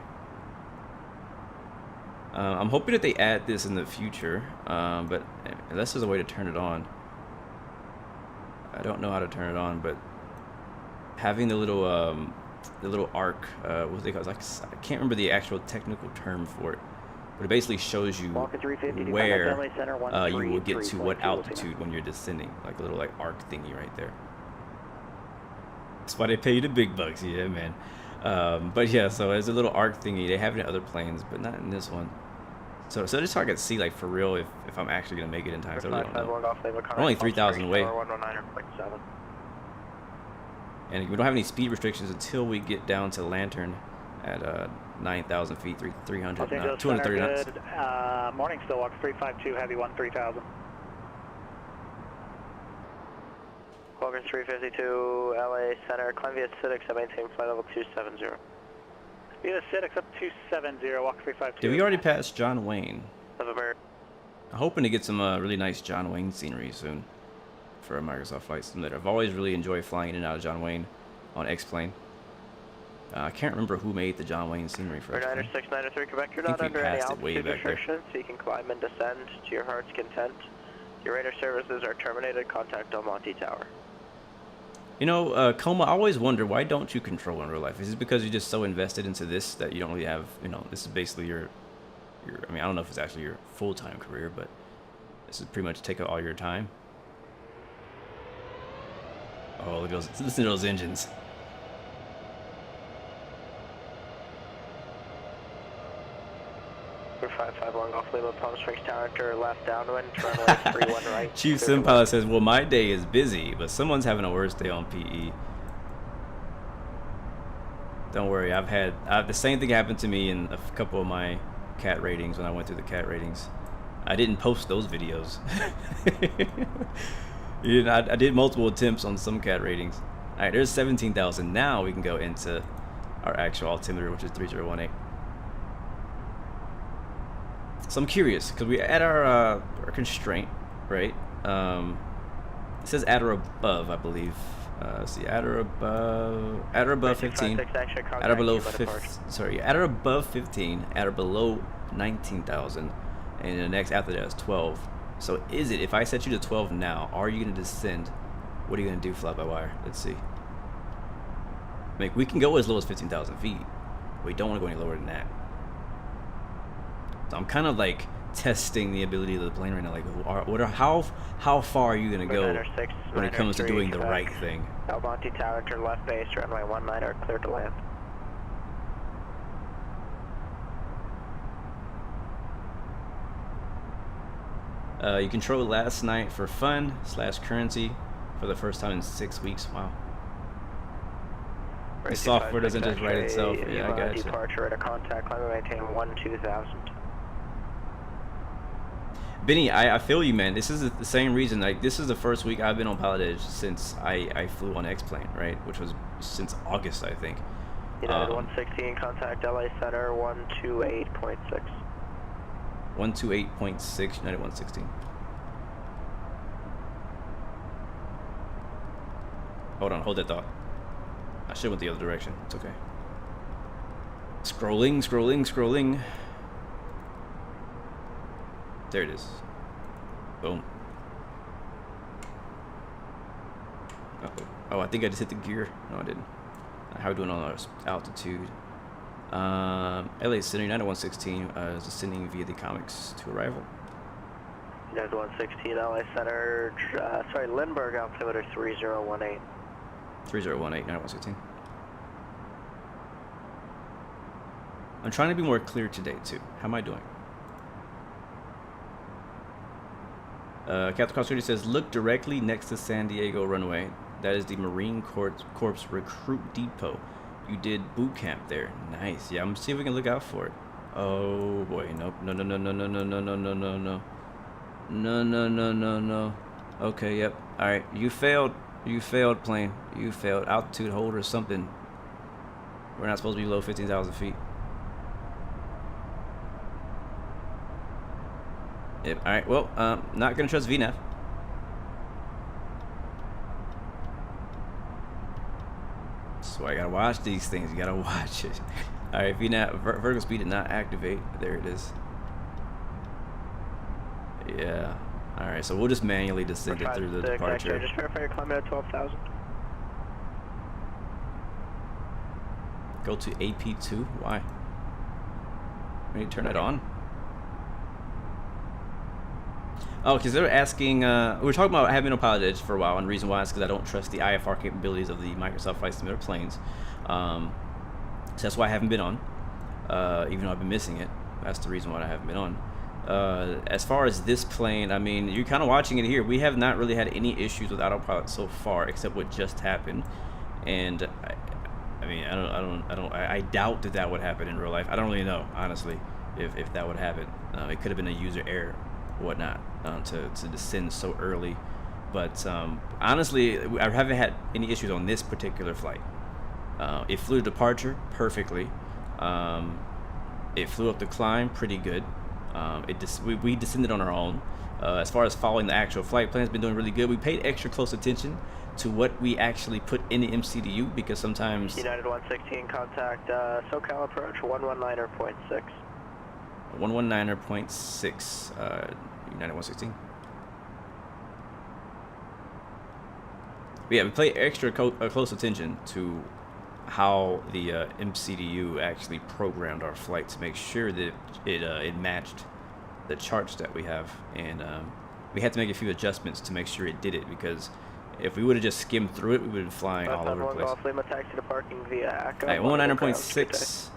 I'm hoping that they add this in the future, but unless there's a way to turn it on. I don't know how to turn it on, but having the little arc, what they call it, like, I can't remember the actual technical term for it, but it basically shows you where you will get to what altitude when you're descending, like a little like arc thingy right there. That's why they pay you the big bucks, yeah, man. But yeah, so there's a little arc thingy. They have it in other planes, but not in this one. So just so I can see, like, for real, if I'm actually gonna make it in time. So I really don't know. We're only 3,000 away, and we don't have any speed restrictions until we get down to Lantern at 9,000 feet, 230 knots. Morning, Stillwalk 352, heavy 3000. Walker 352, LA Center, climb via Citrix at maintain flight level 270. Via Citrix up 270, Walker 352. Did we already pass John Wayne? Of America. I'm hoping to get some really nice John Wayne scenery soon for a Microsoft Flight Simulator. I've always really enjoyed flying in and out of John Wayne on X-Plane. I can't remember who made the John Wayne scenery for X-Plane. 693 Quebec, you're not under any altitude restrictions, so you can climb and descend to your heart's content. Your radar services are terminated. Contact Del Monte Tower. You know, Coma, I always wonder, why don't you control in real life? Is it because you're just so invested into this that you don't really have, you know, this is basically your I mean, I don't know if it's actually your full-time career, but this is pretty much take up all your time. Oh, look at those, listen to those engines. We're 55 long off Lima, Palm Springs Tower, to left downwind, runway 31 right. Chief Sim Pilot says, well, my day is busy, but someone's having a worse day on PE. Don't worry, the same thing happened to me in a couple of my CAT ratings when I went through the CAT ratings. I didn't post those videos. I did multiple attempts on some CAT ratings. All right, there's 17,000. Now we can go into our actual altimeter, which is 3018. So I'm curious, because we at our constraint, right? It says at or above, I believe. Let's see, at or above 15, at or below 15, sorry, at or above 15, at or below 19,000, and the next after that is 12. So is it, if I set you to 12 now, are you going to descend? What are you going to do, fly-by-wire? Let's see. I mean, we can go as low as 15,000 feet. We don't want to go any lower than that. So I'm kind of like testing the ability of the plane right now. Like, how far are you gonna go when it comes to doing the right thing? El Monte Tower, turn left base, runway 19 are cleared to land. You controlled last night for fun / currency for the first time in 6 weeks. Wow. The software doesn't just write itself. Yeah, I got you. Departure at a contact, climb and maintain 12,000. Benny, I feel you, man. This is the same reason. Like, this is the first week I've been on Pilotedge since I flew on X-Plane, right? Which was since August, I think. United 116, contact LA Center 128.6. 128.6, United 116. Hold on, hold that thought. I should have went the other direction. It's okay. Scrolling. There it is. Boom. Uh-oh. Oh, I think I just hit the gear. No, I didn't. How are we doing on our altitude? LA Center, United 116 is ascending via the comics to arrival. United 116, LA Center, sorry, Lindbergh, altimeter 3018. 3018, United 116. I'm trying to be more clear today, too. How am I doing? Captain Constantine says, look directly next to San Diego runway. That is the Marine Corps Recruit Depot. You did boot camp there. Nice. Yeah, I'm gonna see if we can look out for it. Oh boy, nope. No. Okay, yep. Alright, you failed. You failed, plane. You failed. Altitude hold or something. We're not supposed to be below 15,000 feet. Yep. Alright, well, not gonna trust VNAV. So I gotta watch these things. You gotta watch it. All right, vertical speed did not activate. There it is. Yeah. All right, so we'll just manually descend it through the departure. Just verify your climate at 12,000. Go to AP2. Why? We need to turn it on. Oh, because they were asking. We were talking about having a Pilotedge for a while, and the reason why is because I don't trust the IFR capabilities of the Microsoft Flight Simulator planes. So that's why I haven't been on, even though I've been missing it. That's the reason why I haven't been on. As far as this plane, I mean, you're kind of watching it here. We have not really had any issues with autopilot so far, except what just happened. And I mean, I doubt that would happen in real life. I don't really know, honestly, if that would happen. It could have been a user error, whatnot, to descend so early. But honestly, I haven't had any issues on this particular flight. It flew departure perfectly. It flew up the climb pretty good. We descended on our own. As far as following the actual flight plan, has been doing really good. We paid extra close attention to what we actually put in the MCDU, because sometimes United 116, contact SoCal approach 119.6. 119.6, United 116. But yeah, we pay extra close attention to how the MCDU actually programmed our flight to make sure that it matched the charts that we have, and we had to make a few adjustments to make sure it did it, because if we would have just skimmed through it, we would have been flying all over the place. Taxi to parking via ACO. Alright, 119.6,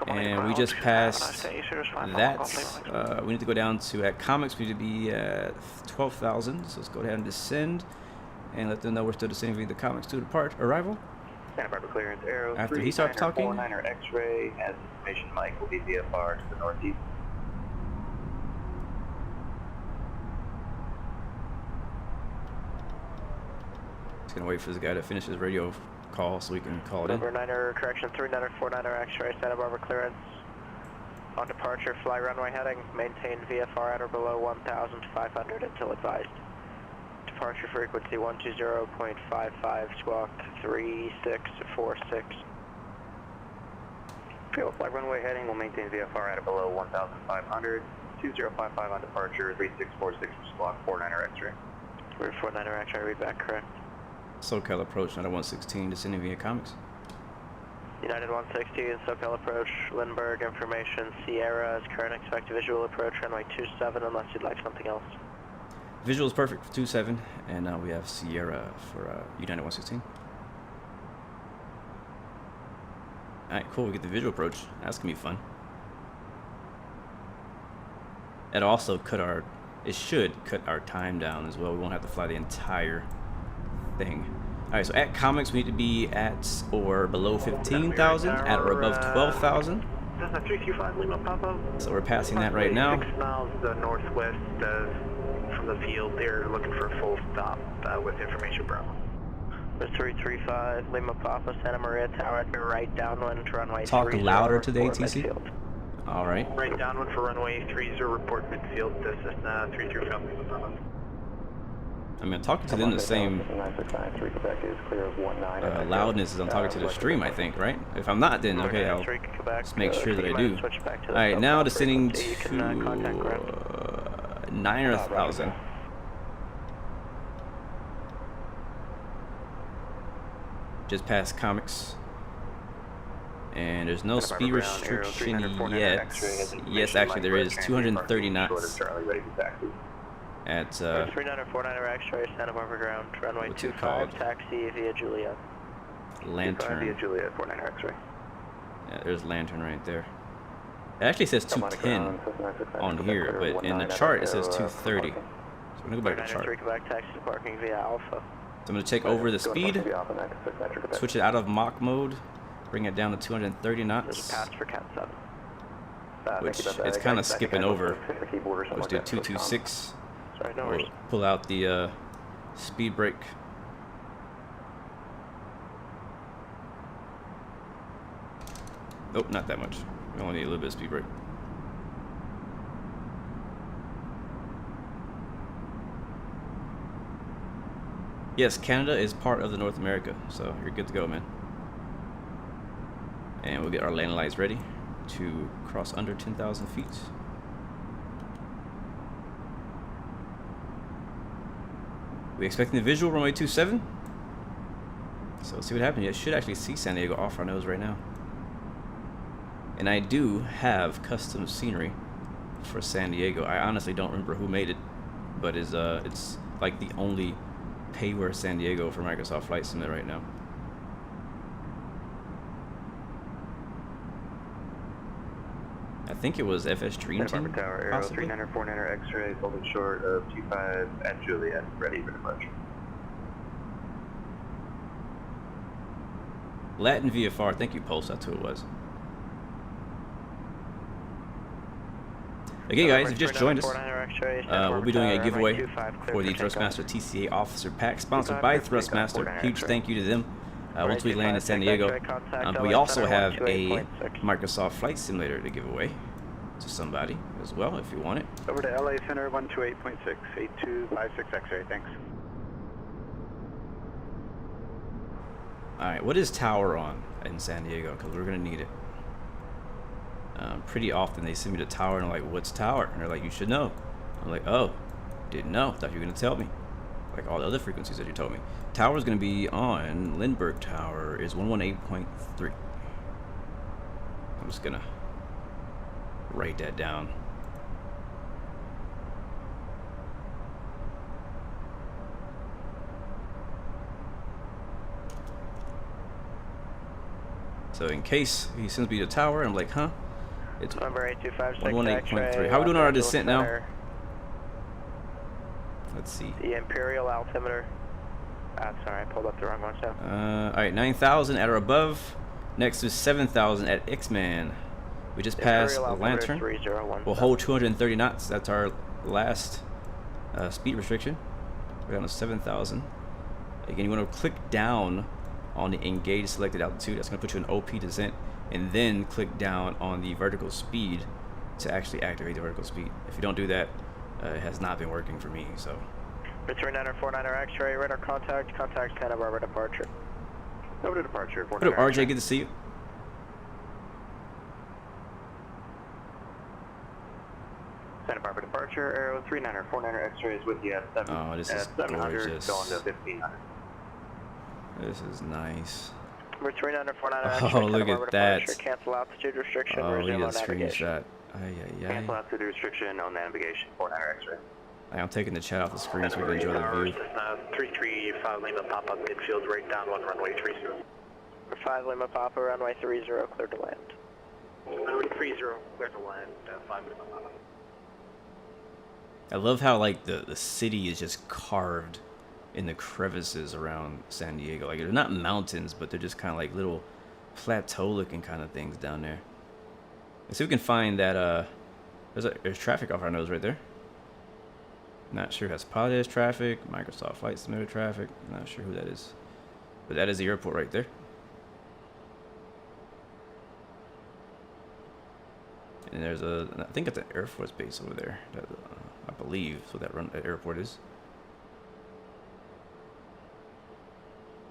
and we just passed that. We need to go down to, at comics, we need to be at 12,000, so let's go ahead and descend, and let them know we're still descending via the comics to depart arrival. Santa Barbara clearance, Aero. After he starts talking, 49er X-ray, as information Mike will be VFR to the northeast. just gonna wait for this guy to finish his radio call so we can call it in. Number 9er, correction, 39er, 49er X-ray, Santa Barbara clearance. On departure, fly runway heading, maintain VFR at or below 1,500 until advised. Departure frequency 120.55, squawk 3646. Fly runway heading, will maintain VFR at or below 1,500. 2055 on departure, 3646 squawk 49er X-ray. Route 49er X-ray, read back correct. SoCal approach, United 116, descending via comics. United 116, SoCal approach, Lindbergh, information, Sierra is current expected visual approach, runway 27, unless you'd like something else. Visual is perfect for 27, and now we have Sierra for United 116. Alright, cool, we get the visual approach. That's gonna be fun. It also it should cut our time down as well. We won't have to fly the entire thing. Alright, so at comics we need to be at or below 15,000, at or above 12,000. So we're passing that right now. 6 miles northwest from the field. They're looking for a full stop with information Bravo. 335 Lima Papa, Santa Maria Tower, right downwind, runway 30. Talk louder to the ATC. All right. Right downwind for runway 30, report midfield to Cessna 335 Lima Papa. I mean, I'm talking to them the same loudness as I'm talking to the stream, I think, right? If I'm not, then okay, I'll just make sure that I do. All right, now descending to 9,000. Just past comics, and there's no speed restriction yet. Yes, actually there is. 230 knots. At 3949er X-ray, Santa Barbara ground, runway 25, taxi via Juliet. Lantern. Via Juliet, 49er X-ray. Yeah, there's Lantern right there. It actually says 210 on here, but in the chart it says 230. So we're gonna go back to the chart. Taxi to parking via Alpha. So I'm gonna take over the speed, switch it out of Mach mode, bring it down to 230 knots. Pass for Cat 7. Which it's kind of skipping over. Let's do 226. Sorry, no we'll pull out the speed brake. Nope, not that much. We only need a little bit of speed brake. Yes, Canada is part of the North America, so you're good to go, man. And we'll get our landing lights ready to cross under 10,000 feet. We expecting the visual runway 27. So let's see what happens. You should actually see San Diego off our nose right now. And I do have custom scenery for San Diego. I honestly don't remember who made it, but it's like the only payware San Diego for Microsoft Flight Simulator right now. I think it was FS Dream Team, Tower, Aero 3949er X-ray, holding short of 25 at Juliet, ready for departure. Latin VFR, thank you, Pulse, that's who it was. Again, guys, if you just joined us, we'll be doing a giveaway for the Thrustmaster TCA Officer Pack, sponsored by Thrustmaster. Huge thank you to them. Once we land in San Diego, we also have a Microsoft Flight Simulator to give away to somebody as well, if you want it. Over to LA Center 128.6, 8256 X-ray, thanks. Alright, what is tower on in San Diego? Because we're going to need it. Pretty often they send me the tower and I'm like, what's tower? And they're like, you should know. I'm like, oh, didn't know. Thought you were going to tell me. Like all the other frequencies that you told me. Tower is going to be on Lindbergh Tower is 118.3. I'm just going to write that down. So in case he sends me the tower, I'm like, huh? It's number 8256 118.3. How are we doing on our descent now? Let's see. The Imperial altimeter. Sorry, I pulled up the wrong one. So. Alright, 9,000 at or above. Next is 7,000 at X-Man. We just passed the Lantern. We'll hold 230 knots. That's our last speed restriction. We're down to 7,000. Again, you want to click down on the engage selected altitude. That's going to put you in OP descent. And then click down on the vertical speed to actually activate the vertical speed. If you don't do that, it has not been working for me. So. Return 49er X-ray, radar contact Santa Barbara departure. Over to departure. What up, RJ? Good to see you. Santa Barbara departure, Aero 3949er X-ray is with you at 7. Oh, this is 700, gorgeous. going to 1500. This is nice. Return 49er Oh, look at that. Cancel altitude restriction. Oh, we resume got a on navigation. screenshot. Cancel altitude restriction on navigation, 49er X-ray. I'm taking the chat off the screen so we can enjoy the view. 335 Lima Papa, midfield right down 1 runway 30. 5 Lima Papa, runway 30, clear to land. Runway 30, clear to land, 5 Lima Papa. I love how like the city is just carved in the crevices around San Diego. Like they're not mountains, but they're just kind of like little plateau-looking kind of things down there. Let's see if we can find that. There's traffic off our nose right there. Not sure if that's Pilotedge traffic, Microsoft Flight Simulator traffic. Not sure who that is, but that is the airport right there. And there's I think it's an Air Force base over there. That, I believe so. That airport is.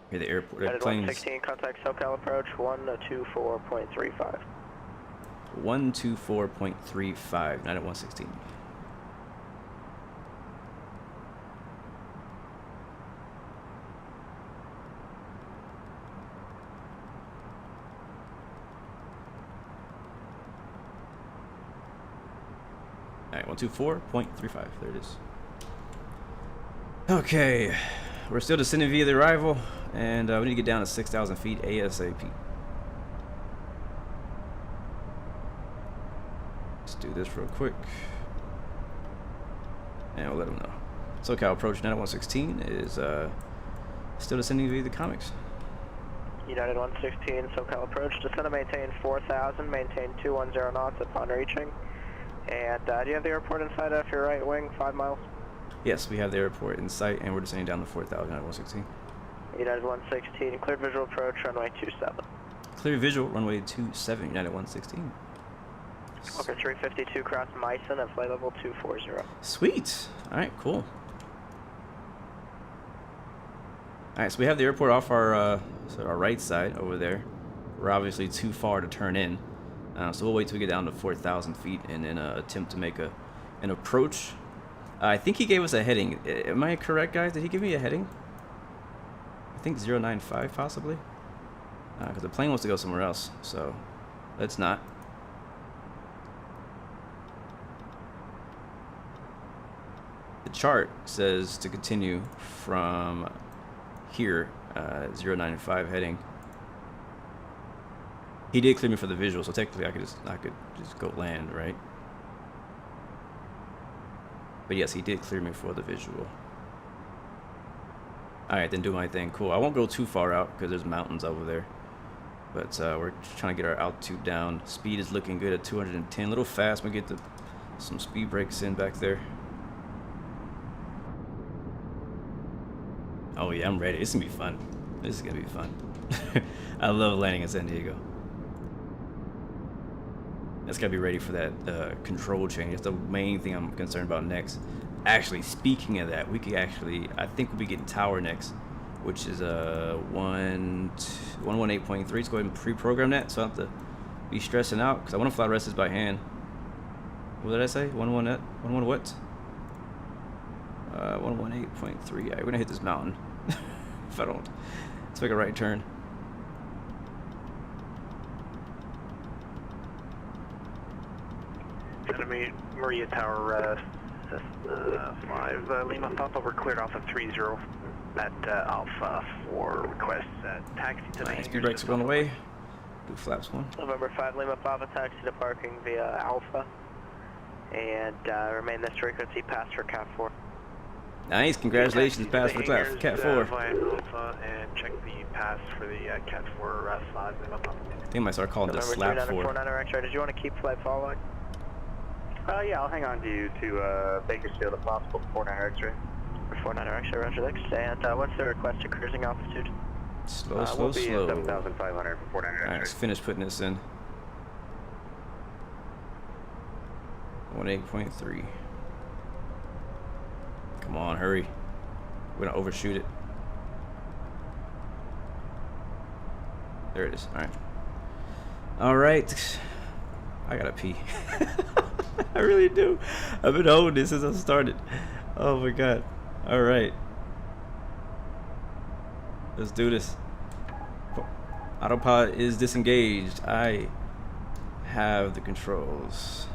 Okay, the airport. The planes. 116, contact SoCal approach 124.35. 124.35. Not at 116. Alright, 124.35. There it is. Okay. We're still descending via the arrival, and we need to get down to 6,000 feet ASAP. Let's do this real quick. And we'll let them know. SoCal approach 90116 is still descending via the comics. United 116, SoCal approach. Descend to maintain 4,000, maintain 210 knots upon reaching. And do you have the airport in sight off your right wing, 5 miles? Yes, we have the airport in sight, and we're descending down to 4,000 at 116. United 116, cleared visual approach, runway 27. Clear visual, runway 27, United 116. Okay, 352 cross Meissen at flight level 240. Sweet. All right, cool. Alright, so we have the airport off our right side over there. We're obviously too far to turn in. So we'll wait till we get down to 4,000 feet and then attempt to make an approach. I think he gave us a heading. Am I correct, guys? Did he give me a heading? I think 095 possibly. Because the plane wants to go somewhere else. So let's not. The chart says to continue from here, 095 heading. He did clear me for the visual, so technically I could just go land, right? But yes, he did clear me for the visual. Alright, then do my thing. Cool. I won't go too far out because there's mountains over there. But we're trying to get our altitude down. Speed is looking good at 210. A little fast. We get some speed brakes in back there. Oh yeah, I'm ready. It's gonna be fun. This is gonna be fun. I love landing in San Diego. It's gotta be ready for that control change. That's the main thing I'm concerned about next. Actually, speaking of that, we could actually, I think we'll be getting tower next, which is 118.3. Let's go ahead and pre-program that, so I don't have to be stressing out because I want to fly rests by hand. What did I say? 11 what? 118.3. Alright, we're gonna hit this mountain. If I don't, let's make a right turn. Enemy Maria Tower, 5 Lima Papa, we're cleared off of 30 at Alpha 4. Request taxi to the Speed brakes are on the way. Do flaps 1. November 5 Lima Papa, taxi to parking via Alpha. And remain this frequency, pass for Cat 4. Nice, congratulations, pass for Cat 4. Via Alpha and check the pass for the Cat 4 5 Lima Papa. I think I might start calling this Slap 4. 49er X-ray, did you want to keep flight following? Yeah, I'll hang on to you to Bakersfield if possible, 49er X-ray. 49er X-ray, roger that. And what's the requested cruising altitude? Slow, slow, we'll be slow. at 7,500 for 49er X-ray. Alright, let's finish putting this in. 18.3. Come on, hurry. We're gonna overshoot it. There it is. Alright. Alright. I gotta pee. I really do. I've been holding this since I started. Oh my god. Alright. Let's do this. Autopilot is disengaged. I have the controls.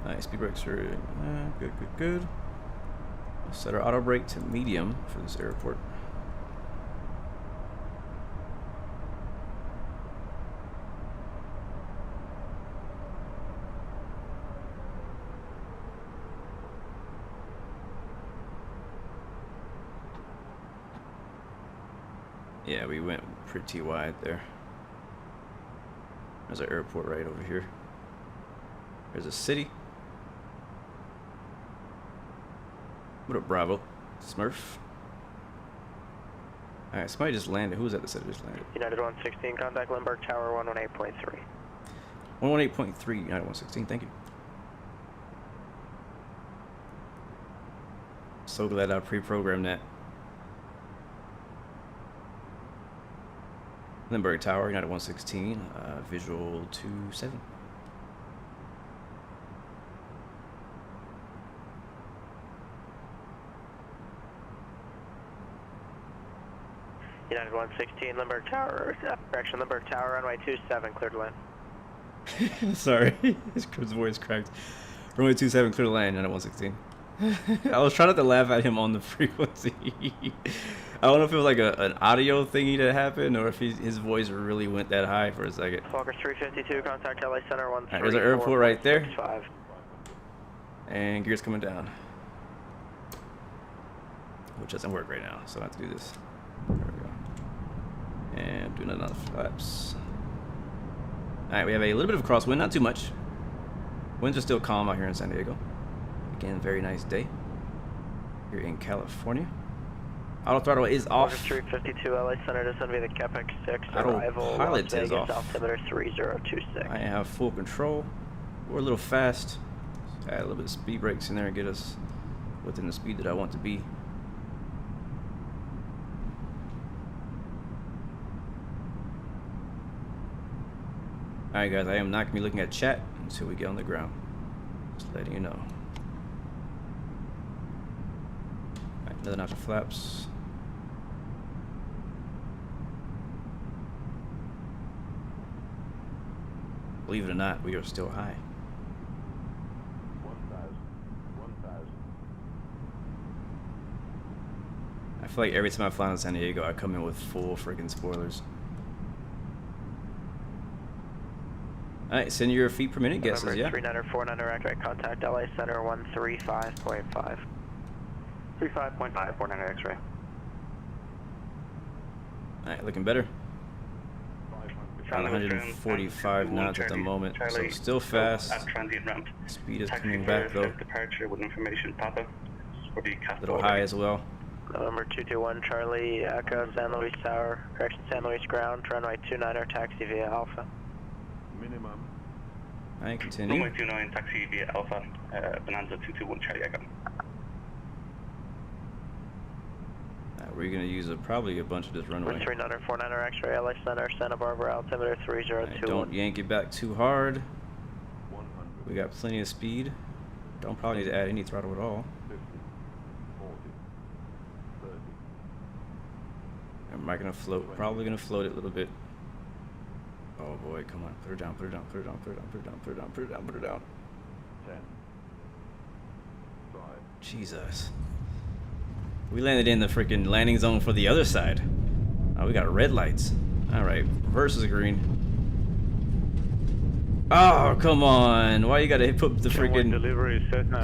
Nice, speed brakes are good, good, good. We'll set our auto brake to medium for this airport. Yeah, we went pretty wide there. There's our airport right over here. There's a city. What up, Bravo? Smurf. Alright, somebody just landed. Who was at the city just landed? United 116, contact Lindbergh Tower 118.3. 118.3, United 116, thank you. So glad I pre-programmed that. Lindbergh Tower, United 116, visual 27. United 116, Lindbergh Tower, correction, Lindbergh Tower, runway 27, cleared to land. Sorry, his voice cracked. Runway 27, clear to land, United 116. I was trying not to laugh at him on the frequency. I don't know if it was like an audio thingy that happened or if his voice really went that high for a second. Fokker 352, contact LA Center 13. Alright, there's our airport right there. And gears coming down. Which doesn't work right now, so I have to do this. There we go. And doing another flaps. Alright, we have a little bit of a crosswind, not too much. Winds are still calm out here in San Diego. Again, very nice day here in California. Auto throttle is off. 352 LA Center, descend via the CapEx 6. Arrival, Autopilot Las is Vegas, off. altimeter 3026. I have full control. We're a little fast. Add a little bit of speed brakes in there and get us within the speed that I want to be. Alright guys, I am not going to be looking at chat until we get on the ground. Just letting you know. Alright, another notch of flaps. Believe it or not, we are still high. 1,000. I feel like every time I fly in San Diego, I come in with full freaking spoilers. Alright, send your feet per minute guesses, yeah? 39er, 49er, X-ray, contact LA Center 135.5. 35.5, 49er X-ray. Alright, looking better. Around 145 knots at the moment, so still fast. Speed is coming back though. Departure with information, Papa. A little high as well. November 221, Charlie, Echo, San Luis Tower, correction, San Luis ground, runway 29er, taxi via Alpha. Minimum. Alright, continue. Runway 29, taxi via Alpha, Bonanza 221, Charlie, Echo. We're gonna use probably a bunch of this runway. 39er, 49er, X-ray, LA Center, Santa Barbara, altimeter 3021. Right, don't yank it back too hard. We got plenty of speed. Don't probably need to add any throttle at all. 50, 40, 30. Am I gonna float? Probably gonna float it a little bit. Oh boy, come on. Put her down, put her down, put her down, put her down, put her down, put her down, put her down, put her down. 10. 5. Jesus. We landed in the freaking landing zone for the other side. Oh, we got red lights. Alright, versus green. Oh, come on. Why you gotta put the freaking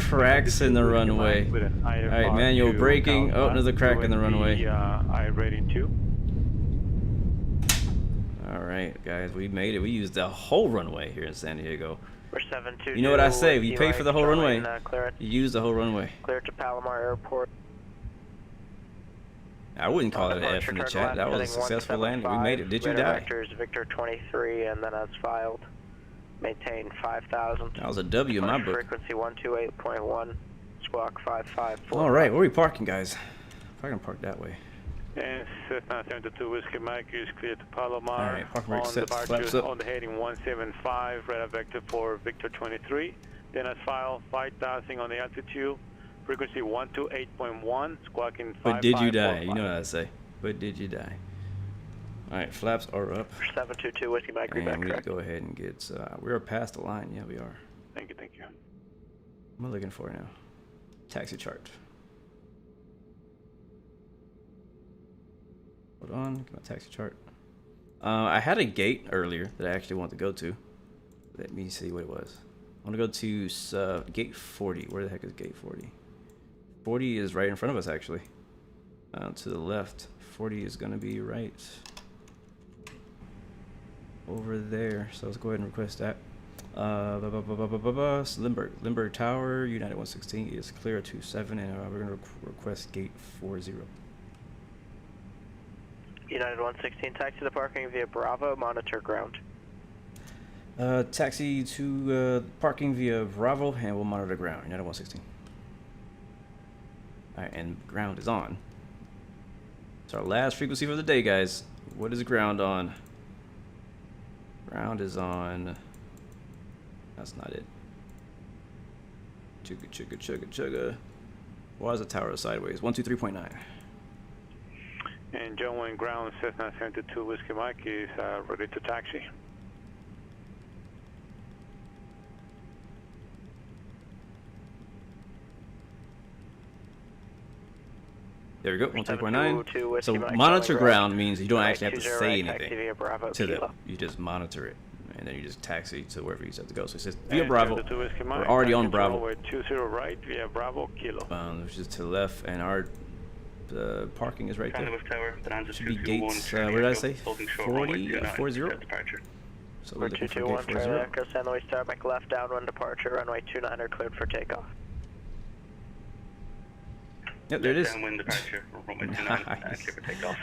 cracks in the runway? Alright, manual braking. Oh, another crack in the runway. Alright, guys, we made it. We used the whole runway here in San Diego. You know what I say? You pay for the whole runway. You use the whole runway. Clear to Palomar Airport. I wouldn't call it an F in the chat. That was a successful landing. We made it. Did you die? Vectors Victor 23, and then as filed, maintain 5,000. That was a W in my book. Frequency 128.1, squawk 554. All right, where are we parking, guys? Probably gonna park that way. And Cessna 72 Whiskey Mike is clear to Palomar. All right, parking brake set, flaps up. On the heading 175, radar vector for Victor 23. Then as filed, 5,000 on the altitude. Frequency 128.1, squawking 555. But did you die? You know what I say. But did you die? Alright, flaps are up. 722 Whiskey Mike, and we need to go ahead and get, we are past the line. Yeah, we are. Thank you, thank you. What am I looking for now? Taxi chart. Hold on, get my taxi chart. I had a gate earlier that I actually wanted to go to. Let me see what it was. I want to go to gate 40. Where the heck is gate 40? 40 is right in front of us, actually. To the left. 40 is going to be right over there. So let's go ahead and request that. Lindbergh Tower, United 116 is clear at 27, and we're going to request gate 40. United 116, taxi to parking via Bravo, monitor ground. Taxi to parking via Bravo, and we'll monitor ground. United 116. Alright, and ground is on. It's our last frequency for the day, guys. What is ground on? Ground is on. That's not it. Chugga, chugga, chugga, chugga. Why is the tower sideways? 123.9. And John Wayne ground, Cessna 72 Whiskey Mike is ready to taxi. There we go, 123.9. So monitor ground means you don't actually have to say anything to them. You just monitor it, and then you just taxi to wherever you have to go. So it says via Bravo. We're already on Bravo. 20 right via Bravo Kilo. Which is to the left, and our parking is right there. Should be gates. What did I say? 40. So we're looking for gate 40. Echo San Luis Tower, make left downwind departure, runway 29 are cleared for takeoff. Yep, there it is.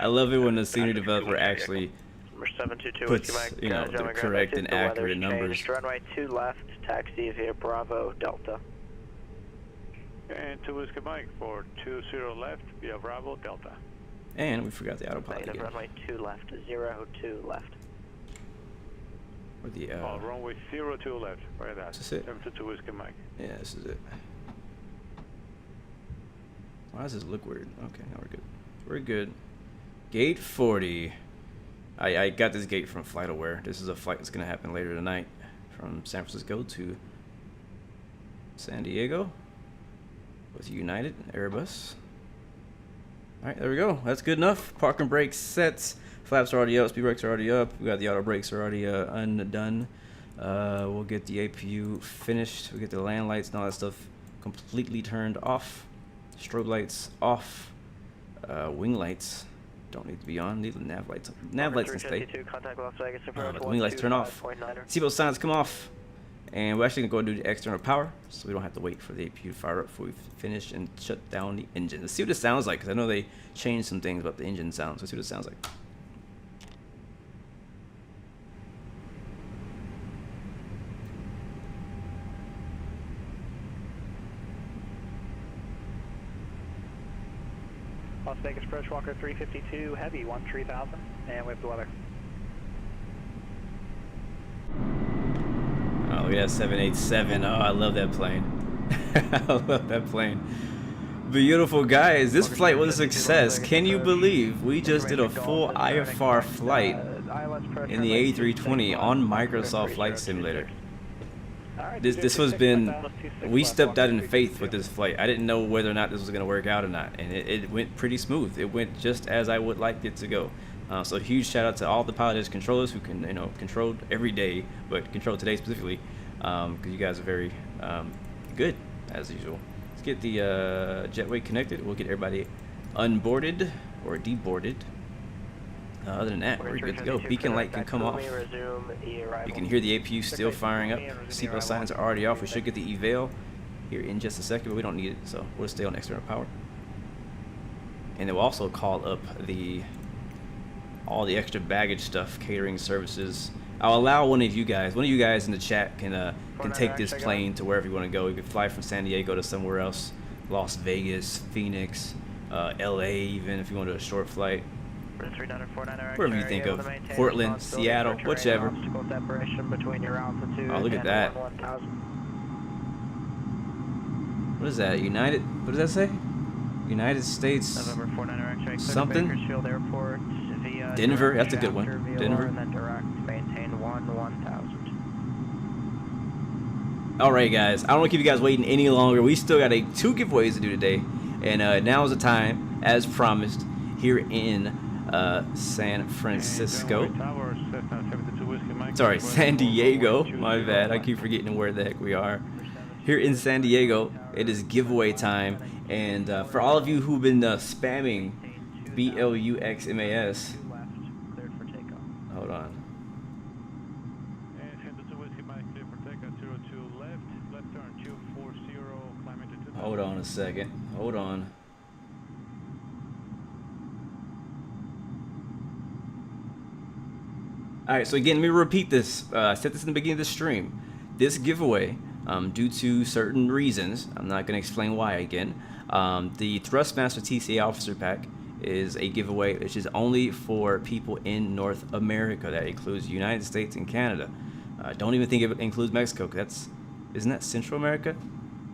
I love it when the senior developer actually Number 722 puts, Whiskey Mike, you know, the correct and accurate numbers. Runway 2 left, taxi via Bravo Delta. And 2 Whiskey Mike for 20 left via Bravo Delta. And we forgot the autopilot again. Runway 2 left, 02 left. Or the, runway 02 left, right there. This is it. 722 Whiskey Mike. Yeah, this is it. Why does this look weird? Okay, now we're good. We're good. Gate 40. I got this gate from FlightAware. This is a flight that's going to happen later tonight from San Francisco to San Diego with United Airbus. All right, there we go. That's good enough. Parking brakes set. Flaps are already up. Speed brakes are already up. We got the auto brakes are already undone. We'll get the APU finished. We get the land lights and all that stuff completely turned off. Strobe lights off. Wing lights don't need to be on. Leave the nav lights. Nav lights can stay. But the wing lights turn off. Seatbelt signs come off. And we're actually going to go do the external power, so we don't have to wait for the APU to fire up before we finish and shut down the engine. Let's see what it sounds like, because I know they changed some things about the engine sounds. Let's see what it sounds like. Las Vegas approach Walker 352 heavy 13,000 and with the weather. Oh, look at that 787. Oh, I love that plane. I love that plane. Beautiful, guys. This flight was a success. Can you believe we just did a full IFR flight in the A320 on Microsoft Flight Simulator? This has been, we stepped out in faith with this flight. I didn't know whether or not this was going to work out or not, and it went pretty smooth. It went just as I would like it to go. So huge shout out to all the Pilotedge controllers who can, control every day, but control today specifically, because you guys are very good as usual. Let's get the jetway connected. We'll get everybody unboarded or deboarded. Other than that, we're good to go. Beacon light can come off. You can hear the APU still firing up. Seatbelt signs are already off. We should get the eval here in just a second, but we don't need it, so we'll stay on external power. And then we'll also call up all the extra baggage stuff, catering services. I'll allow one of you guys in the chat can take this plane to wherever you want to go. You can fly from San Diego to somewhere else, Las Vegas, Phoenix, LA, even if you want to do a short flight. Wherever you think of, Portland, Seattle, whichever. Oh, look at that. What is that? United? What does that say? United States something? Denver? That's a good one. Denver. Alright, guys. I don't want to keep you guys waiting any longer. We still got 2 giveaways to do today. And now is the time, as promised, here in San Francisco. Sorry, San Diego. My bad. I keep forgetting where the heck we are. Here in San Diego, it is giveaway time. And for all of you who've been spamming BLUXMAS, hold on. Hold on a second. Hold on. Alright, so again, let me repeat this. I said this in the beginning of the stream. This giveaway, due to certain reasons, I'm not going to explain why again, the Thrustmaster TCA Officer Pack is a giveaway which is only for people in North America. That includes the United States and Canada. Don't even think it includes Mexico, because isn't that Central America?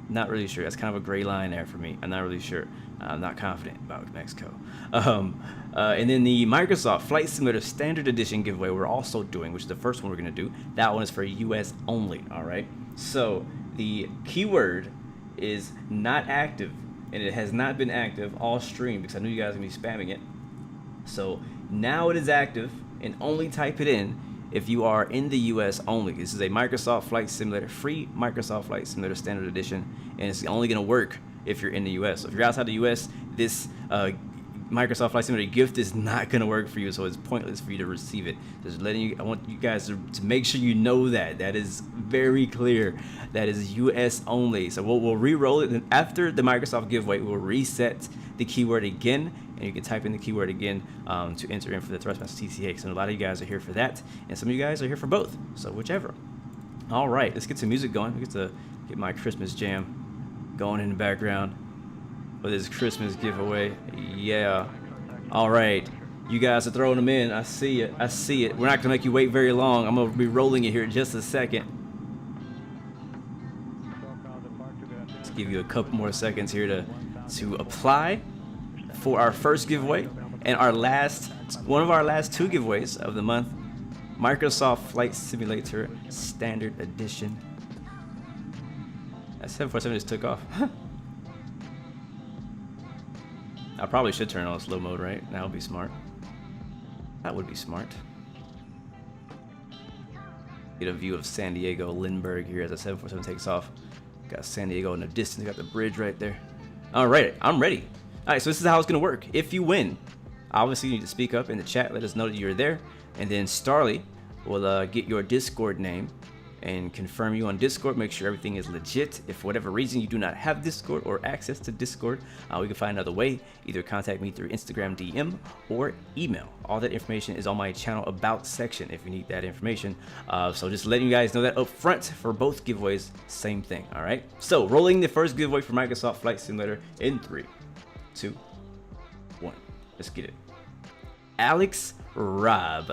Not really sure. That's kind of a gray line there for me. I'm not really sure. I'm not confident about Mexico. And then the Microsoft Flight Simulator Standard Edition giveaway we're also doing, which is the first one we're going to do. That one is for US only, all right? So the keyword is not active, and it has not been active all stream because I knew you guys were going to be spamming it. So now it is active, and only type it in if you are in the US only. This is a Microsoft Flight Simulator, free Microsoft Flight Simulator Standard Edition, and it's only going to work if you're in the US. So if you're outside the US, this Microsoft Flight Simulator gift is not going to work for you, so it's pointless for you to receive it. Just letting you, I want you guys to make sure you know that. That is very clear. That is US only. So we'll re-roll it, and after the Microsoft giveaway, we'll reset the keyword again, and you can type in the keyword again to enter in for the Thrustmaster TCA. So a lot of you guys are here for that, and some of you guys are here for both. So whichever. All right, let's get some music going. We get to get my Christmas jam going in the background for this Christmas giveaway. Yeah. All right. You guys are throwing them in. I see it. I see it. We're not going to make you wait very long. I'm going to be rolling it here in just a second. Let's give you a couple more seconds here to apply for our first giveaway and our one of our last 2 giveaways of the month. Microsoft Flight Simulator Standard Edition. That 747 just took off. I probably should turn on slow mode, right? That would be smart. That would be smart. Get a view of San Diego, Lindbergh here as the 747 takes off. Got San Diego in the distance. Got the bridge right there. All right, I'm ready. All right, so this is how it's gonna work. If you win, obviously you need to speak up in the chat. Let us know that you're there, and then Starly will get your Discord name and confirm you on Discord. Make sure everything is legit. If for whatever reason you do not have Discord or access to Discord, we can find another way. Either contact me through Instagram DM or email. All that information is on my channel about section if you need that information. So just letting you guys know that up front for both giveaways, same thing. All right. So rolling the first giveaway for Microsoft Flight Simulator in 3, 2, 1. Let's get it. Alex Rob.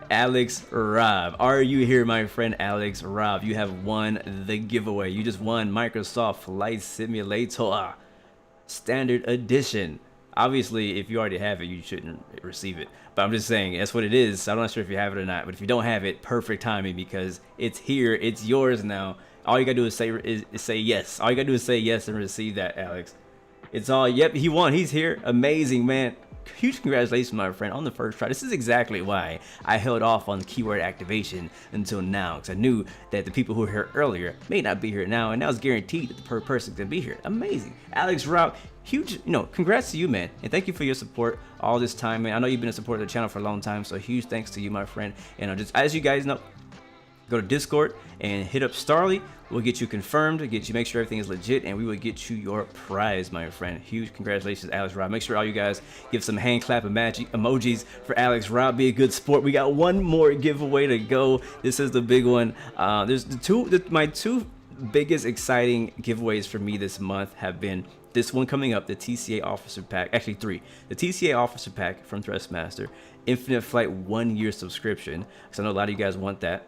Alex Rob, are you here, my friend? Alex Rob, you have won the giveaway. You just won Microsoft Flight Simulator Standard Edition. Obviously, if you already have it, you shouldn't receive it. But I'm just saying, that's what it is. I'm not sure if you have it or not. But if you don't have it, perfect timing, because it's here. It's yours now. All you gotta do is say yes. All you gotta do is say yes and receive that, Alex. It's all, yep, he won. He's here. Amazing, man. Huge congratulations, my friend, on the first try. This is exactly why I held off on keyword activation until now, because I knew that the people who were here earlier may not be here now, and now it's guaranteed that the per person can be here. Amazing. Alex Rob, huge, congrats to you, man, and thank you for your support all this time, man. I know you've been a supporter of the channel for a long time, so huge thanks to you, my friend. And just as you guys know, go to Discord and hit up Starly. We'll get you confirmed, make sure everything is legit, and we will get you your prize, my friend. Huge congratulations, Alex Rob. Make sure all you guys give some hand clap emojis for Alex Rob. Be a good sport. We got one more giveaway to go. This is the big one. There's my two biggest exciting giveaways for me this month have been this one coming up, the TCA Officer Pack. Actually 3. The TCA Officer Pack from Thrustmaster, Infinite Flight 1-year subscription, because I know a lot of you guys want that.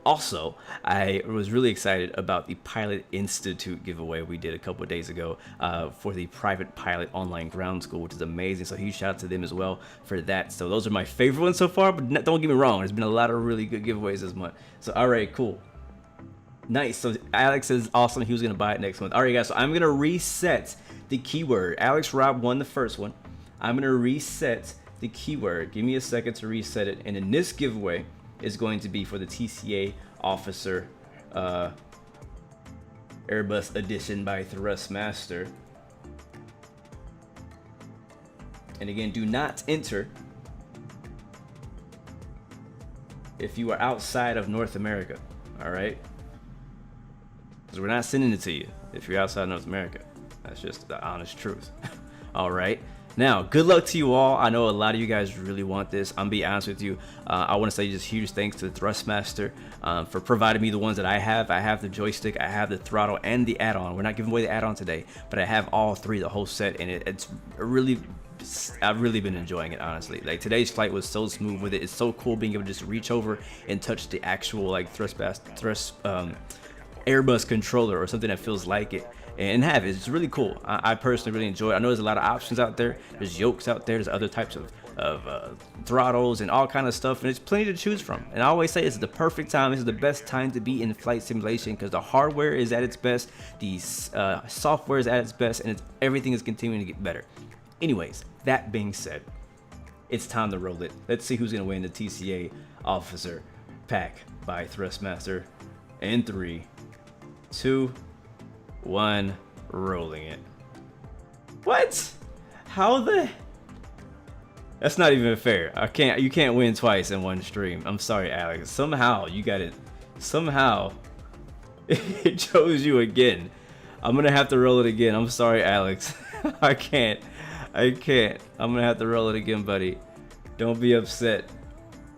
Also, I was really excited about the Pilot Institute giveaway we did a couple of days ago for the Private Pilot Online Ground School, which is amazing. So huge shout out to them as well for that. So those are my favorite ones so far, but don't get me wrong, there's been a lot of really good giveaways this month. So all right, cool. Nice. So Alex is awesome. He was going to buy it next month. All right, guys, so I'm going to reset the keyword. Alex Rob won the first one. I'm going to reset the keyword. Give me a second to reset it. And in this giveaway, is going to be for the TCA Officer Airbus Edition by Thrustmaster. And again, do not enter if you are outside of North America, all right? Because we're not sending it to you if you're outside North America. That's just the honest truth. All right. Now, good luck to you all. I know a lot of you guys really want this. I'm be honest with you. I want to say just huge thanks to Thrustmaster for providing me the ones that I have. I have the joystick, I have the throttle, and the add-on. We're not giving away the add-on today, but I have all 3, the whole set, and I've really been enjoying it, honestly. Like, today's flight was so smooth with it. It's so cool being able to just reach over and touch the actual like Airbus controller or something that feels like it. And have it. It's really cool. I personally really enjoy it. I know there's a lot of options out there. There's yokes out there. There's other types of throttles and all kind of stuff, and there's plenty to choose from. And I always say this is the perfect time. This is the best time to be in flight simulation because the hardware is at its best, the software is at its best, and everything is continuing to get better. Anyways, that being said, it's time to roll it. Let's see who's gonna win the TCA Officer Pack by Thrustmaster in 3, 2, 1, rolling it. What? How the? That's not even fair. You can't win twice in one stream. I'm sorry, Alex. Somehow you got it. Somehow it chose you again. I'm gonna have to roll it again. I'm sorry, Alex. I can't I can't. I'm gonna have to roll it again, buddy. Don't be upset.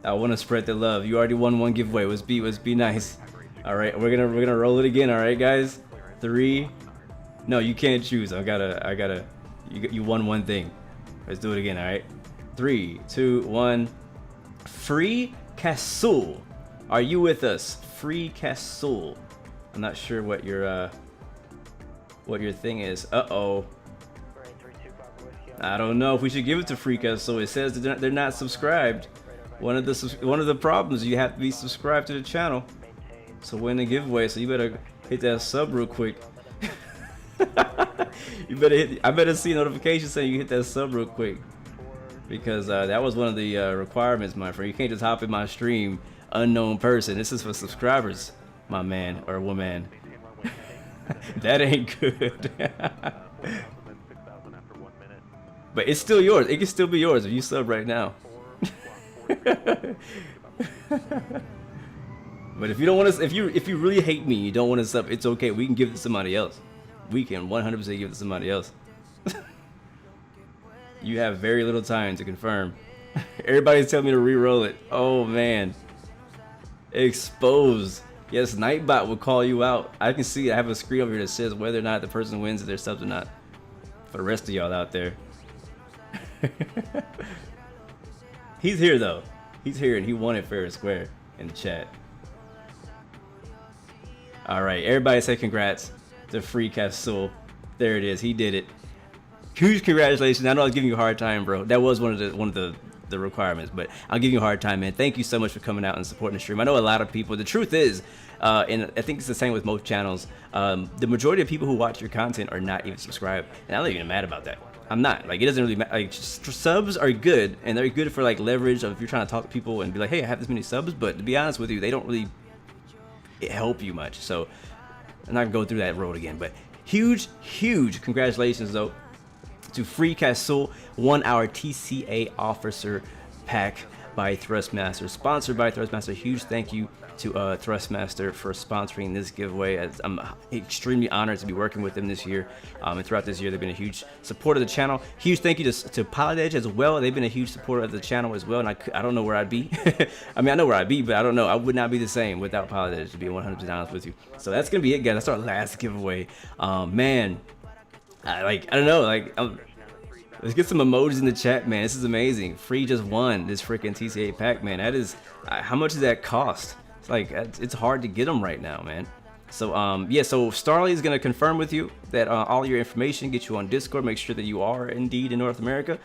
I want to spread the love. You already won one giveaway. Let's be nice. All right, we're gonna roll it again. All right, guys. 3. No, you can't choose. I gotta. You won one thing. Let's do it again. All right. 3, 2, 1. Free Castle. Are you with us? Free Castle. I'm not sure what your thing is. Uh-oh. I don't know if we should give it to Free Castle. It says that they're not subscribed. One of the problems, you have to be subscribed to the channel to win the giveaway. So you better hit that sub real quick. I better see a notification saying you hit that sub real quick, because that was one of the requirements, my friend. You can't just hop in my stream, unknown person. This is for subscribers, my man or woman. That ain't good. But it's still yours. It can still be yours if you sub right now. But if you don't want to, if you really hate me, you don't want to sub, it's okay. We can give it to somebody else. We can 100% give it to somebody else. You have very little time to confirm. Everybody's telling me to re-roll it. Oh man. Exposed. Yes, Nightbot will call you out. I can see I have a screen over here that says whether or not the person wins if they're subs or not. For the rest of y'all out there. He's here though. He's here and he won it fair and square in the chat. Alright, everybody say congrats to Free Castle. There it is. He did it. Huge congratulations. I know I was giving you a hard time, bro. That was one of the requirements, but I'll give you a hard time, man. Thank you so much for coming out and supporting the stream. I know a lot of people, the truth is, and I think it's the same with most channels, the majority of people who watch your content are not even subscribed, and I'm not even mad about that. I'm not. Like, it doesn't really matter. Like, subs are good, and they're good for like leverage of if you're trying to talk to people and be like, hey, I have this many subs, but to be honest with you, they don't really help you much. So I'm not gonna go through that road again, but huge congratulations though to Free Castle 1 hour TCA officer pack by Thrustmaster, sponsored by Thrustmaster. Huge thank you to Thrustmaster for sponsoring this giveaway. I'm extremely honored to be working with them this year, and throughout this year they've been a huge supporter of the channel. Huge thank you to Pilotedge as well. They've been a huge supporter of the channel as well, and I don't know where I'd be. I mean, I know where I'd be, but I don't know. I would not be the same without Pilotedge, to be 100% honest with you. So that's gonna be it, guys. That's our last giveaway. Man, I don't know, like, let's get some emojis in the chat, man. This is amazing. Free just won this freaking TCA pack, man. That is, how much does that cost? It's like, it's hard to get them right now, man. So yeah, so Starly is gonna confirm with you that all your information, get you on Discord, make sure that you are indeed in North America.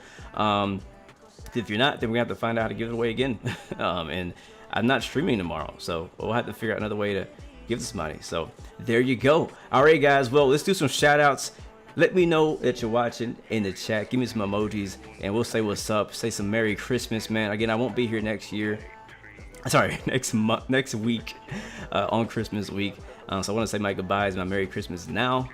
If you're not, then we have to find out how to give it away again. And I'm not streaming tomorrow, so we'll have to figure out another way to give this money. So there you go. All right, guys. Well, let's do some shout outs. Let me know that you're watching in the chat. Give me some emojis and we'll say what's up. Say some Merry Christmas, man. Again, I won't be here next year. Sorry, next week on Christmas week. So I want to say my goodbyes, my Merry Christmas now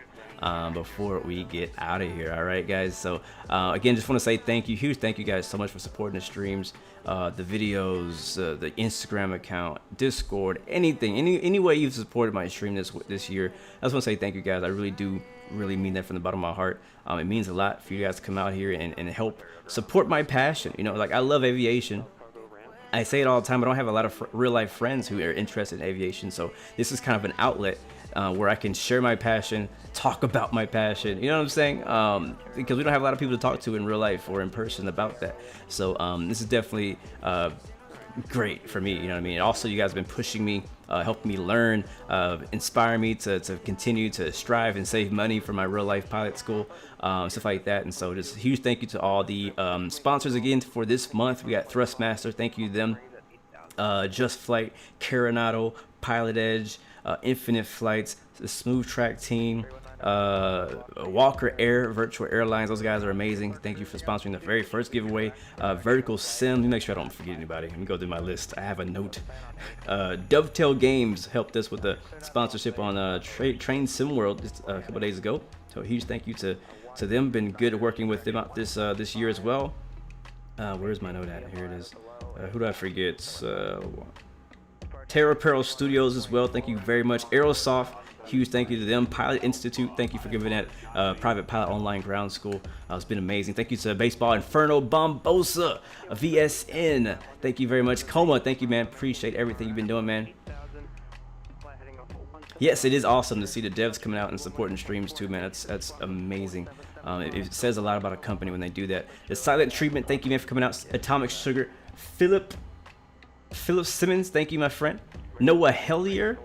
before we get out of here. All right, guys. So again, just want to say thank you. Huge thank you guys so much for supporting the streams, the videos, the Instagram account, Discord, anything, any way you've supported my stream this year. I just want to say thank you guys. I really do mean that from the bottom of my heart. It means a lot for you guys to come out here and help support my passion. You know, like, I love aviation. I say it all the time. I don't have a lot of real life friends who are interested in aviation, so this is kind of an outlet where I can share my passion, talk about my passion. You know what I'm saying? Because we don't have a lot of people to talk to in real life or in person about that. So this is definitely great for me. You know what I mean? Also, you guys have been pushing me, helping me learn, inspire me to continue to strive and save money for my real life pilot school, stuff like that. And so just a huge thank you to all the sponsors again for this month. We got Thrustmaster, thank you to them, Just Flight, Coronado, Pilotedge, Infinite Flights, the Smooth Track team, Walker Air Virtual Airlines. Those guys are amazing. Thank you for sponsoring the very first giveaway. Vertical Sim, let me make sure I don't forget anybody. Let me go through my list. I have a note. Dovetail Games helped us with the sponsorship on Train Sim World a couple days ago, so a huge thank you to them. Been good working with them out this year as well. Where's my note at? Here it is. Who do I forget? Terra Apparel Studios as well. Thank you very much. Aerosoft, huge thank you to them. Pilot Institute, thank you for giving that private pilot online ground school. It's been amazing. Thank you to Baseball Inferno, Bombosa, VSN. Thank you very much. Coma, thank you, man. Appreciate everything you've been doing, man. Yes, it is awesome to see the devs coming out and supporting streams too, man. That's amazing. It says a lot about a company when they do that. The Silent Treatment, thank you, man, for coming out. Atomic Sugar, Philip Simmons, thank you, my friend. Noah Hellier,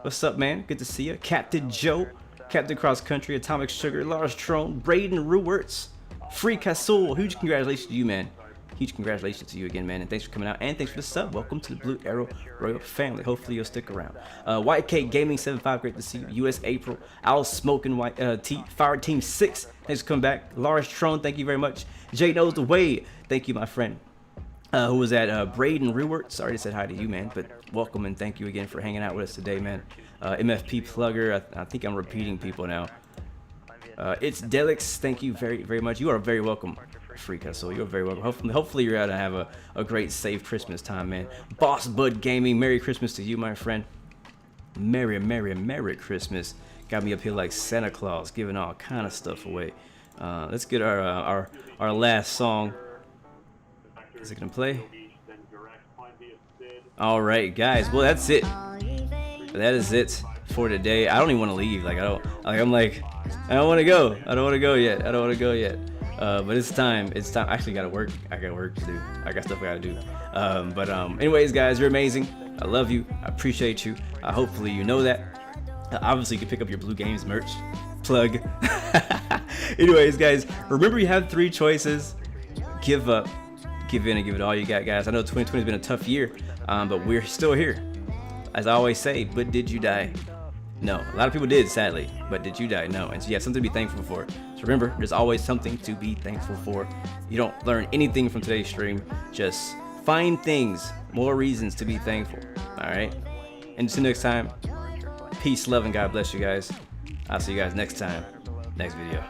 what's up, man? Good to see you. Captain Joe, Captain Cross Country, Atomic Sugar, Lars Trone, Braden Ruwerts, Free Castle. Huge congratulations to you, man. Huge congratulations to you again, man, and thanks for coming out, and thanks for the sub. Welcome to the Blue Arrow Royal family. Hopefully you'll stick around. White Cake Gaming 75, great to see you. US April, Owl Smoking White Fire Team 6, thanks for coming back. Lars Trone, thank you very much. Jay Knows the Way, thank you, my friend. Who was that? Braden Rewert. Sorry to say hi to you, man, but welcome and thank you again for hanging out with us today, man. MFP Plugger, I think I'm repeating people now. It's Delix, thank you very, very much. You are very welcome. Freak us, so you're very welcome. Hopefully you're out to have a great safe Christmas time, man. Boss Bud Gaming, Merry Christmas to you, my friend. Merry Christmas. Got me up here like Santa Claus, giving all kind of stuff away. Let's get our last song. Is it gonna play? All right, guys. Well, that's it. That is it for today. I don't even want to leave. I don't want to go. I don't want to go yet. But it's time. I actually gotta work. I got work to do. I got stuff I gotta do. Anyways, guys, you're amazing. I love you. I appreciate you. Hopefully you know that. Obviously, you can pick up your BLUGAMES merch. Plug. Anyways, guys, remember you have 3 choices. Give up, give in, and give it all you got, guys. I know 2020 has been a tough year, but we're still here. As I always say, but did you die? No. A lot of people did, sadly. But did you die? No. And so you have something to be thankful for. So remember, there's always something to be thankful for. You don't learn anything from today's stream. Just find things, more reasons to be thankful. All right? And until next time, peace, love, and God bless you guys. I'll see you guys next time, next video.